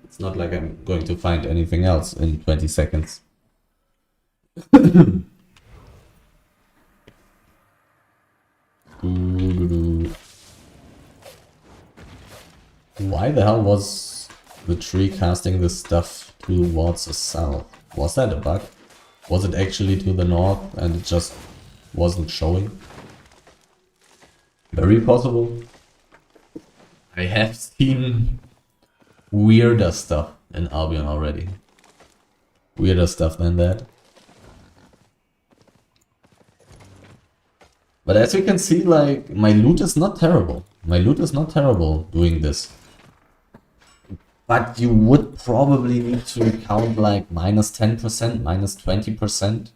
It's not like I'm going to find anything else in 20 seconds. Why the hell was the tree casting this stuff towards the south? Was that a bug? Was it actually to the north and it just wasn't showing? Very possible. I have seen weirder stuff in Albion already. Weirder stuff than that. But as you can see, like, my loot is not terrible. My loot is not terrible doing this. But you would probably need to count like minus 10%, minus 20%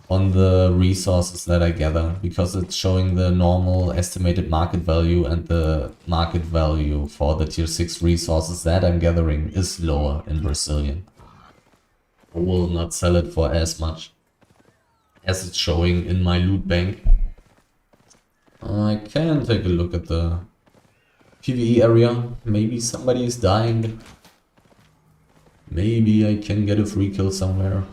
on the resources that I gather, because it's showing the normal estimated market value, and the market value for the tier 6 resources that I'm gathering is lower in Brazilian. I will not sell it for as much as it's showing in my loot bank. I can take a look at the PvE area. Maybe somebody is dying. Maybe I can get a free kill somewhere.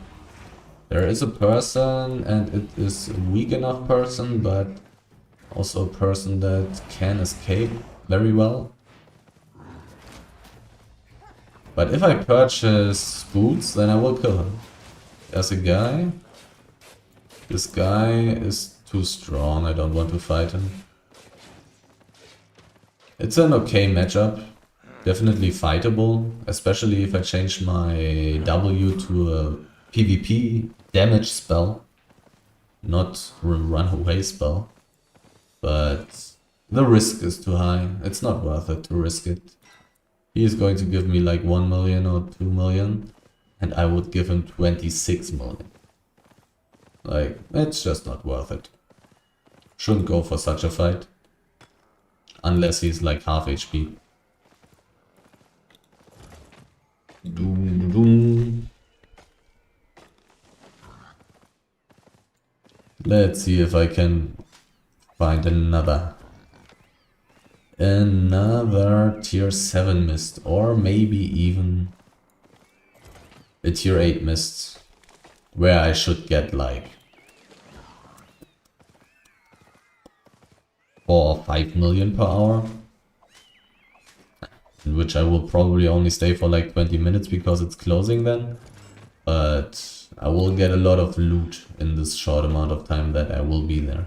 There is a person, and it is a weak enough person, but Also a person that can escape very well. But if I purchase boots, then I will kill him. There's a guy. This guy is too strong, I don't want to fight him. It's an okay matchup. Definitely fightable, especially if I change my W to a PvP damage spell. Not a runaway spell. But the risk is too high. It's not worth it to risk it. He is going to give me like 1 million or 2 million. And I would give him 26 million. Like, it's just not worth it. Shouldn't go for such a fight. Unless he's like half HP. Doom, doom. Let's see if I can find another tier 7 mist, or maybe even a tier 8 mist, where I should get like 4 or 5 million per hour, in which I will probably only stay for like 20 minutes because it's closing then, but I will get a lot of loot in this short amount of time that I will be there.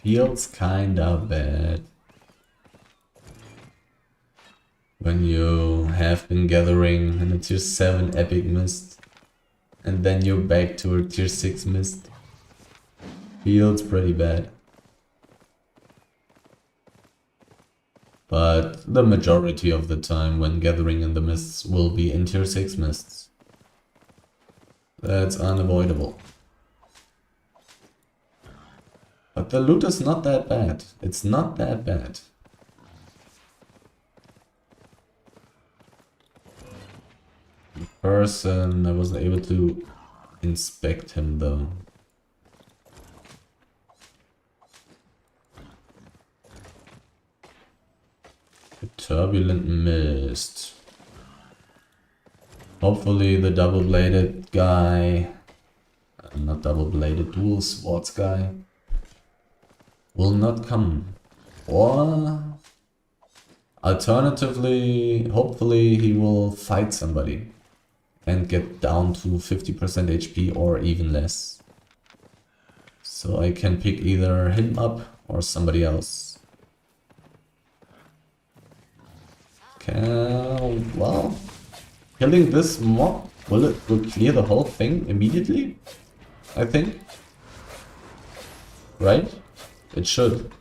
Feels kinda bad when you have been gathering in a tier 7 epic mist and then you're back to a tier 6 mist. Feels pretty bad. But the majority of the time when gathering in the mists will be in tier 6 mists. That's unavoidable. But the loot is not that bad. It's not that bad. The person, I wasn't able to inspect him though. A turbulent mist. Hopefully the double-bladed guy, not double-bladed, dual swords guy, will not come. Or alternatively, hopefully he will fight somebody and get down to 50% HP or even less. So I can pick either him up or somebody else. Well, killing this mob, will clear the whole thing immediately? I think. Right? It should.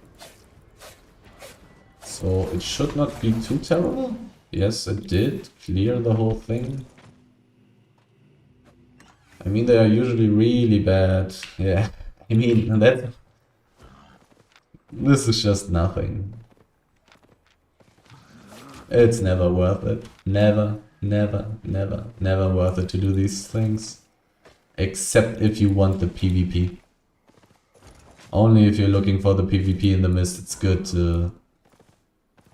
So it should not be too terrible. Yes, it did clear the whole thing. I mean, they are usually really bad. Yeah, I mean, this is just nothing. It's never worth it. Never, never, never, never worth it to do these things. Except if you want the PvP. Only if you're looking for the PvP in the mist, it's good to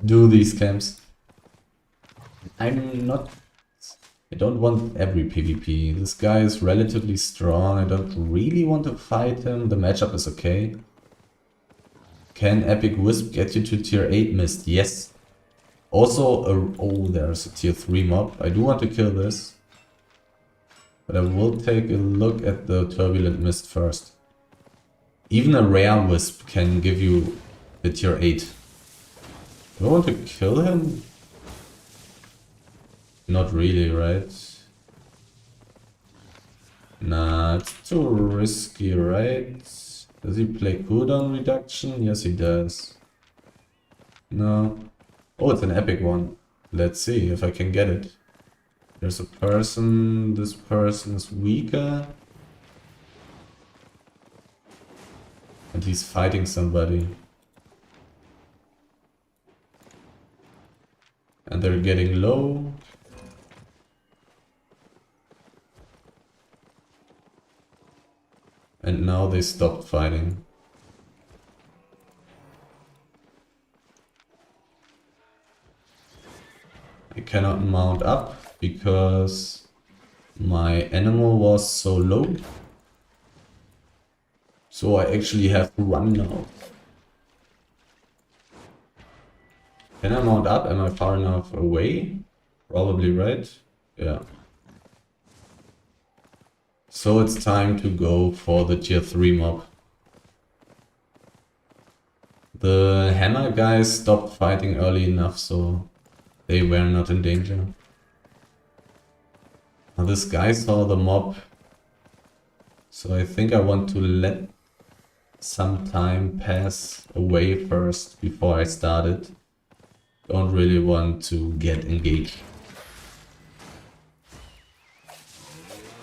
do these camps. I don't want every PvP. This guy is relatively strong. I don't really want to fight him. The matchup is okay. Can Epic Wisp get you to tier 8 mist? Yes. Also, oh, there's a tier 3 mob. I do want to kill this. But I will take a look at the turbulent mist first. Even a rare wisp can give you the tier 8. Do I want to kill him? Not really, right? Nah, it's too risky, right? Does he play cooldown reduction? Yes, he does. No. Oh, it's an epic one. Let's see if I can get it. There's a person. This person is weaker. And he's fighting somebody. And they're getting low. and now they stopped fighting. I cannot mount up because my animal was so low. So I actually have to run now. Can I mount up? Am I far enough away? Probably, right? Yeah. So it's time to go for the tier 3 mob. The hammer guys stopped fighting early enough, so they were not in danger. Now this guy saw the mob, so I think I want to let some time pass away first before I start it. Don't really want to get engaged.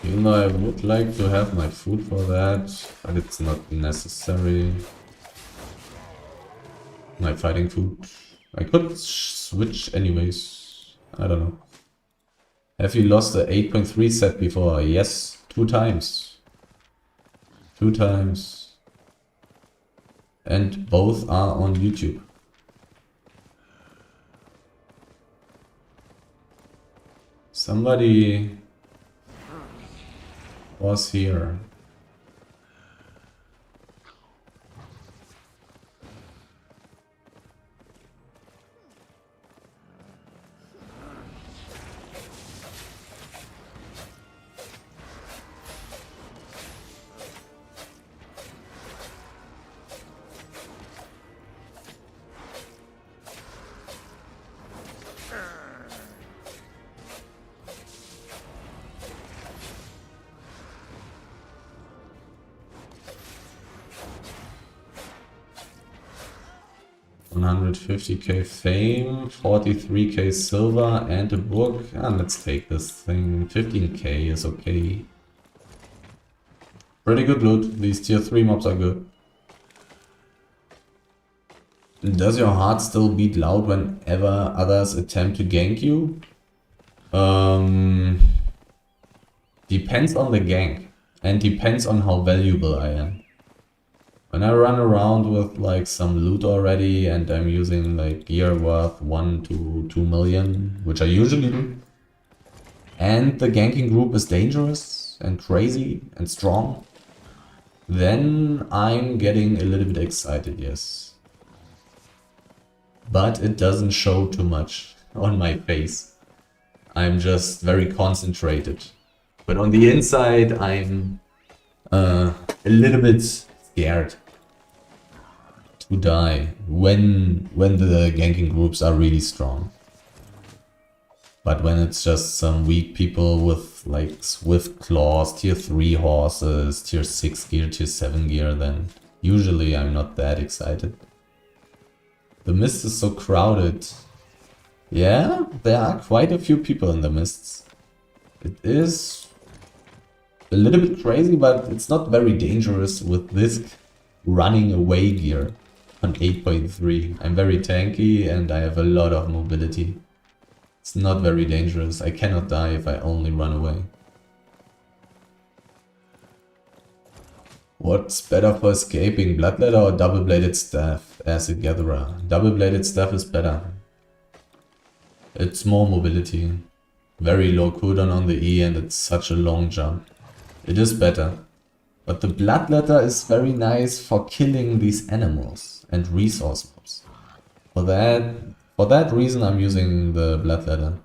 Even though I would like to have my food for that, but it's not necessary. My fighting food. I could switch anyways. I don't know. Have you lost the 8.3 set before? Yes, 2 times. 2 times. And both are on YouTube. Somebody was here. $150k fame, 43k silver, and a book. And let's take this thing. 15k is okay. Pretty good loot. These tier 3 mobs are good. Does your heart still beat loud whenever others attempt to gank you? Depends on the gank. And depends on how valuable I am. When I run around with like some loot already and I'm using like gear worth 1 to 2 million, which I usually do, and the ganking group is dangerous and crazy and strong, then I'm getting a little bit excited, yes. But it doesn't show too much on my face. I'm just very concentrated. But on the inside, I'm a little bit scared to die when the ganking groups are really strong. But when it's just some weak people with like swift claws, tier 3 horses, tier 6 gear, tier 7 gear, then usually I'm not that excited. The mist is so crowded. Yeah, there are quite a few people in the mists. It is a little bit crazy, but it's not very dangerous with this running away gear on 8.3. I'm very tanky and I have a lot of mobility. It's not very dangerous. I cannot die if I only run away. What's better for escaping, Bloodletter or Double-Bladed Staff as a gatherer? Double-Bladed Staff is better. It's more mobility. Very low cooldown on the E and it's such a long jump. It is better. But the Bloodletter is very nice for killing these animals and resource mobs. For that reason I'm using the Bloodletter.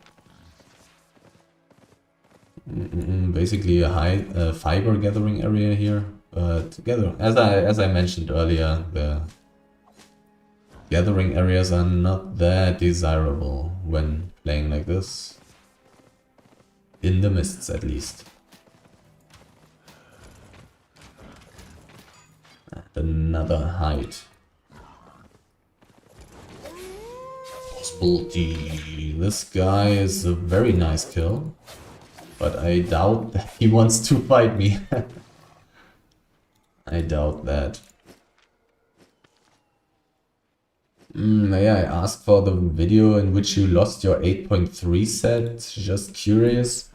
Basically a high fiber gathering area here. But as I mentioned earlier, the gathering areas are not that desirable when playing like this. In the mists, at least. And another hide. Possibility. This guy is a very nice kill. But I doubt that he wants to fight me. I doubt that. May I ask for the video in which you lost your 8.3 set? Just curious.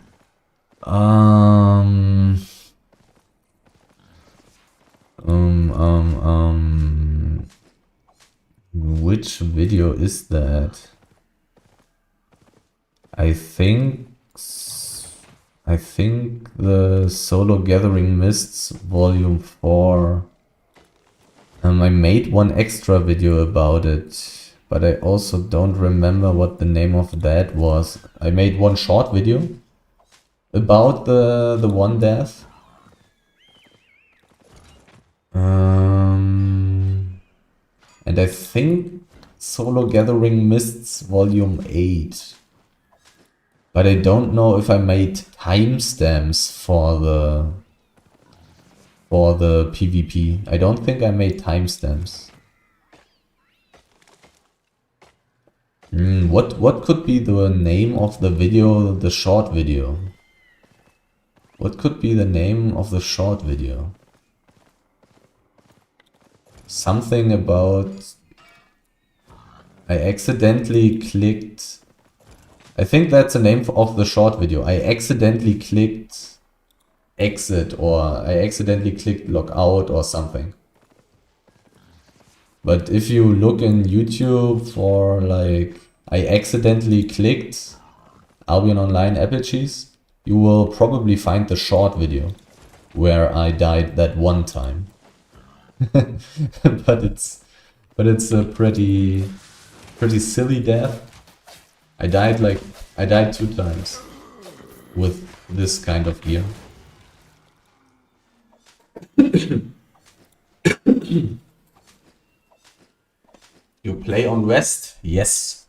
Which video is that? I think the Solo Gathering Mists Volume 4. I made one extra video about it, but I also don't remember what the name of that was. I made one short video about the one death. And I think Solo Gathering Mists Volume 8. But I don't know if I made timestamps for the PvP. I don't think I made timestamps. What could be the name of the video, the short video? What could be the name of the short video? Something about... I accidentally clicked... I think that's the name of the short video. I accidentally clicked exit, or I accidentally clicked log out or something. But if you look in YouTube for like, I accidentally clicked Albion Online Apaches, you will probably find the short video where I died that one time. but it's a pretty silly death. I died 2 times with this kind of gear. You play on West? Yes.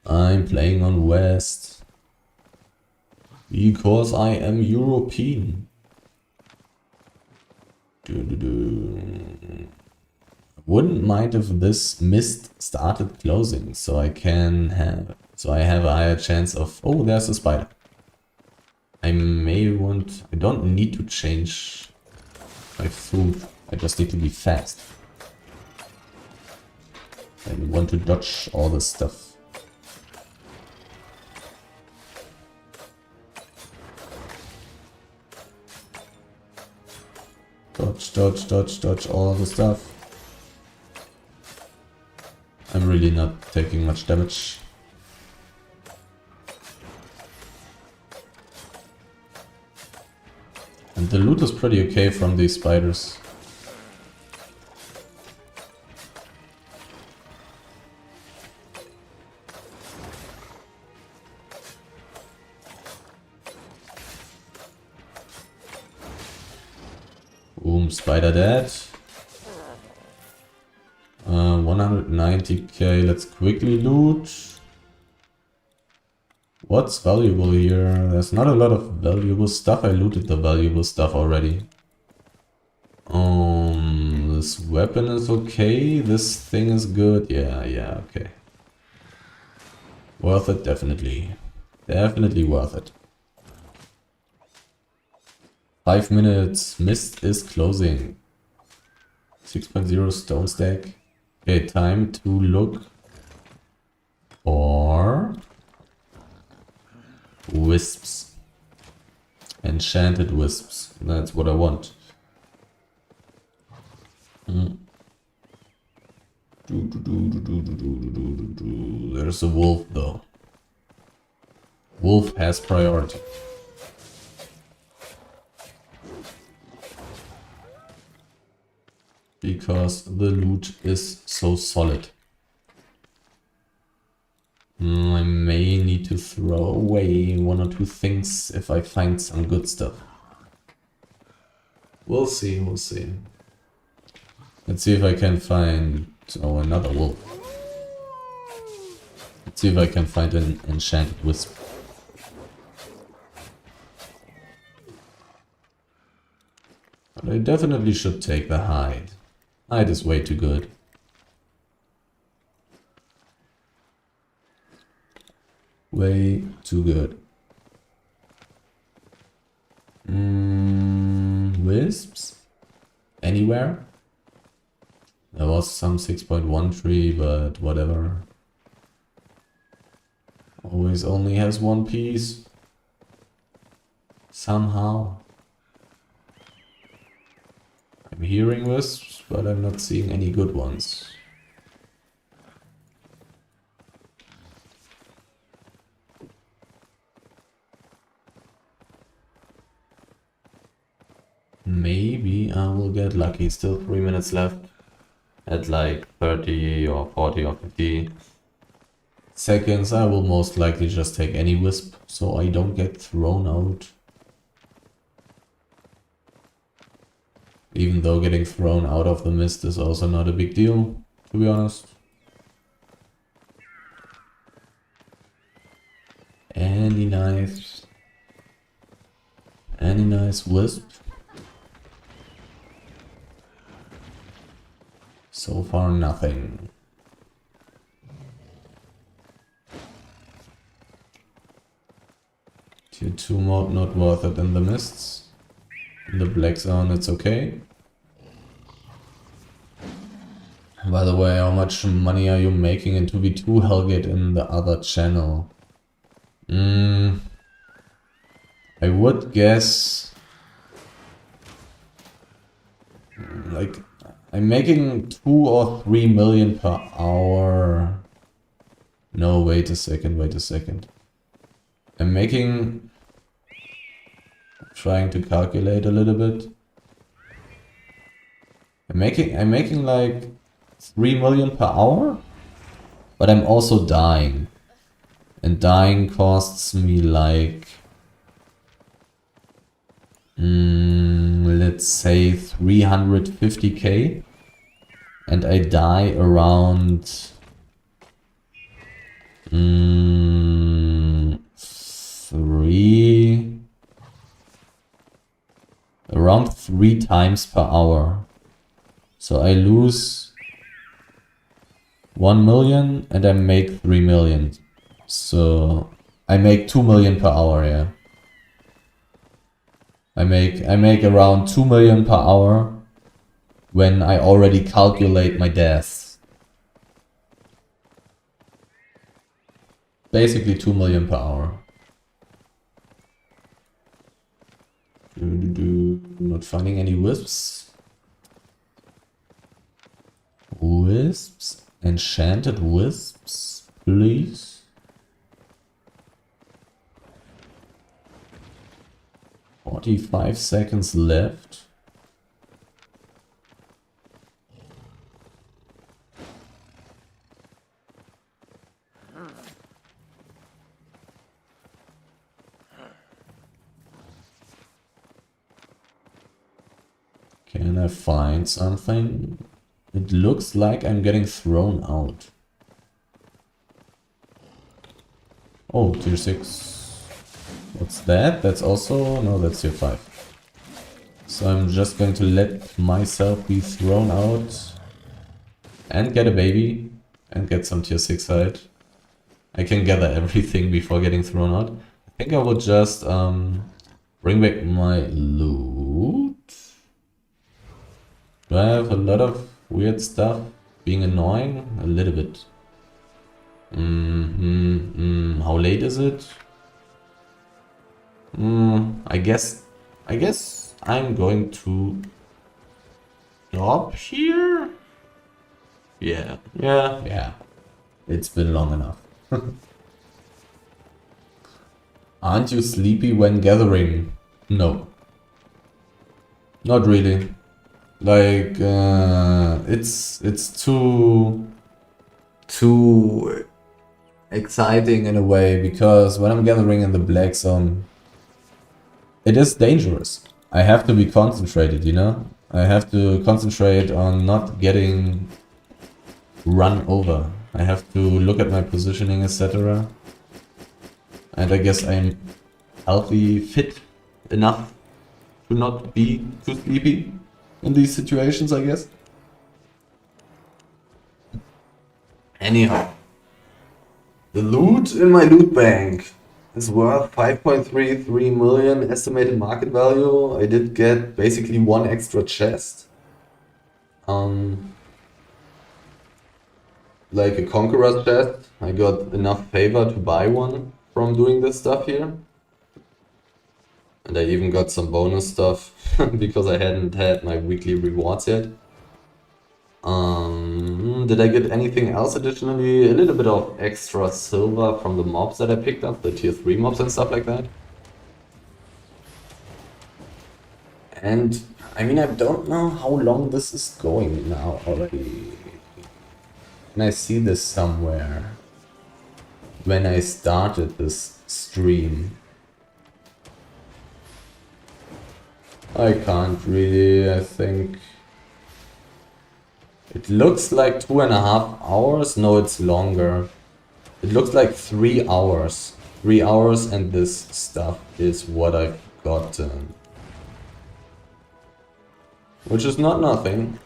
I'm playing on West. Because I am European. Wouldn't mind if this mist started closing, so I have a higher chance of... Oh, there's a spider. I don't need to change my food. I just need to be fast. I want to dodge all this stuff. Dodge all the stuff. I'm really not taking much damage. And the loot is pretty okay from these spiders. Boom, spider dead. 190k, let's quickly loot. What's valuable here? There's not a lot of valuable stuff. I looted the valuable stuff already. This weapon is okay. This thing is good. Yeah, okay. Worth it, definitely. Definitely worth it. 5 minutes. Mist is closing. 6.0 stone stack. Okay, time to look for wisps. Enchanted wisps. That's what I want. There's a wolf though. Wolf has priority. Because the loot is so solid. I may need to throw away 1 or 2 things if I find some good stuff. We'll see. Let's see if I can find... Oh, another wolf. Let's see if I can find an enchanted wisp. But I definitely should take the hide. Hide is way too good. Way too good. Wisps? Anywhere? There was some 6.13, but whatever. Always only has 1 piece. Somehow. I'm hearing wisps, but I'm not seeing any good ones. Maybe I will get lucky. Still 3 minutes left. At like 30 or 40 or 50 seconds, I will most likely just take any wisp so I don't get thrown out. Even though getting thrown out of the mist is also not a big deal, to be honest. Any nice wisp? So far nothing. Tier 2 mode not worth it in the mists. In the black zone it's okay. By the way, how much money are you making in 2v2 Hellgate in the other channel? I would guess... like... I'm making 2 or 3 million per hour. No, wait a second. I'm making... trying to calculate a little bit. I'm making like 3 million per hour, but I'm also dying. And dying costs me like... let's say 350k. And I die around... around 3 times per hour. So I lose 1 million and I make 3 million. So I make 2 million per hour, yeah. I make around 2 million per hour when I already calculate my deaths. Basically 2 million per hour. Not finding any wisps. Wisps? Enchanted wisps, please. "45 seconds left. Can I find something? It looks like I'm getting thrown out. Oh, tier 6. What's that? That's also... no, that's tier 5. So I'm just going to let myself be thrown out and get a baby and get some tier 6 hide. I can gather everything before getting thrown out. I think I will just bring back my loot. Do I have a lot of weird stuff being annoying? A little bit. How late is it? I guess I'm going to stop here. Yeah. It's been long enough. Aren't you sleepy when gathering? No. Not really. Like, it's too exciting in a way, because when I'm gathering in the black zone, it is dangerous. I have to be concentrated, you know? I have to concentrate on not getting run over. I have to look at my positioning, etc. And I guess I'm healthy, fit enough to not be too sleepy in these situations, I guess. Anyhow, the loot in my loot bank is worth 5.33 million estimated market value. I did get basically 1 extra chest. Like a conqueror's chest. I got enough favor to buy one from doing this stuff here. And I even got some bonus stuff because I hadn't had my weekly rewards yet. Did I get anything else additionally? A little bit of extra silver from the mobs that I picked up, the tier 3 mobs and stuff like that. And I mean, I don't know how long this is going now already. And I see this somewhere when I started this stream. I can't really, I think it looks like 2.5 hours. No, it's longer. It looks like 3 hours. 3 hours, and this stuff is what I've gotten. Which is not nothing,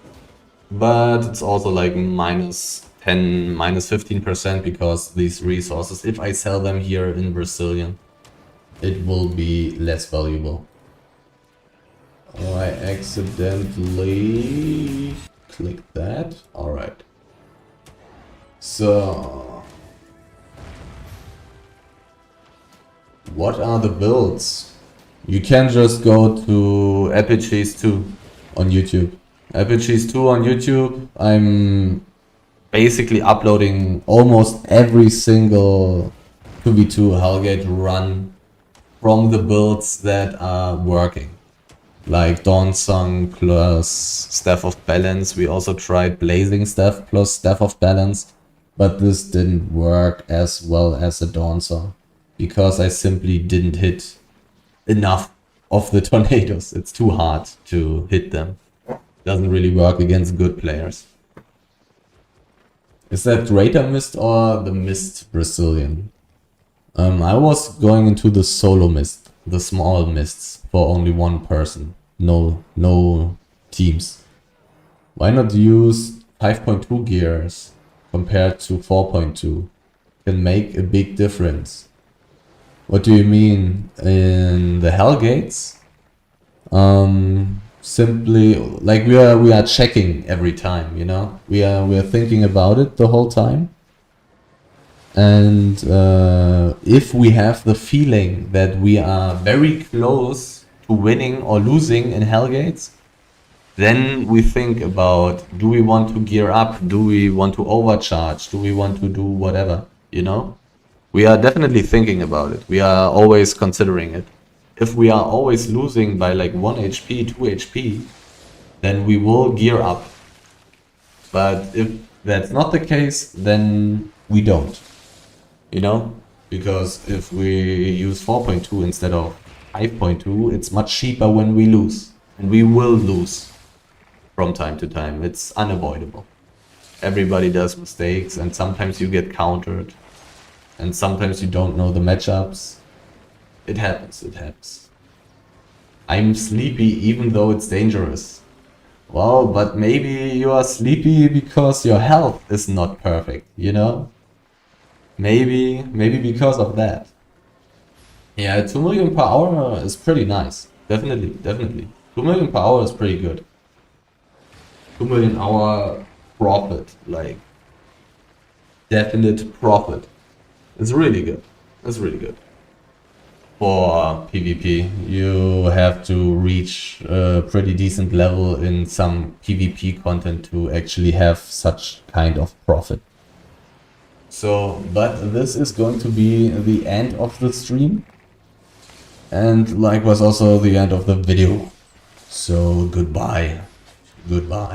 but it's also like minus 10, minus 15% because these resources, if I sell them here in Brazilian, it will be less valuable. Oh, I accidentally clicked that. Alright. So, what are the builds? You can just go to Epicheese2 on YouTube. Epicheese2 on YouTube. I'm basically uploading almost every single 2v2 Hellgate run from the builds that are working. Like Dawn Song plus Staff of Balance. We also tried Blazing Staff plus Staff of Balance, but this didn't work as well as a Dawn Song because I simply didn't hit enough of the tornadoes. It's too hard to hit them. Doesn't really work against good players. Is that Greater Mist or the Mist Brazilian? I was going into the solo mist, the small mists for only one person. No teams. Why not use 5.2 gears compared to 4.2? Can make a big difference. What do you mean? In the Hellgates? Simply like we are checking every time, you know? We are thinking about it the whole time. And if we have the feeling that we are very close to winning or losing in Hellgates, then we think about, do we want to gear up? Do we want to overcharge? Do we want to do whatever, you know? We are definitely thinking about it. We are always considering it. If we are always losing by like 1 HP, 2 HP, then we will gear up. But if that's not the case, then we don't. You know? Because if we use 4.2 instead of 5.2, it's much cheaper when we lose. And we will lose from time to time. It's unavoidable. Everybody does mistakes, and sometimes you get countered. And sometimes you don't know the matchups. It happens, it happens. I'm sleepy even though it's dangerous. Well, but maybe you are sleepy because your health is not perfect, you know? Maybe because of that. Yeah, 2 million per hour is pretty nice. Definitely. 2 million per hour is pretty good. 2 million hour profit, like definite profit. It's really good. It's really good. For PvP, you have to reach a pretty decent level in some PvP content to actually have such kind of profit. So, but this is going to be the end of the stream. And likewise also the end of the video. So, goodbye. Goodbye.